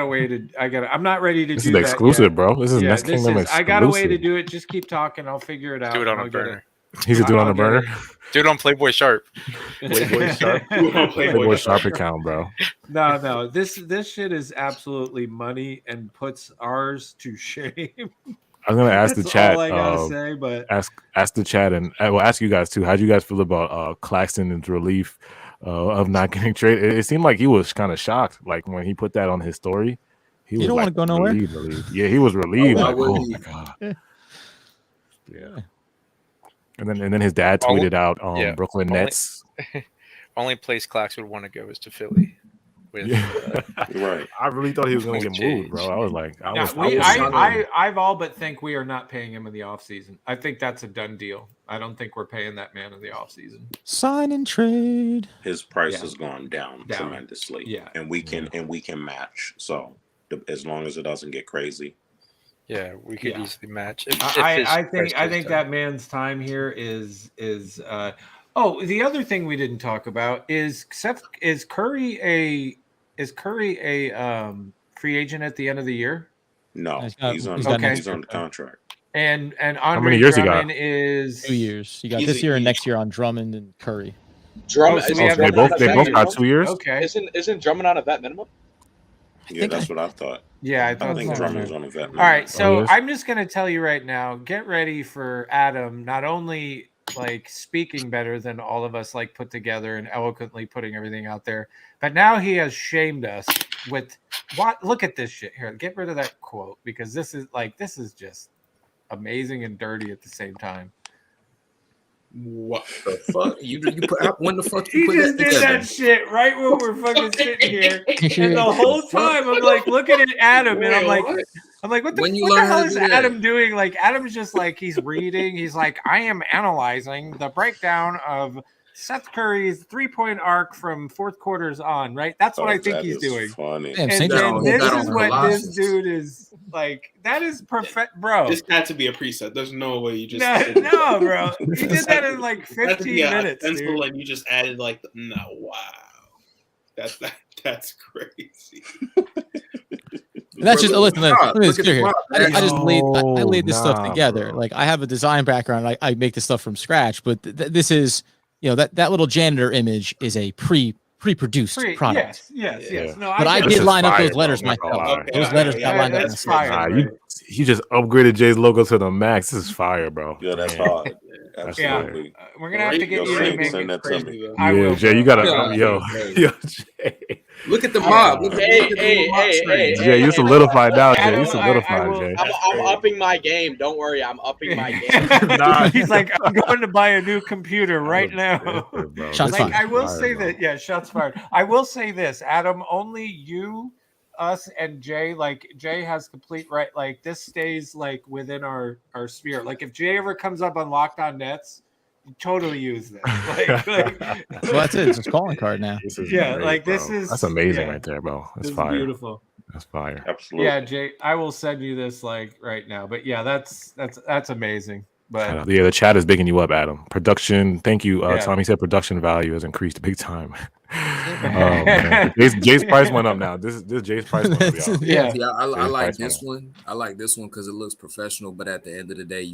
wait. I'm not ready to This do is that exclusive, yet. bro. This is Next Kingdom exclusive. I gotta wait to do it. Just keep talking. I'll figure it out. Do it on a burner. He's a do it on a burner. Do it on Playboy Sharp. Playboy Sharp. Playboy Sharp account, bro. No. This shit is absolutely money and puts ours to shame. I was gonna ask the chat. All I gotta say, but ask the chat, and I will ask you guys too. How do you guys feel about Claxton's relief of not getting traded? It seemed like he was kind of shocked, like when he put that on his story. He was don't want to go nowhere. Relieved. Yeah, he was relieved. Oh my god. Yeah. And then his dad tweeted out Brooklyn Nets. Only place Clax would want to go is to Philly. Right. I really thought he was going to get moved, bro. I was like, I've all but think we are not paying him in the offseason. I think that's a done deal. I don't think we're paying that man in the offseason. Sign and trade. His price has gone down tremendously. Yeah. And we can match. So as long as it doesn't get crazy. Yeah, we could easily match. I think that man's time here is the other thing we didn't talk about is Curry a free agent at the end of the year? No, he's on contract. And Andre how many years Drummond he got? is 2 years. You got this year and next year on Drummond and Curry. Drummond. They both got 2 years. Okay. Isn't Drummond on a vet minimum? Yeah, that's what I thought. Yeah, I think Drummond's on a vet minimum. All right, so I'm just gonna tell you right now. Get ready for Adam. Not only like speaking better than all of us like put together and eloquently putting everything out there, but now he has shamed us with what? Look at this shit here. Get rid of that quote because this is just amazing and dirty at the same time. What the fuck? You put when the fuck you put just that did together? That shit right when we're fucking sitting here, and the whole time I'm like looking at Adam, and I'm like, what the hell is Adam doing? Like Adam's just like he's reading. He's like, I am analyzing the breakdown of Seth Curry's 3-point arc from fourth quarters on. Right, that's what I think he's doing. Funny. And then this is what this dude is like. That is perfect, bro. This had to be a preset. There's no way you just no, bro. You did that in like 15 minutes, dude. And you just added like wow. That's crazy. That's just listen. Let me just clear here. I laid this stuff together. Like I have a design background. I make this stuff from scratch. But this is that little janitor image is a pre-produced product. Yes. No, but I did line up those letters myself. Those letters got lined up. That's fire. You just upgraded Jay's logo to the max. This is fire, bro. Yeah, that's hard. Absolutely. We're gonna have to get you to make it crazy. Yeah, Jay, you gotta yo, Jay. Look at the mob. Jay, you solidified now, Jay. You solidified, Jay. I'm upping my game. Don't worry, I'm upping my game. He's like, I'm going to buy a new computer right now. Shots fired. I will say that. Yeah, shots fired. I will say this, Adam. Only you, us, and Jay. Like Jay has complete right. Like this stays like within our sphere. Like if Jay ever comes up on Locked On Nets, totally use this. Well, that's it. It's a calling card now. This is that's amazing right there, bro. That's fire. Beautiful. That's fire. Absolutely. Yeah, Jay, I will send you this like right now. But yeah, that's amazing. But the chat is bigging you up, Adam. Production, thank you. Tommy said production value has increased big time. Jay's price went up now. This Jay's price went up, y'all. Yeah, I like this one. I like this one because it looks professional. But at the end of the day,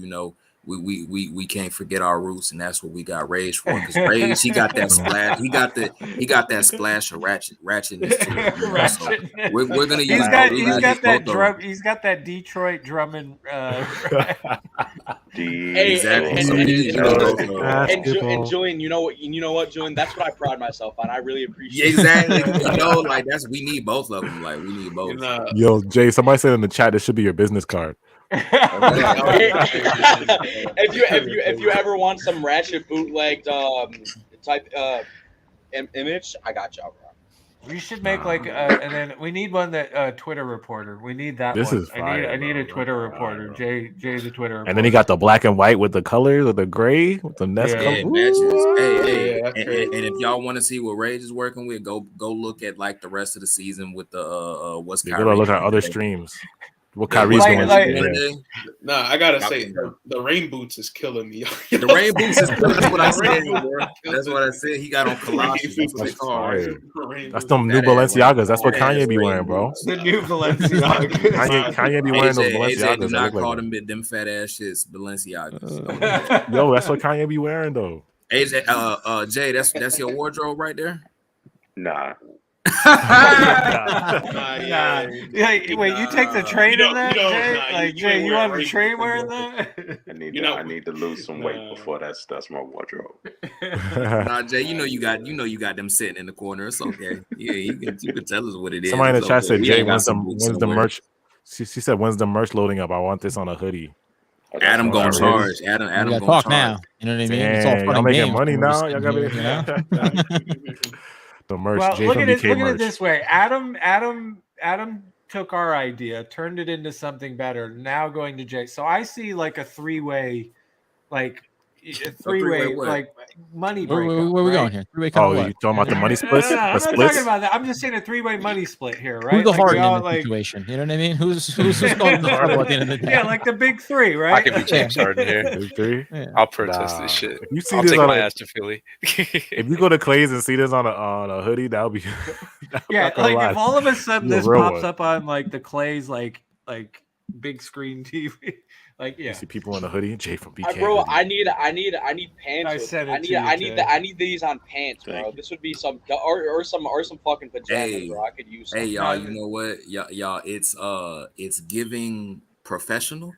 we can't forget our roots, and that's what we got Rage for. Because Rage, he got that splash. He got that splash of ratchetness too. So we're gonna use. He's got that Detroit Drummond. Hey, Exactly. and, So we need both of them. and Julian, you know what, Julian? That's what I pride myself on. I really appreciate. Exactly. You know, like we need both of them. Like we need both. Yo, Jay, somebody said in the chat this should be your business card. if you ever want some ratchet bootlegged type image, I got y'all, bro. We should make and then we need one that Twitter reporter. We need that. This one. is fire, I need a bro. Twitter reporter. Jay the Twitter reporter. And then he got the black and white with the colors of the gray with the Nest color. Yeah, matches. Hey, Yeah, and if y'all want to see what Rage is working with, go look at like the rest of the season with the what's You Kyrie. gotta look at other streams. What Kyrie's doing. Nah, I gotta say, the rain boots is killing me. The rain boots is killing. That's what I said. That's what I said. He got on Colossians. That's what they call it. That's them new Balenciagas. That's what Kanye be wearing, bro. The new Balenciagas. Kanye be wearing those AJ, Balenciagas. do not call them fat ass shits Balenciagas. Yo, that's what Kanye be wearing though. AJ, Jay, that's your wardrobe right there. Nah. Yeah. Wait, you take the train in that? Jay, you on the train wearing that? I need to lose some weight before that's my wardrobe. Nah, Jay, you know you got them sitting in the corner. It's okay. Yeah, you can tell us what it is. Somebody in the It's chat okay. said, We Jay, ain't got when's some boots the somewhere. merch? She said, when's the merch loading up? I want this on a hoodie. Adam gonna charge. Adam We gonna gotta talk charge. now. You know what I mean? It's all Dang, fun y'all and making games money when we're now? sitting Y'all gotta here, you know? The merch. Well, Jay look from at it. BK Look at merch. it this way. Adam took our idea, turned it into something better. Now going to Jay. So I see like a three-way, like three-way what? like money Where breakup. we right? going here? Three-way kind Oh, of you what? talking about the money No, splits? I'm The not splits? talking about that. I'm just saying a three-way money split here, right? Who's the Like, we Harden all, in the like, situation? You know what I mean? Who's going to trouble at the end of the day? yeah, like the big three, right? I could be James Harden here. Big three? Yeah. I'll protest Nah. this shit. If you see I'll this take on my a- ass to Philly. If you go to Clay's and see this on a hoodie, that'll be Yeah, not gonna like lie. if all of a sudden You're a this real pops one. up on like the Clay's like big screen TV, like You yeah. see people in a hoodie, Jay from BK. Bro, hoodie. I need pants. I with- said it I to need you, I Jay. need these on pants, bro. Thank you. This would be some or some fucking pajamas, Hey. bro. I could use. Some. Hey y'all, you know what? Y'all, it's giving professional.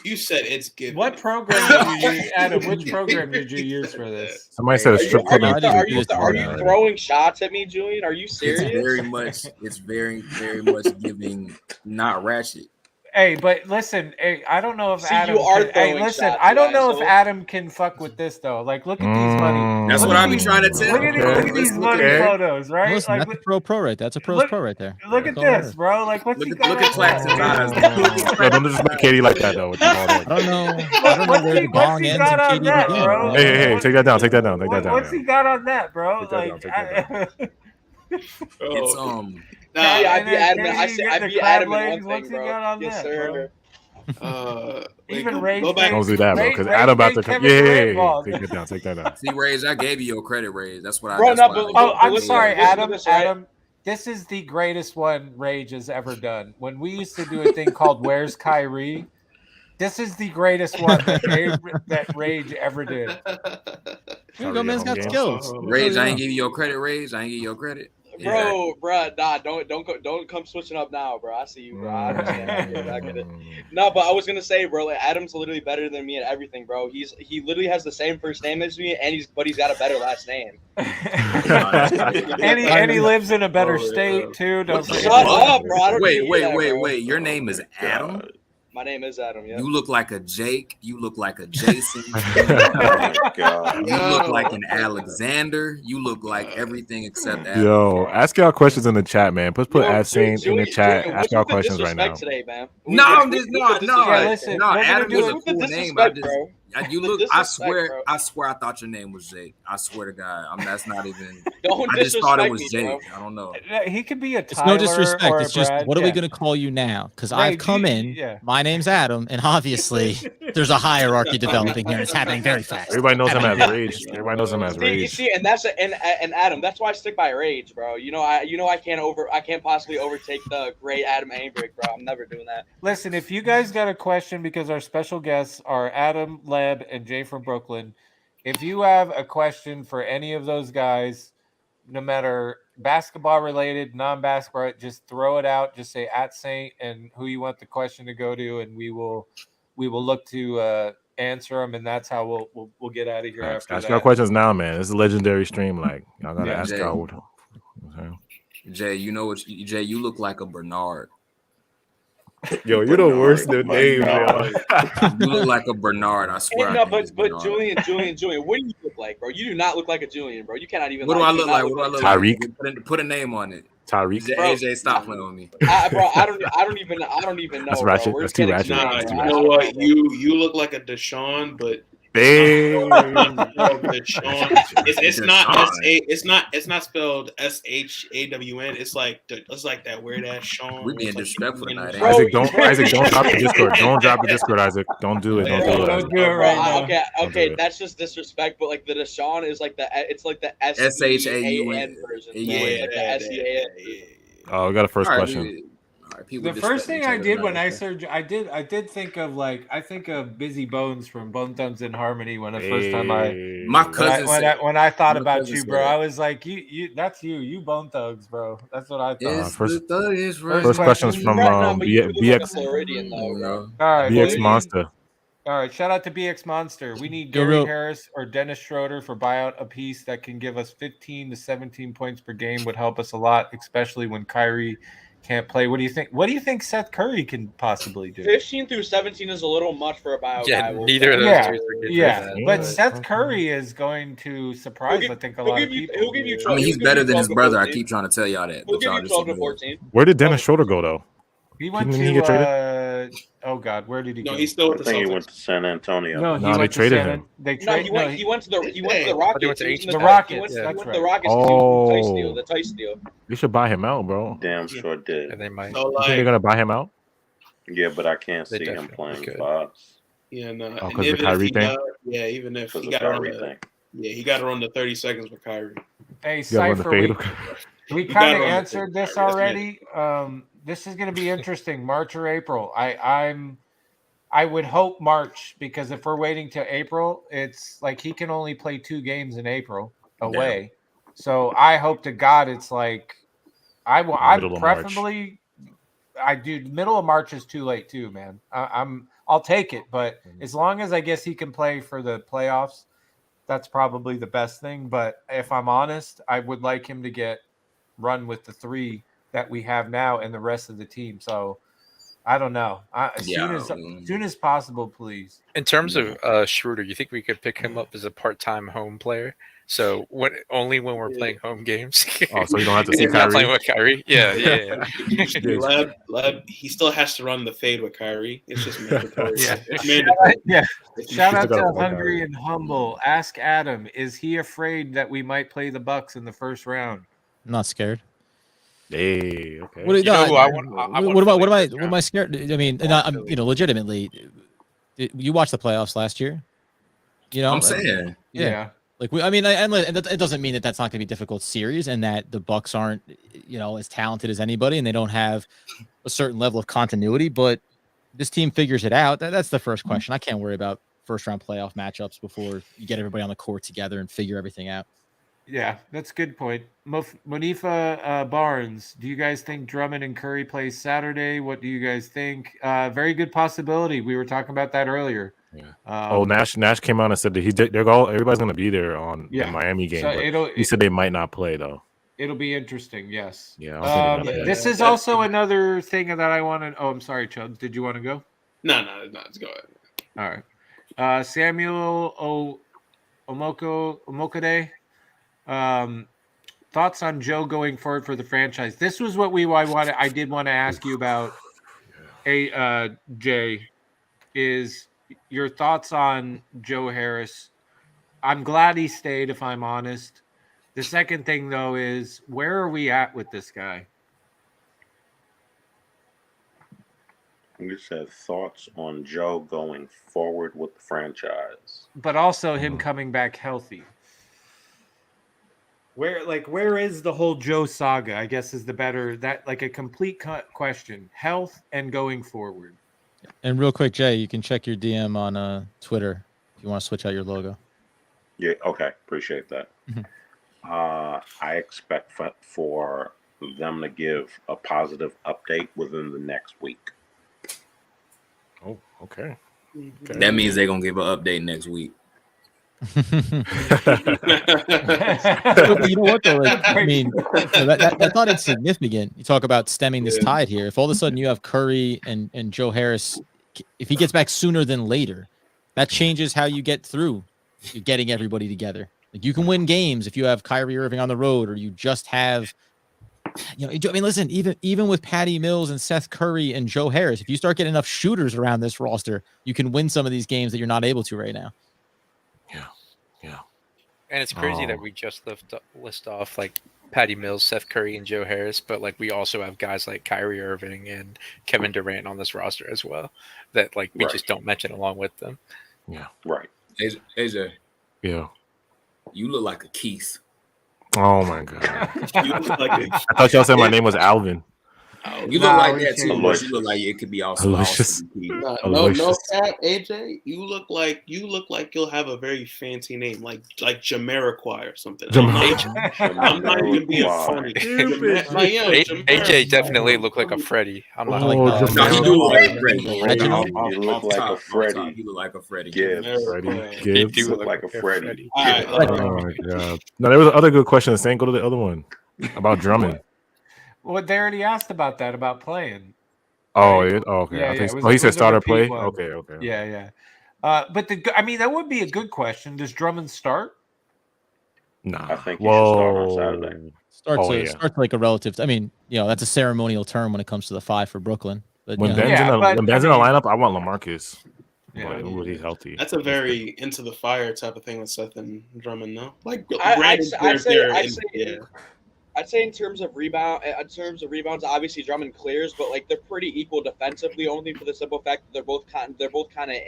You said it's good. What program did you use, Adam? Which program did you use for this? Somebody said a strip club. Are you throwing shots at me, Julian? Are you It's serious? very much giving not ratchet. Hey, but listen, hey, I don't know if See, Adam. you are Hey, throwing listen, shots, I don't you know if asshole. Adam can fuck with this though. Like, look at these money. That's look what at I be these- trying to tell. Look at these money Okay. photos, right? Listen, Like, that's a pro right there. That's a pro's look- pro right there. look at That's all it this, is. bro. Like, what's he got Look at on Claxton's that? eyes. Yo, don't disrespect Katie like that though. With the ball I head. don't know where the What's bong he ends got and on KD that, begins. bro? Hey, take that down. Take that down. Take that down. What's he got on that, bro? Take that down, Like, take that It's Nah, I'd be and then adamant. Katie getting I'd the be crab adamant legs. one What's thing, he got bro. on Yes, that, sir. Even Rage Go back. Don't do that, bro. Ray- Because Ray- Adam about Ray- to come. Kevin Durant Yeah. ball. Take that down. Take that down. See, Rage, I gave you your credit, Rage. That's what I. Bro, That's no, why but- I Oh, I'm listen, sorry, listen to Adam. this, right? Adam, this is the greatest one Rage has ever done. When we used to do a thing called "Where's Kyrie," this is the greatest one that Rage ever did. Here you go, man's got Home skills. Rage, I ain't give you your credit, Rage. I ain't give you your credit. Bro, nah, don't come switching up now, bro. I see you, bro. I understand. I get it. No, but I was gonna say, bro, like Adam's literally better than me at everything, bro. He literally has the same first name as me, and he's got a better last name. and he lives in a better state too. Don't forget Shut that. up, bro. I don't need that, bro. Wait. Your name is Adam. My name is Adam. Yeah. You look like a Jake. You look like a Jason. God. You look like an Alexander. You look like everything except Adam. Yo, ask y'all questions in the chat, man. Put Adsane in the chat. Julian, Ask what's y'all with the questions right now. disrespect today, man? No, What's this with the no. disrespect? listen, No, we're gonna Adam do is it a What's with cool the name. I disrespect, just bro? you The look. disrespect, I swear, I thought your name was Jake. I swear to God, that's not even. Don't I just thought it disrespect was me, Jake. bro. I don't know. He could be a It's Tyler no disrespect. or a It's just Brad. what are we Yeah. going to call you now? Because Rage, I've come you- in. yeah. My name's Adam, and obviously there's a hierarchy developing here. It's happening very fast. Everybody knows him as Happening Rage. Everybody knows him as You Rage. see, and Adam. That's why I stick by Rage, bro. I can't possibly overtake the great Adam Ainbrick, bro. I'm never doing that. Listen, if you guys got a question, because our special guests are Adam, Leb, and Jay from Brooklyn, if you have a question for any of those guys, no matter basketball related, non-basketball, just throw it out. Just say @Saint and who you want the question to go to, and we will will look to answer them, and that's how we'll get out of here after Ask that. y'all questions now, man. It's a legendary stream. Like y'all gotta ask Jay. y'all. Jay, you know what? Jay, you look like a Bernard. Yo, you're the worst with names, yo. You look like a Bernard. I swear. No, but Julian, what do you look like, bro? You do not look like a Julian, bro. You cannot even. What do I look like? What do I look Tyreek? like? Put a name on it. Tyreek. AJ, stop playing on me. Bro, I don't even know. That's ratchet. Bro. That's too ratchet. Nah, you know what? You look like a Deshaun, but it's not spelled SHAWN. It's like that weird ass Sean. We being disrespectful tonight. Isaac, don't drop the Discord. Don't drop the Discord, Isaac. Don't do it. Don't do it right now. Okay, that's just disrespect. But like the Deshaun is like it's like the SHAUN version. Yeah, like the SEAN. Oh, we got a first question. The first thing I did when I did think of Busy Bones from Bone Thugs and Harmony when the first time when I thought about you, bro. I was like, you that's you Bone Thugs, bro. That's what I thought. First question is from BX Monster. All right, shout out to BX Monster. We need Gary Harris or Dennis Schroeder for buyout a piece that can give us 15 to 17 points per game. Would help us a lot, especially when Kyrie can't play. What do you think? What do you think Seth Curry can possibly do? 15 through 17 is a little much for a buyout guy. Neither of those. But Seth Curry is going to surprise, I think, a lot of people. He'll give you 12, he's better than his brother. I keep trying to tell y'all that. He'll give you 12 to 14. Where did Dennis Schroeder go, though? He went Didn't he get to oh God, where did he go? No, he's still with the Celtics. He went to San Antonio. No, they traded him. He went to the Rockets. The Rockets. He went to the Rockets. The Tice deal. You should buy him out, bro. Damn sure did. And they might. So, You think they're gonna buy him out? Yeah, but I can't see him playing fives. Yeah, no. Because of the Kyrie thing. Even if Because he of got Kyrie to thing. he got to run the 30 seconds with Kyrie. Hey, You gotta run the Cypher, fade. we kind of answered this already. This is going to be interesting. March or April. I would hope March, because if we're waiting till April, it's like he can only play 2 games in April away. So I hope to God it's like I preferably middle of March is too late too, man. I'll take it, but as long as I guess he can play for the playoffs, that's probably the best thing. But if I'm honest, I would like him to get run with the 3 that we have now and the rest of the team. So I don't know. As soon as possible, please. In terms of Schroeder, you think we could pick him up as a part-time home player? So only when we're playing home games. Oh, so you don't have to see He's Kyrie. not playing with Kyrie. Yeah. Lab, he still has to run the fade with Kyrie. It's just mandatory. It's mandatory. Shout out to Hungry and Humble. Ask Adam, is he afraid that we might play the Bucks in the first round? I'm not scared. Hey, okay. What am I scared? I mean, I'm legitimately. You watched the playoffs last year. I'm saying, yeah. Like it doesn't mean that that's not going to be a difficult series, and that the Bucks aren't, as talented as anybody, and they don't have a certain level of continuity. But this team figures it out. That's the first question. I can't worry about first round playoff matchups before you get everybody on the court together and figure everything out. Yeah, that's a good point. Monifa Barnes, do you guys think Drummond and Curry play Saturday? What do you guys think? Very good possibility. We were talking about that earlier. Yeah. Nash came out and said that everybody's going to be there on the Miami game. So he said they might not play though. It'll be interesting. Yes. Yeah. This is also another thing that I want to. Oh, I'm sorry, Chubbs. Did you want to go? No. Let's go ahead. All right. Samuel Omokade. Thoughts on Joe going forward for the franchise? This was what I did want to ask you about. Jay, is your thoughts on Joe Harris? I'm glad he stayed, if I'm honest. The second thing, though, is where are we at with this guy? You said thoughts on Joe going forward with the franchise, but also him coming back healthy. Where is the whole Joe saga? I guess is a complete question. Health and going forward. And real quick, Jay, you can check your DM on Twitter if you want to switch out your logo. Yeah. Okay. Appreciate that. I expect for them to give a positive update within the next week. Oh, okay. That means they're gonna give an update next week. You know what though? Like, I mean, that's not insignificant. You talk about stemming this tide here. If all of a sudden you have Curry and Joe Harris, if he gets back sooner than later, that changes how you get through. You're getting everybody together. Like you can win games if you have Kyrie Irving on the road, or you just have, I mean, listen, even with Patty Mills and Seth Curry and Joe Harris, if you start getting enough shooters around this roster, you can win some of these games that you're not able to right now. Yeah. And it's crazy that we just list off like Patty Mills, Seth Curry, and Joe Harris, but like we also have guys like Kyrie Irving and Kevin Durant on this roster as well that like we just don't mention along with them. Yeah. Right. AJ, Yeah. you look like a Keith. Oh my god. You look like I thought y'all said my name was Alvin. You look like that too. But you look like it could be also Delicious. Keith. no cat, AJ. You look like you'll have a very fancy name, like Jamiroquai or something. I'm not even being funny. AJ definitely looked like a Freddie. I'm not Oh, like No, he do look like a Freddie. You look like a Freddie. He look like a Freddie. Gibbs. Freddie He Gibbs. do Look like a Freddie. All right, Oh my god. No, there was another good question. Same. Go to the other one about Drummond. Well, they already asked about that, about playing. Oh, okay. Yeah, I think, it was he a- it said was a starter repeat play. one. Okay. Yeah. But I mean, that would be a good question. Does Drummond start? Nah. I think you should start on Saturday. Starts like a relative. I mean, that's a ceremonial term when it comes to the 5 for Brooklyn. But When Ben's, Yeah, but, when Ben's in I the mean- lineup, I want LaMarcus. Yeah. But he's healthy. That's a very into the fire type of thing with Seth and Drummond, no? Like, I'd granted, say in terms of rebounds, obviously Drummond clears, but like they're pretty equal defensively, only for the simple fact that they're both kind of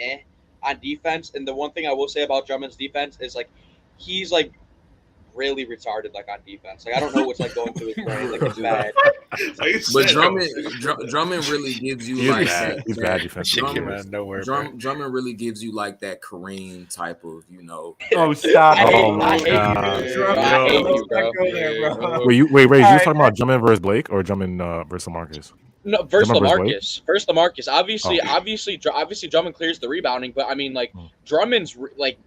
on defense. And the one thing I will say about Drummond's defense is like he's like really retarded like on defense. Like I don't know what's like going through his brain. Like it's bad. But Drummond really gives you He's like bad. that. He's bad defensive. shit came out of nowhere. bro. Drummond really gives you like that Kareem type of, Oh, stop! Oh my god. I hate you, bro. Wait, Ray, you All right, talking about Drummond versus Blake or Drummond versus LaMarcus? No, versus Drummond versus LaMarcus. First LaMarcus. Obviously, Drummond clears the rebounding, but I mean, like Drummond's like.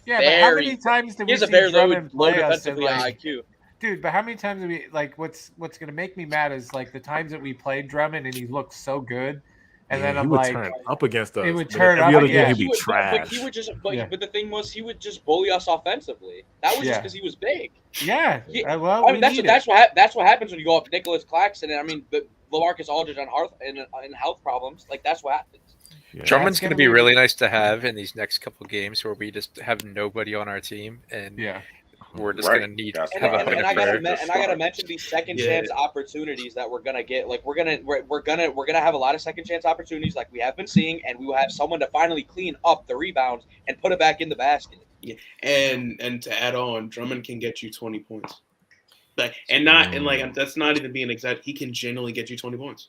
Yeah, but how many times did we see Drummond play us? defensively IQ. Dude, but how many times did we like? What's gonna make me mad is like the times that we played Drummond and he looked so good, and then he I'm would like, turn up against us. He would but turn every up, other game yeah. he'd be But trash. he would just. Yeah. But the thing was, he would just bully us offensively. That was just because he was big. yeah. Yeah, Well, I mean, that's what happens when you go up Nicholas Claxton, and I mean, but LaMarcus Aldridge on health problems. Like that's what happens. Yeah. Drummond's it's going gonna to be be- really nice to have in these next couple games where we just have nobody on our team, and we're just going to need to have a And I gotta mention these second Yeah. chance opportunities that we're gonna get. Like we're gonna have a lot of second chance opportunities, like we have been seeing, and we will have someone to finally clean up the rebounds and put it back in the basket. Yeah, and to add on, Drummond can get you 20 points. Like, and that's not even being exact. He can genuinely get you 20 points.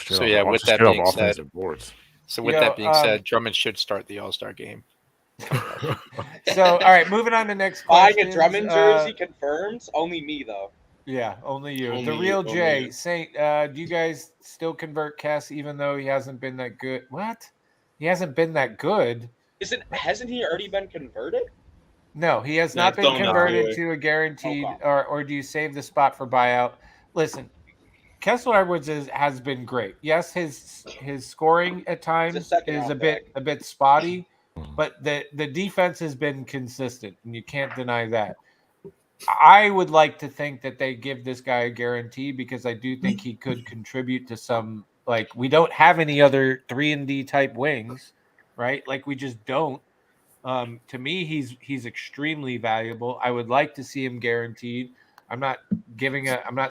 So, yeah, with that being said- that being said, Drummond should start the All-Star game. So, all right, moving on to next Buying question. a Drummond jersey confirmed. Only me though. Yeah, only you. Only The you, real only Jay you. Saint. Do you guys still convert Cass even though he hasn't been that good? What? He hasn't been that good. Hasn't he already been converted? No, he has No, not been don't know. converted to a guaranteed, Okay. or do you save the spot for buyout? Listen, Kessler Edwards has been great. Yes, his scoring at times second is round a bit spotty, but the defense has been consistent, and you can't deny that. I would like to think that they give this guy a guarantee because I do think he could contribute to some. Like we don't have any other 3-and-D type wings, right? Like we just don't. To me, he's extremely valuable. I would like to see him guaranteed. I'm not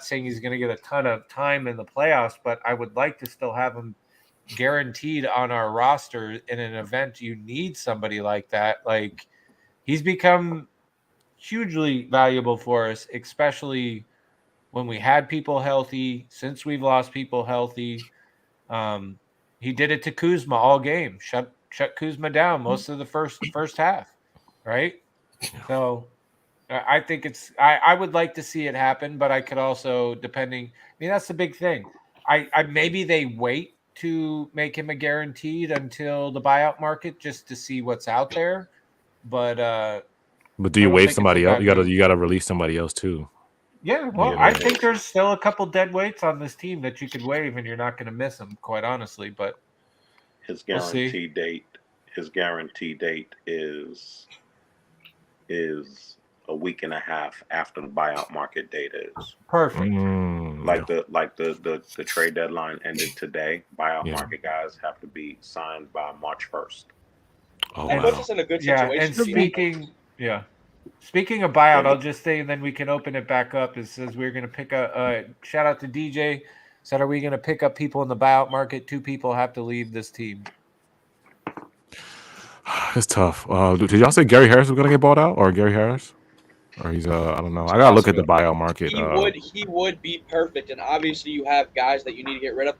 saying he's going to get a ton of time in the playoffs, but I would like to still have him guaranteed on our roster in an event you need somebody like that. Like he's become hugely valuable for us, especially when we had people healthy. Since we've lost people healthy, he did it to Kuzma all game. Shut Kuzma down most of the first half, right? So I think I would like to see it happen, but I could also, depending. I mean, that's the big thing. I maybe they wait to make him a guaranteed until the buyout market just to see what's out there. But do you waive somebody else? You move. gotta release somebody else too. Yeah, well, I think there's still a couple dead weights on this team that you could waive, and you're not going to miss them, quite honestly. But his guarantee date is a week and a half after the buyout market date is. Perfect. The trade deadline ended today. Buyout market guys have to be signed by March 1st. Oh, and puts us in a good situation. And speaking of buyout, I'll just say, and then we can open it back up. It says we're going to pick a shout out to DJ. Said, are we going to pick up people in the buyout market? 2 people have to leave this team. It's tough. Did y'all say Gary Harris was going to get bought out, or Gary Harris? Or he's I don't know. I gotta look at the buyout market. He would be perfect, and obviously you have guys that you need to get rid of.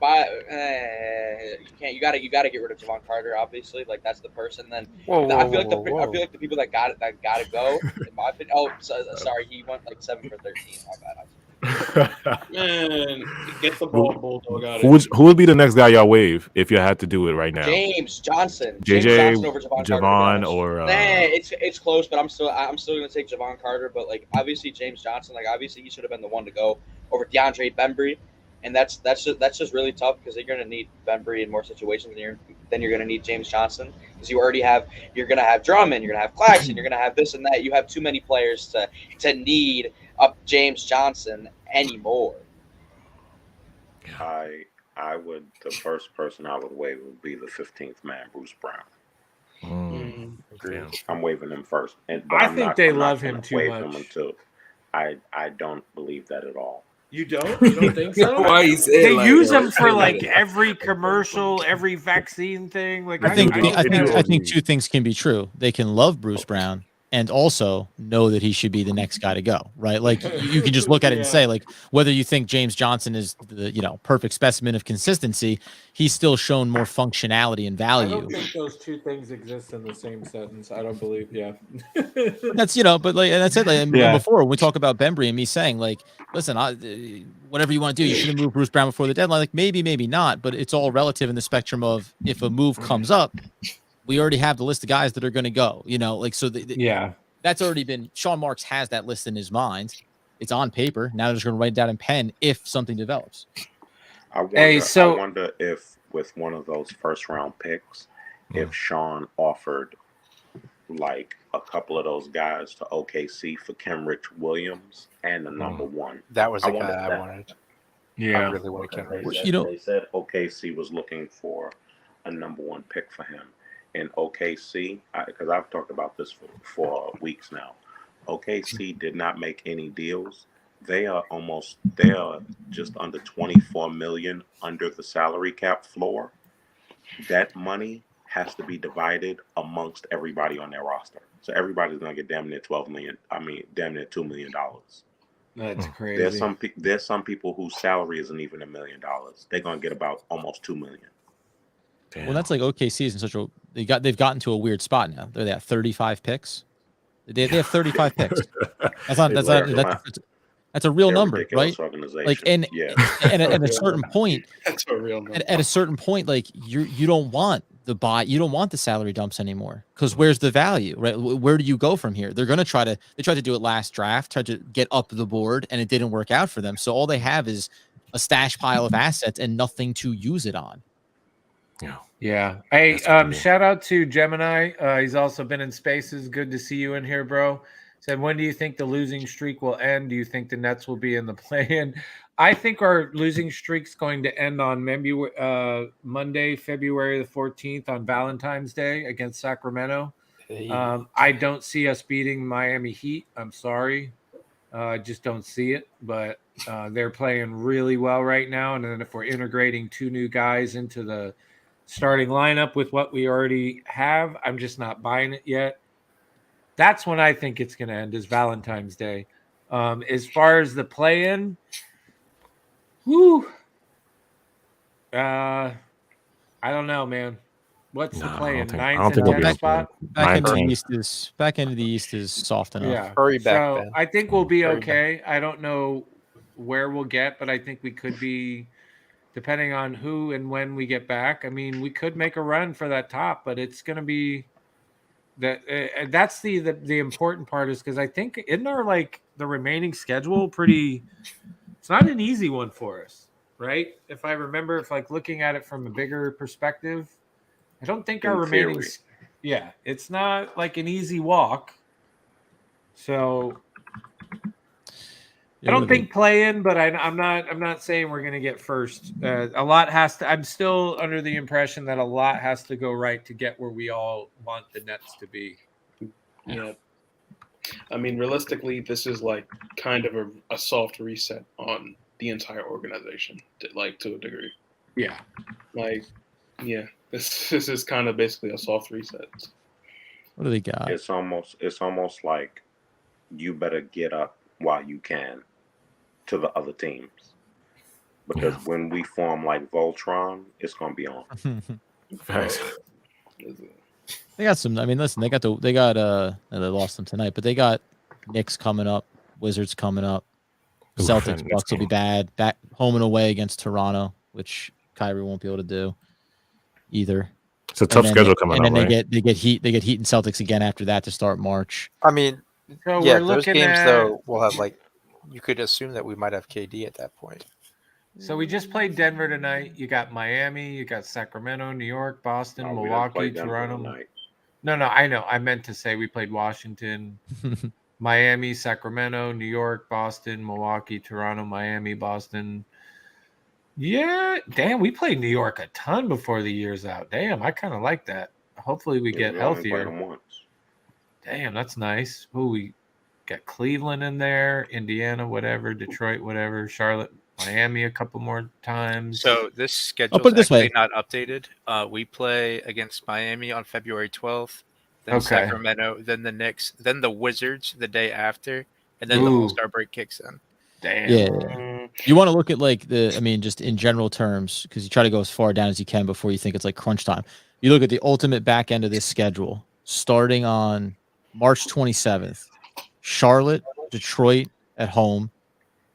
You gotta get rid of Javon Carter. Obviously, like that's the person. Then I feel like the people that gotta go. In my opinion, sorry, he went like 7 for 13. My bad. Man, get the ball, Bulldog out. Who would be the next guy y'all waive if you had to do it right now? James Johnson. JJ, James Johnson over Javon, or it's close, but I'm still gonna take Javon Carter. But like obviously James Johnson, like obviously he should have been the one to go over DeAndre Bembry, and that's just really tough because you're gonna need Bembry in more situations than you're gonna need James Johnson because you're gonna have Drummond, you're gonna have Claxton, you're gonna have this and that. You have too many players to need up James Johnson anymore. I would, the first person I would waive would be the 15th man, Bruce Brown. I'm waiving him first, but I think they love him too much. Until I don't believe that at all. You don't? You don't think so? Why you say they like use that? him for like every commercial, every vaccine thing. Like I think 2 things can be true. They can love Bruce Brown and also know that he should be the next guy to go, right? Like you can just look at it and say, like, whether you think James Johnson is the perfect specimen of consistency, he's still shown more functionality and value. I don't think those 2 things exist in the same sentence. I don't believe. Yeah, that's but like, and that's it. Like, before we talk about Bembry and me saying, like, listen, whatever you want to do, you should have moved Bruce Brown before the deadline. Like maybe not, but it's all relative in the spectrum of if a move comes up. We already have the list of guys that are going to go, that's already been, Sean Marks has that list in his mind. It's on paper. Now they're just going to write it down in pen if something develops. I wonder if with one of those first round picks, if Sean offered like a couple of those guys to OKC for Kenrich Williams and the number 1. That was the guy I wanted. Yeah. I really wanted Kenrich. They said OKC was looking for a number 1 pick for him. In OKC, because I've talked about this for weeks now, OKC did not make any deals. They are just under 24 million under the salary cap floor. That money has to be divided amongst everybody on their roster. So everybody's gonna get damn near $12 million. I mean, damn near $2 million. That's crazy. There's some people whose salary isn't even $1 million. They're gonna get about almost $2 million. Damn. Well, that's like OKC is in such a they've gotten to a weird spot now. They're at 35 picks. They have 35 picks. That's a real number, right? Like and at a certain point, that's a real number. At a certain point, like you don't want the salary dumps anymore because where's the value, right? Where do you go from here? They tried to do it last draft, tried to get up the board, and it didn't work out for them. So all they have is a stash pile of assets and nothing to use it on. Yeah. Hey, shout out to Gemini. He's also been in Spaces. Good to see you in here, bro. Said, when do you think the losing streak will end? Do you think the Nets will be in the play-in? I think our losing streak's going to end on Monday, February the 14th on Valentine's Day against Sacramento. I don't see us beating Miami Heat. I'm sorry. I just don't see it. But they're playing really well right now. And then if we're integrating 2 new guys into the starting lineup with what we already have, I'm just not buying it yet. That's when I think it's going to end, is Valentine's Day. As far as the play-in, I don't know, man. What's the play-in? 9th and 10th spot? Back into the East is soft enough. Yeah. Hurry back, Ben. I think we'll be okay. I don't know where we'll get, but I think we could be depending on who and when we get back. I mean, we could make a run for that top, but it's going to be that. That's the important part is because I think isn't our like the remaining schedule pretty. It's not an easy one for us, right? If I remember, if like looking at it from a bigger perspective, I don't think our remaining. Yeah, it's not like an easy walk. So I don't think play-in, but I'm not saying we're going to get first. A lot has to. I'm still under the impression that a lot has to go right to get where we all want the Nets to be. Yeah. I mean, realistically, this is like kind of a soft reset on the entire organization, to a degree. Yeah. This is kind of basically a soft reset. What do they got? It's almost like you better get up while you can to the other teams, because when we form like Voltron, it's gonna be on. They got some. I mean, listen, they lost them tonight, but they got Knicks coming up, Wizards coming up, Celtics, Bucks will be bad. Back home and away against Toronto, which Kyrie won't be able to do either. It's a tough schedule coming up. And then right? they get Heat and Celtics again after that to start March. I mean, So yeah, we're those looking games at, though will have like you could assume that we might have KD at that point. So we just played Denver tonight. You got Miami, you got Sacramento, New York, Boston, We didn't Milwaukee, play Denver Toronto. tonight. No, I know. I meant to say we played Washington, Miami, Sacramento, New York, Boston, Milwaukee, Toronto, Miami, Boston. Yeah, damn, we played New York a ton before the year's out. Damn, I kind of like that. Hopefully we get We only played healthier. them once. Damn, that's nice. Oh, we got Cleveland in there, Indiana, whatever, Detroit, whatever, Charlotte, Miami a couple more times. So this schedule put it is this way. actually not updated. We play against Miami on February 12th, then Okay. Sacramento, then the Knicks, then the Wizards the day after, and then the Ooh. All-Star break kicks in. Damn. Yeah. You want to look at like just in general terms, because you try to go as far down as you can before you think it's like crunch time. You look at the ultimate back end of this schedule, starting on March 27th, Charlotte, Detroit at home.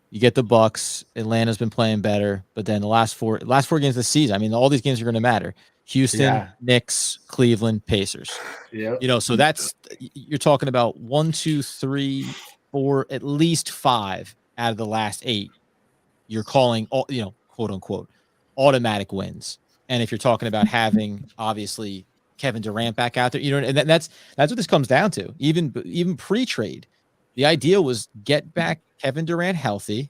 You get the Bucks. Atlanta's been playing better, but then the last four games of the season, I mean, all these games are going to matter. Houston, Knicks, Cleveland, Pacers. Yeah. So you're talking about 1, 2, 3, 4, at least 5 out of the last 8. You're calling all, quote unquote, automatic wins. And if you're talking about having obviously Kevin Durant back out there, and that's what this comes down to. Even pre-trade, the idea was get back Kevin Durant healthy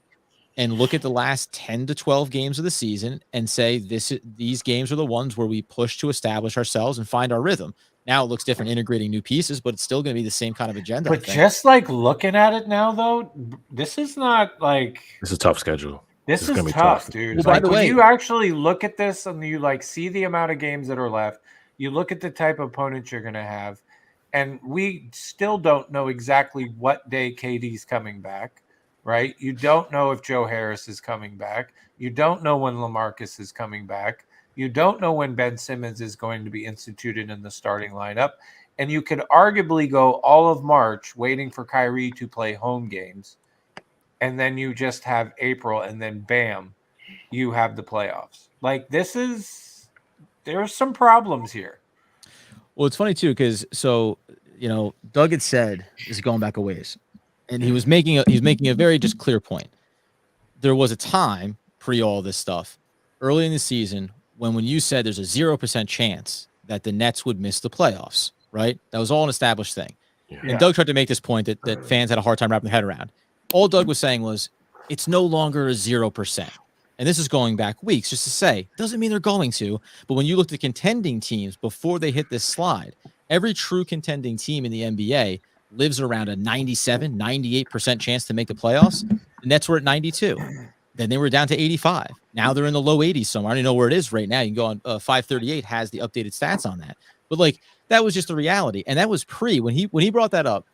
and look at the last 10 to 12 games of the season and say these games are the ones where we push to establish ourselves and find our rhythm. Now it looks different integrating new pieces, but it's still going to be the same kind of agenda. But just like looking at it now, though, this is not like It's a tough schedule. this gonna is be tough, tough. dude. Well, by Like the when way- you actually look at this and you like see the amount of games that are left, you look at the type of opponents you're going to have, and we still don't know exactly what day KD's coming back, right? You don't know if Joe Harris is coming back. You don't know when LaMarcus is coming back. You don't know when Ben Simmons is going to be instituted in the starting lineup. And you could arguably go all of March waiting for Kyrie to play home games. And then you just have April, and then bam, you have the playoffs. Like there's some problems here. Well, it's funny too, because Doug had said this is going back a ways, and he was making a very just clear point. There was a time pre all this stuff early in the season when you said there's a 0% chance that the Nets would miss the playoffs, right? That was all an established thing. Yeah. And Doug tried to make this point that fans had a hard time wrapping their head around. All Doug was saying was it's no longer a 0%. And this is going back weeks, just to say, doesn't mean they're going to. But when you look at contending teams before they hit this slide, every true contending team in the NBA lives around a 97, 98% chance to make the playoffs. The Nets were at 92. Then they were down to 85. Now they're in the low 80s somewhere. I don't even know where it is right now. You can go on 538 has the updated stats on that. But like that was just the reality. And that was when he brought that up.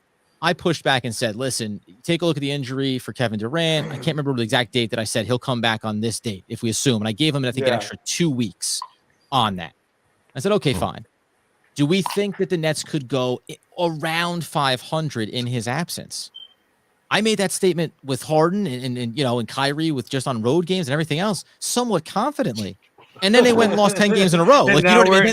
I pushed back and said, listen, take a look at the injury for Kevin Durant. I can't remember the exact date that I said he'll come back on this date if we assume. And I gave him, I think, an extra 2 weeks on that. I said, okay, fine. Do we think that the Nets could go around 500 in his absence? I made that statement with Harden and you know, and Kyrie with just on road games and everything else somewhat confidently. And then they went and lost 10 games in a row. And Like, you now know what I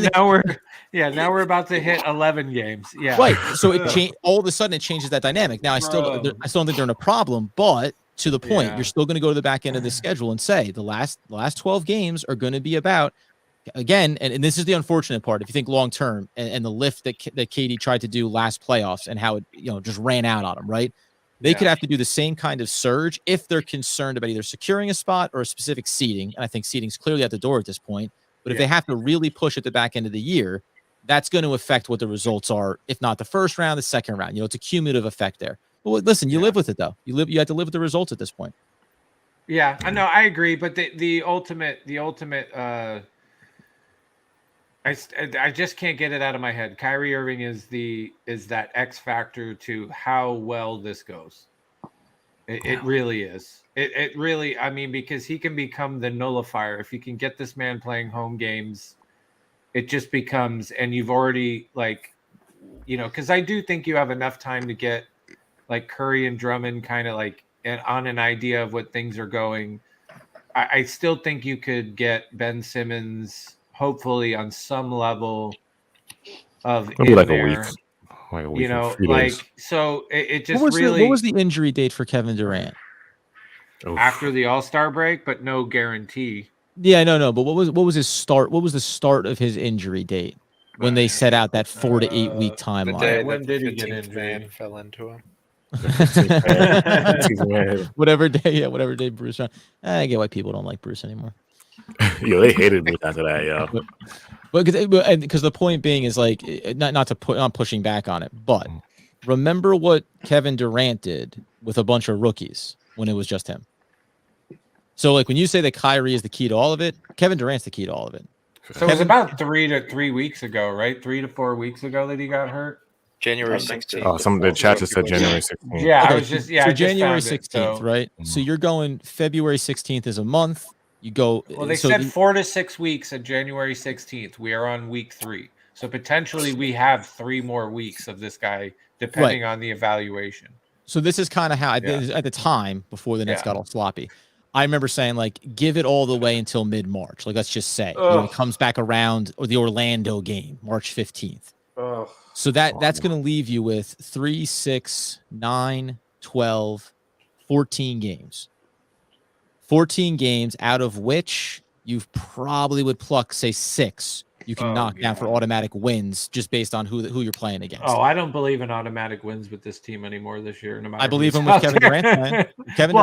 mean? now we're about to hit 11 games. Yeah. Right. So it changed all of a sudden. It changes that dynamic. Now I still don't think they're in a problem, but to the point, you're still going to go to the back end of the schedule and say the last 12 games are going to be about, again, and this is the unfortunate part. If you think long term and the lift that KD tried to do last playoffs and how it, you know, just ran out on them, right? They could have to do the same kind of surge if they're concerned about either securing a spot or a specific seeding. And I think seeding's clearly at the door at this point. But if they have to really push at the back end of the year, that's going to affect what the results are. If not the first round, the second round. You know, it's a cumulative effect there. But listen, you live with it though. You have to live with the results at this point. Yeah, I know, I agree. But the ultimate. I just can't get it out of my head. Kyrie Irving is that X factor to how well this goes. It really is. It really, I mean, because he can become the nullifier. If you can get this man playing home games, it just becomes, and you've already, like, you know, because I do think you have enough time to get like Curry and Drummond kind of like on an idea of what things are going. I still think you could get Ben Simmons hopefully on some level of It'll be like there, a week. Like a week, you know, like days. So it just what really was the injury date for Kevin Durant? After the All-Star break, but no guarantee. Yeah, no. But what was his start? What was the start of his injury date when they set out that 4 to 8 week timeline? When did he get injured? Fell into him. whatever day Bruce. I get why people don't like Bruce anymore. Yo, they hated Bruce after that, yo. But because the point being is like not to put I'm pushing back on it, but remember what Kevin Durant did with a bunch of rookies when it was just him. So like when you say that Kyrie is the key to all of it, Kevin Durant's the key to all of it. So it was about 3 weeks ago, right? 3 to 4 weeks ago that he got hurt. January 16th. Oh, some of the chat just said January 16th. Yeah, okay, I was just so January 16th, so. right? So you're going February 16th is a month. You go. Well, they said 4 to 6 weeks at January 16th. We are on week 3, so potentially we have 3 more weeks of this guy, depending on the evaluation. So this is kind of how at the time before the Nets got all sloppy. I remember saying, like, give it all the way until mid-March. Like, let's just say it comes back around or the Orlando game, March 15th. So that's going to leave you with 3, 6, 9, 12, 14 games. 14 games out of which you probably would pluck, say, 6. You can knock down for automatic wins just based on who you're playing against. Oh, I don't believe in automatic wins with this team anymore this year. No matter I believe him with Kevin Durant. Kevin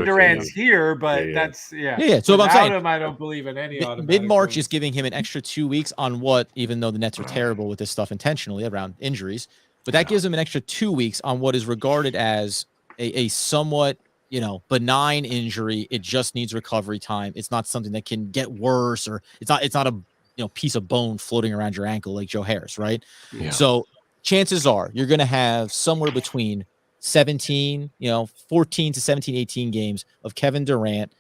Durant's here, but that's yeah. So I'm saying him, I don't believe in any automatic mid-March wins. is giving him an extra 2 weeks on what, even though the Nets are terrible with this stuff intentionally around injuries, but that gives him an extra 2 weeks on what is regarded as a somewhat, you know, benign injury. It just needs recovery time. It's not something that can get worse, or it's not a piece of bone floating around your ankle like Joe Harris, right? Yeah. So chances are you're going to have somewhere between 14 to 17, 18 games of Kevin Durant,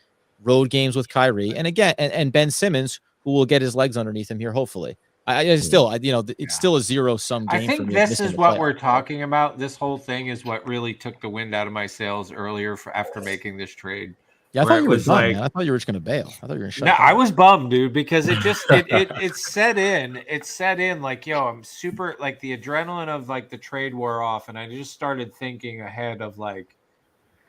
road games with Kyrie, and again, and Ben Simmons, who will get his legs underneath him here, hopefully. It's still a 0-sum game. I think this is what we're talking about. This whole thing is what really took the wind out of my sails earlier after making this trade. Yeah, I thought you were done, man. I thought you were just going to bail. I thought you were going to shut down. I was bummed, dude, because it just it set in. It set in like, yo, I'm super, like, the adrenaline of like the trade wore off, and I just started thinking ahead of like,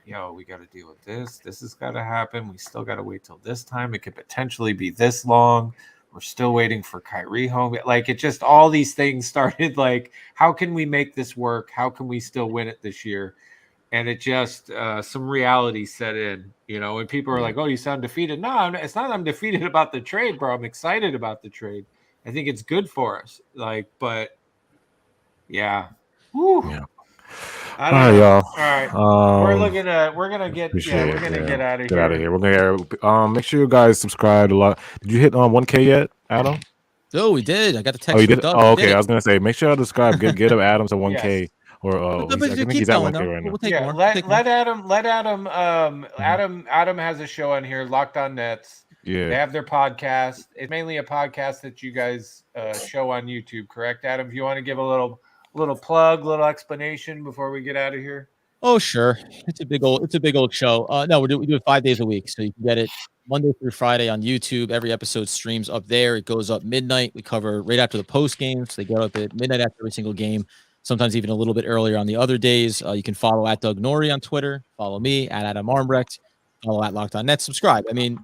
yo, we got to deal with this. This has got to happen. We still got to wait till this time. It could potentially be this long. We're still waiting for Kyrie home. Like, it just, all these things started like, how can we make this work? How can we still win it this year? And it just, some reality set in, when people are like, oh, you sound defeated. No, it's not I'm defeated about the trade, bro. I'm excited about the trade. I think it's good for us. Like, but yeah. Woo. Yeah. All right, y'all. All right. We're gonna get out of here. Get out of here. We're gonna make sure you guys subscribe a lot. Did you hit 1K yet, Adam? Oh, we did. I got the text. Oh, you did? Oh, okay. I was gonna say, make sure to subscribe. Get Adam to 1K. Yes. I think he's at 1K right now. Adam has a show on here, Locked On Nets. Yeah. They have their podcast. It's mainly a podcast that you guys show on YouTube, correct, Adam? If you want to give a little plug, little explanation before we get out of here. Oh, sure. It's a big old show. No, we do it 5 days a week, so you can get it Monday through Friday on YouTube. Every episode streams up there. It goes up midnight. We cover right after the post game, so they go up at midnight after every single game. Sometimes even a little bit earlier on the other days. You can follow at Doug Nori on Twitter. Follow me at Adam Armbrecht. Follow at Locked On Nets. Subscribe. I mean,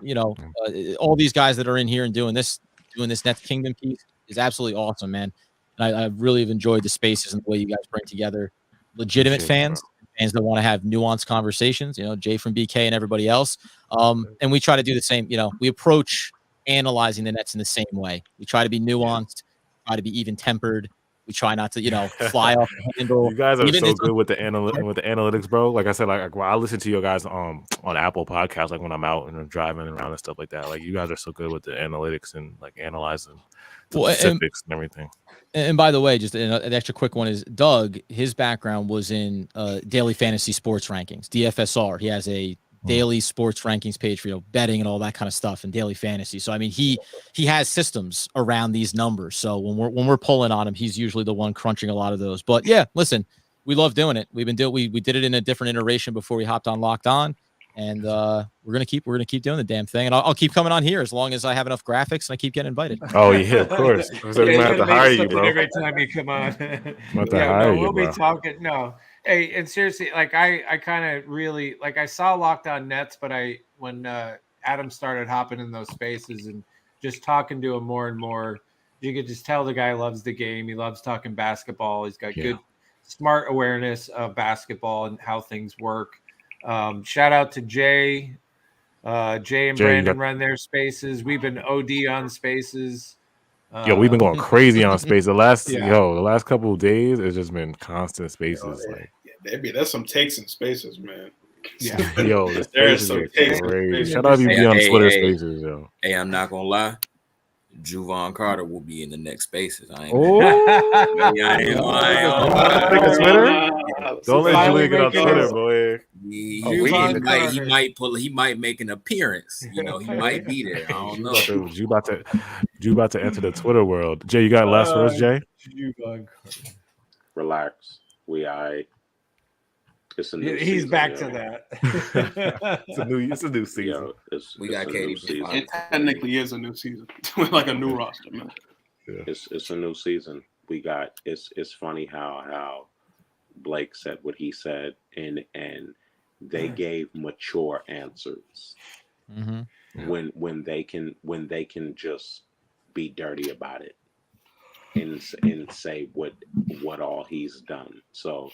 all these guys that are in here and doing this Nets Kingdom piece is absolutely awesome, man. And I really have enjoyed the spaces and the way you guys bring together legitimate fans that want to have nuanced conversations, Jay from BK and everybody else. And we try to do the same, we approach analyzing the Nets in the same way. We try to be nuanced, try to be even tempered. We try not to, fly off the handle. You guys are so good with the analytics, bro. Like I said, like I listen to you guys on Apple Podcasts, like when I'm out and I'm driving around and stuff like that. Like you guys are so good with the analytics and like analyzing the specifics and everything. And by the way, just an extra quick one is Doug, his background was in daily fantasy sports rankings, DFSR. He has a daily sports rankings page for betting and all that kind of stuff and daily fantasy. So I mean, he has systems around these numbers. So when we're pulling on him, he's usually the one crunching a lot of those. But yeah, listen, we love doing it. We did it in a different iteration before we hopped on Locked On. And we're gonna keep doing the damn thing, and I'll keep coming on here as long as I have enough graphics and I keep getting invited. Oh yeah, of course. So we might have to hire you, bro. Every time you come on, we'll be talking. No, hey, and seriously, like I kind of really like I saw Locked On Nets, but when Adam started hopping in those spaces and just talking to him more and more, you could just tell the guy loves the game. He loves talking basketball. He's got good, smart awareness of basketball and how things work. Shout out to Jay and Brandon run their spaces. We've been OD on spaces. We've been going crazy on space. The last couple of days, it's just been constant spaces. There's some takes in spaces, man. Yeah, the spaces are crazy. Shout out to you on Twitter spaces, yo. Hey, I'm not gonna lie. Juvon Carter will be in the next spaces. I ain't Twitter. Don't let Julian get on Twitter, boy. He might make an appearance. He might be there. I don't know. You about to enter the Twitter world. Jay, you got last words, Jay? Relax. He's back to that. It's a new season. We got Katie. It technically is a new season, like a new roster, man. Yeah. It's a new season. It's funny how Blake said what he said, and they gave mature answers. When they can just be dirty about it and say what all he's done. So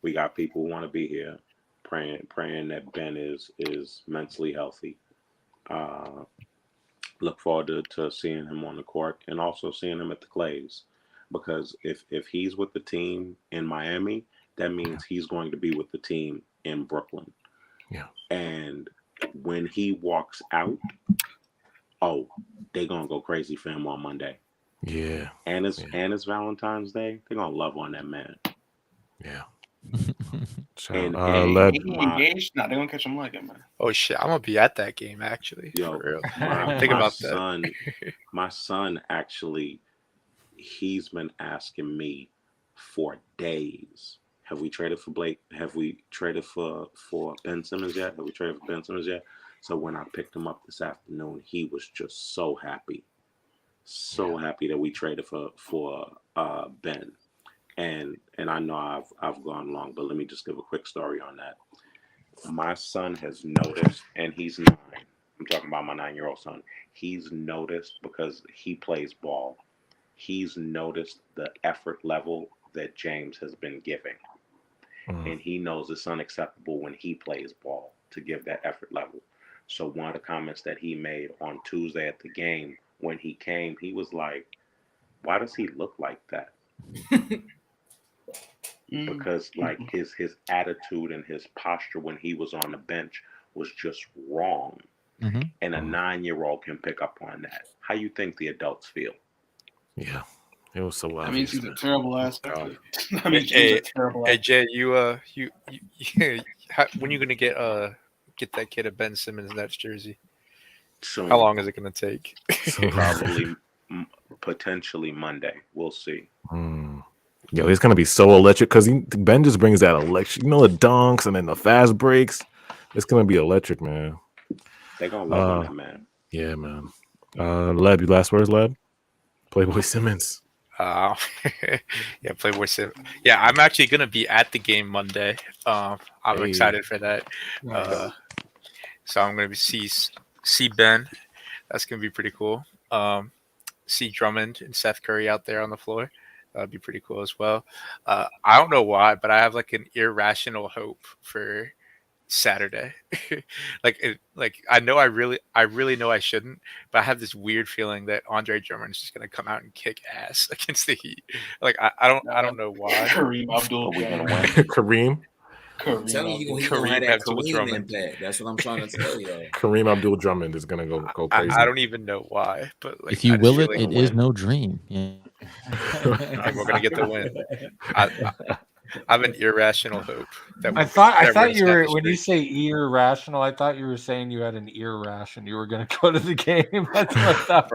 we got people who want to be here, praying that Ben is mentally healthy. Look forward to seeing him on the court and also seeing him at the Clays, because if he's with the team in Miami, that means he's going to be with the team in Brooklyn. Yeah. And when he walks out, they're gonna go crazy for him on Monday. Yeah. And it's Valentine's Day. They're gonna love on that man. Yeah. And engaged? No, they're gonna catch him like it, man. Oh shit, I'm gonna be at that game actually. Yo, for real. My son actually, he's been asking me for days. Have we traded for Blake? Have we traded for Ben Simmons yet? Have we traded for Ben Simmons yet? So when I picked him up this afternoon, he was just so happy. So happy that we traded for Ben. And I know I've gone long, but let me just give a quick story on that. My son has noticed, and he's 9. I'm talking about my 9-year-old son. He's noticed, because he plays ball, he's noticed the effort level that James has been giving. And he knows it's unacceptable when he plays ball to give that effort level. So one of the comments that he made on Tuesday at the game, when he came, he was like, why does he look like that? Because like his attitude and his posture when he was on the bench was just wrong. And a 9-year-old can pick up on that. How you think the adults feel? Yeah, it was so obvious. I mean, she's a terrible ass. Hey, Jay, you when you gonna get that kid a Ben Simmons Nets jersey? So how long is it gonna take? Probably, potentially Monday. We'll see. Yo, it's gonna be so electric because Ben just brings that electric, the dunks and then the fast breaks. It's gonna be electric, man. They're gonna love him, man. Yeah, man. Leb, you last words, Leb? Playboy Simmons. Yeah, Playboy Simmons. Yeah, I'm actually gonna be at the game Monday. I'm excited for that. So I'm gonna see Ben. That's gonna be pretty cool. See Drummond and Seth Curry out there on the floor. That'd be pretty cool as well. I don't know why, but I have like an irrational hope for Saturday. like I know I really know I shouldn't, but I have this weird feeling that Andre Drummond is just gonna come out and kick ass against the Heat. Like I don't know why. Kareem Abdul. Kareem. I'm telling you, he's gonna have that Kareem impact. That's what I'm trying to tell you. Kareem Abdul Drummond is gonna go crazy. I don't even know why, but like, if you will it is no dream. Yeah. And we're gonna get the win. I have an irrational hope. I thought you were, when you say irrational, I thought you were saying you had an ear rash and you were going to go to the game. That's what I thought.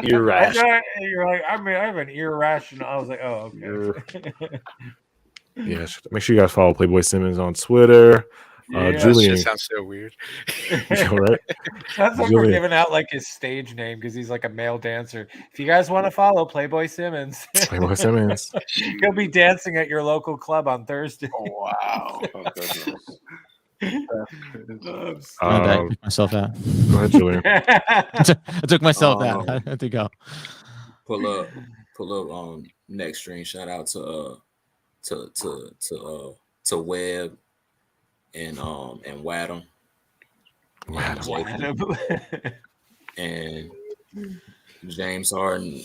Irrational. You're like, I have an ear rash, and I was like, oh, okay. Yeah, make sure you guys follow Playboy Simmons on Twitter. Julian, that sounds so weird. Right? That's like we're giving out like his stage name because he's like a male dancer. If you guys want to follow Playboy Simmons, he'll be dancing at your local club on Thursday. Oh, wow! I took myself out. Go ahead, Julian. I took myself out. I had to go. Pull up next stream. Shout out to Webb and Wadham. And James Harden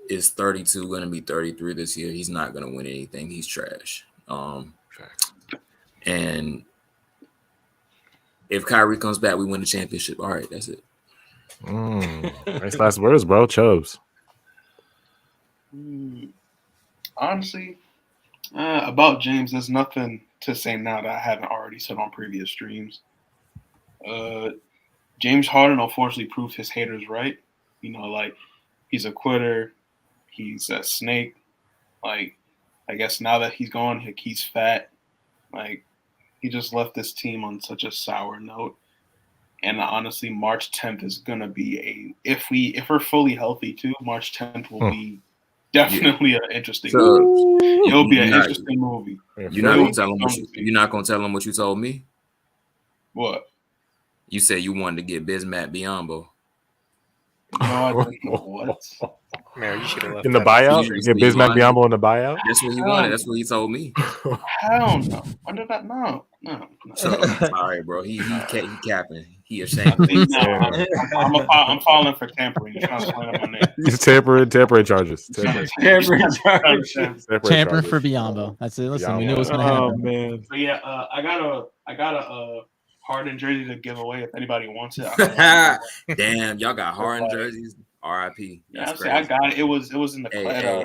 is 32, going to be 33 this year. He's not going to win anything. He's trash. And if Kyrie comes back, we win the championship. All right, that's it. Nice last words, bro. Chubbs. Honestly, about James, there's nothing to say now that I haven't already said on previous streams. James Harden unfortunately proved his haters right. Like, he's a quitter. He's a snake. Like, I guess now that he's gone, he's fat. Like, he just left this team on such a sour note. And honestly, March 10th is gonna be if we're fully healthy too, March 10th will be definitely an interesting movie. It'll be an interesting movie. You're not gonna tell him what you told me? What? You said you wanted to get Bismack Biyombo. No, I didn't. What? Man, you should have left in the buyout. You get Bismack Biyombo in the buyout. That's what he wanted. That's what he told me. Hell no. Under that, no. Sorry, bro. He capping. He ashamed. I'm falling for tampering. You're trying to slam my name. He's tampering charges. Tampering for Biyombo. That's it. Listen, we knew it was gonna happen. Oh man. So yeah, I got a Harden jersey to give away if anybody wants it. Damn, y'all got Harden jerseys. R.I.P. Yeah, I got it. It was in the I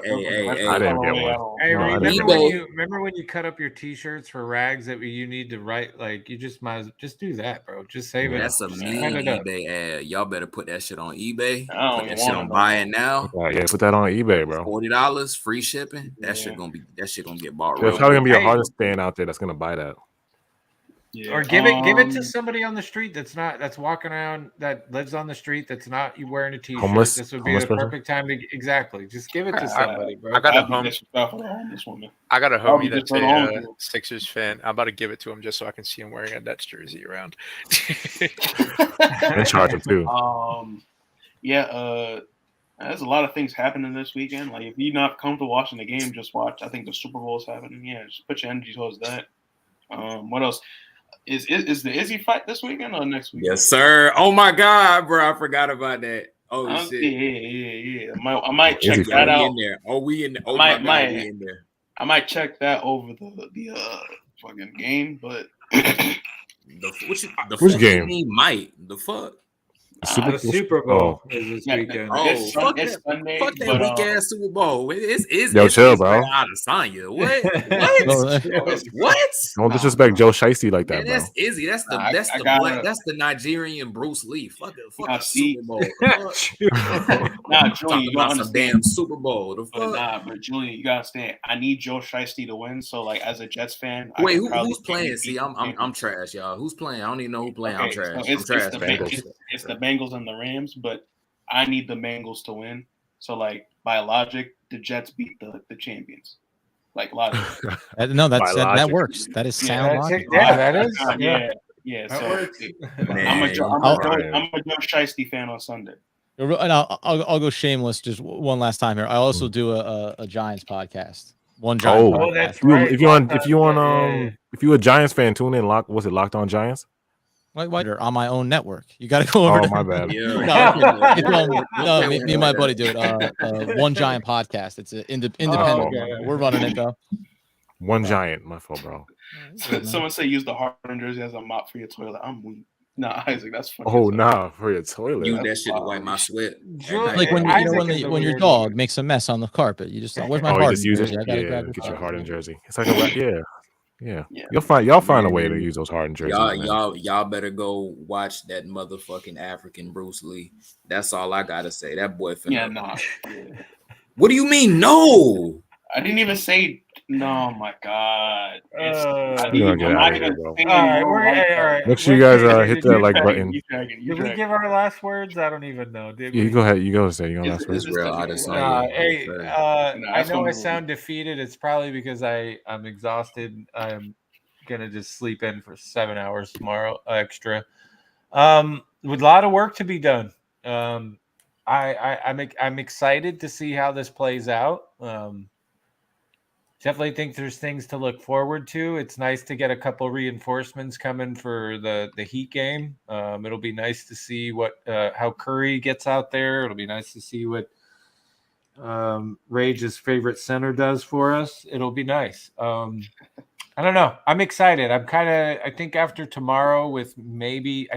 didn't get one. Hey, remember when you cut up your T-shirts for rags that you need to write? Like, you just might just do that, bro. Just save it. That's a mean eBay ad. Y'all better put that shit on eBay. Put that shit on Buy It Now. Yeah, put that on eBay, bro. $40, free shipping. That shit gonna get bought. There's probably gonna be a Harden fan out there that's gonna buy that. Yeah. Or give it to somebody on the street that's walking around, that lives on the street, that's not wearing a T-shirt. Homeless. This would be the perfect time to just give it to somebody, bro. I got a homie that's a Sixers fan. I'm about to give it to him just so I can see him wearing a Nets jersey around. And charge him too. There's a lot of things happening this weekend. Like, if you're not comfortable watching the game, just watch. I think the Super Bowl is happening. Yeah, just put your energy towards that. What else? Is the Izzy fight this weekend or next week? Yes, sir. Oh my God, bro, I forgot about that. Oh shit. Yeah. I might check that out. We in there. Oh my God, we in there. I might check that over the fucking game, but which game? Might the fuck? The Super Bowl is this weekend. Oh, fuck Sunday. Fuck that weak ass Super Bowl. It's chill, bro. Adesanya. What? What? Don't disrespect Joe Shiesty like that, Man, bro. that's Izzy. That's the Nigerian Bruce Lee. Fuck a Super Bowl. Nah, Julian, you gotta some damn Super Bowl. But Julian, you gotta understand. I need Joe Shiesty to win. So, like, as a Jets fan, wait, who's playing? See, I'm trash, y'all. Who's playing? I don't even know who playing. I'm trash. So it's the Bengals and the Rams, but I need the Bengals to win. So, like, by logic, the Jets beat the champions. Like, logic. No, that works. That is sound logic. Yeah, that is. Yeah. That So works. I'm a Joe Shiesty fan on Sunday. And I'll go shameless just one last time here. I also do a Giants podcast. One Giants. Oh, that's right. If you're a Giants fan, tune in. Locked On Giants? Why on my own network? You got to go over. Oh, my bad. No, me and my buddy do it. One Giant podcast. It's an independent. We're running it though. One Giant, my fault, bro. Someone say use the Harden jersey as a mop for your toilet. I'm weak. Nah, Isaac, that's funny. Oh, nah, for your toilet. Use that shit to wipe my sweat. Like when your dog makes a mess on the carpet, you just where's my Harden jersey? I gotta grab get your Harden jersey. It's like yeah. Y'all find a way to use those Harden jerseys. Y'all better go watch that motherfucking African Bruce Lee. That's all I gotta say. That boy finna. What do you mean no? I didn't even say no. My God. All right. Make sure you guys hit that like button. Did we give our last words? I don't even know. Did we? You go ahead. You go say your last words. I know I sound defeated. It's probably because I'm exhausted. I'm gonna just sleep in for 7 hours tomorrow extra. With a lot of work to be done. I'm excited to see how this plays out. Definitely think there's things to look forward to. It's nice to get a couple reinforcements coming for the Heat game. It'll be nice to see how Curry gets out there. It'll be nice to see what Rage's favorite center does for us. It'll be nice. I don't know. I'm excited. I think after tomorrow I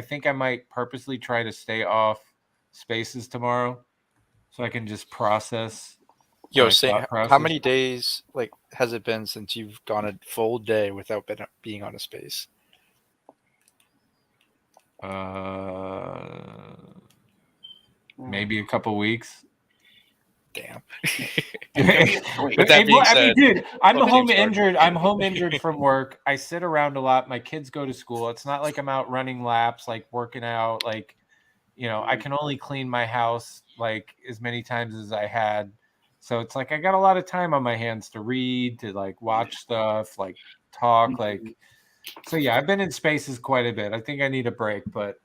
think I might purposely try to stay off Spaces tomorrow so I can just process. How many days has it been since you've gone a full day without being on a space? Maybe a couple weeks. Damn. With that being said, dude, I'm home injured. I'm home injured from work. I sit around a lot. My kids go to school. It's not like I'm out running laps, like working out. Like, I can only clean my house like as many times as I had. So it's like I got a lot of time on my hands to read, to like watch stuff, like talk, so yeah, I've been in Spaces quite a bit. I think I need a break, but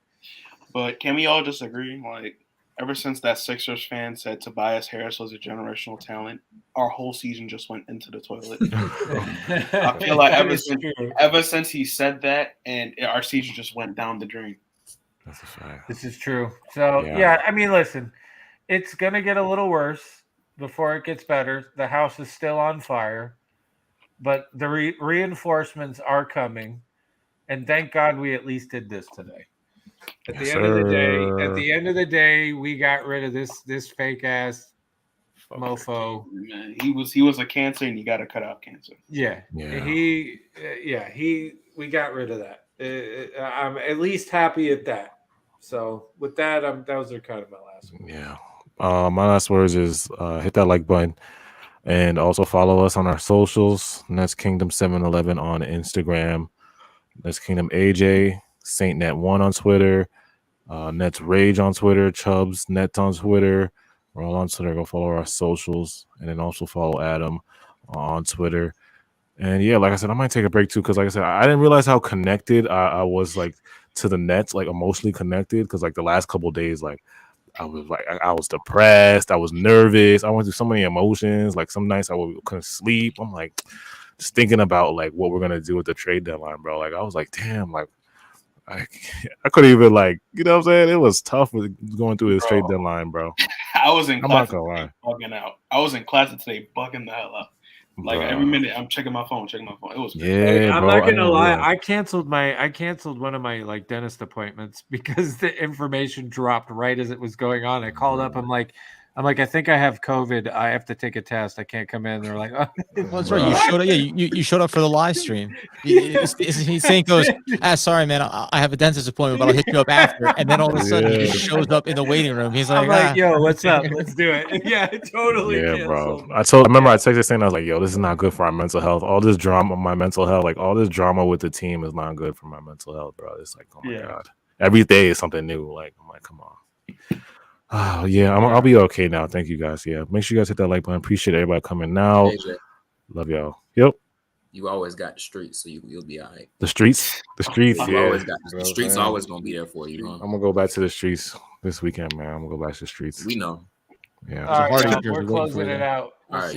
can we all just agree? Like, ever since that Sixers fan said Tobias Harris was a generational talent, our whole season just went into the toilet. I feel like ever since he said that, and our season just went down the drain. That's a fact. This is true. So yeah, I mean, listen, it's gonna get a little worse before it gets better. The house is still on fire, but the reinforcements are coming, and thank God we at least did this today. At the end of the day, we got rid of this fake ass mofo. Man, he was a cancer, and you got to cut out cancer. Yeah. We got rid of that. I'm at least happy at that. So with that, those are kind of my last words. Yeah. My last words is hit that like button and also follow us on our socials. Nets Kingdom 711 on Instagram. Nets Kingdom AJ, Saint Net 1 on Twitter, Nets Rage on Twitter, Chubbs Nets on Twitter. We're all on Twitter. Go follow our socials, and then also follow Adam on Twitter. And yeah, like I said, I might take a break too, because like I said, I didn't realize how connected I was like to the Nets, like emotionally connected, because like the last couple of days, like I was depressed, I was nervous, I went through so many emotions. Like some nights I couldn't sleep. I'm like just thinking about like what we're gonna do with the trade deadline, bro. Like I was like, damn, like I couldn't even like, you know what I'm saying? It was tough with going through this trade deadline, bro. I was in class bugging out. I was in class today bugging the hell out. Like Bruh. every minute, I'm checking my phone. It was crazy. Yeah, I'm bro. not gonna know, lie. yeah. I canceled one of my like dentist appointments because the information dropped right as it was going on. I called up. I'm like, I think I have COVID. I have to take a test. I can't come in. They're like, oh. Well, that's right. You showed up. Yeah, you showed up for the live stream. Saint goes, sorry, man. I have a dentist appointment, but I'll hit you up after. And then all of a sudden, he just shows up in the waiting room. He's like, I'm like, yo, what's up? Let's do it. Yeah, totally. Yeah, canceled. bro. I remember I texted saying, I was like, yo, this is not good for our mental health. All this drama, my mental health, like all this drama with the team is not good for my mental health, bro. It's like, oh my God. Every day is something new. Like, I'm like, come on. Oh, yeah, I'll be okay now. Thank you guys. Yeah, make sure you guys hit that like button. Appreciate everybody coming now. AJ, love y'all. Yep. you always got the streets, so you'll be all right. The streets. You Yeah. always got the streets. Always gonna be there for you. Huh? I'm gonna go back to the streets this weekend, man. I'm gonna go back to the streets. We know. Yeah. All right, Hardy y'all, jersey we're waiting for closing you. it out. All right.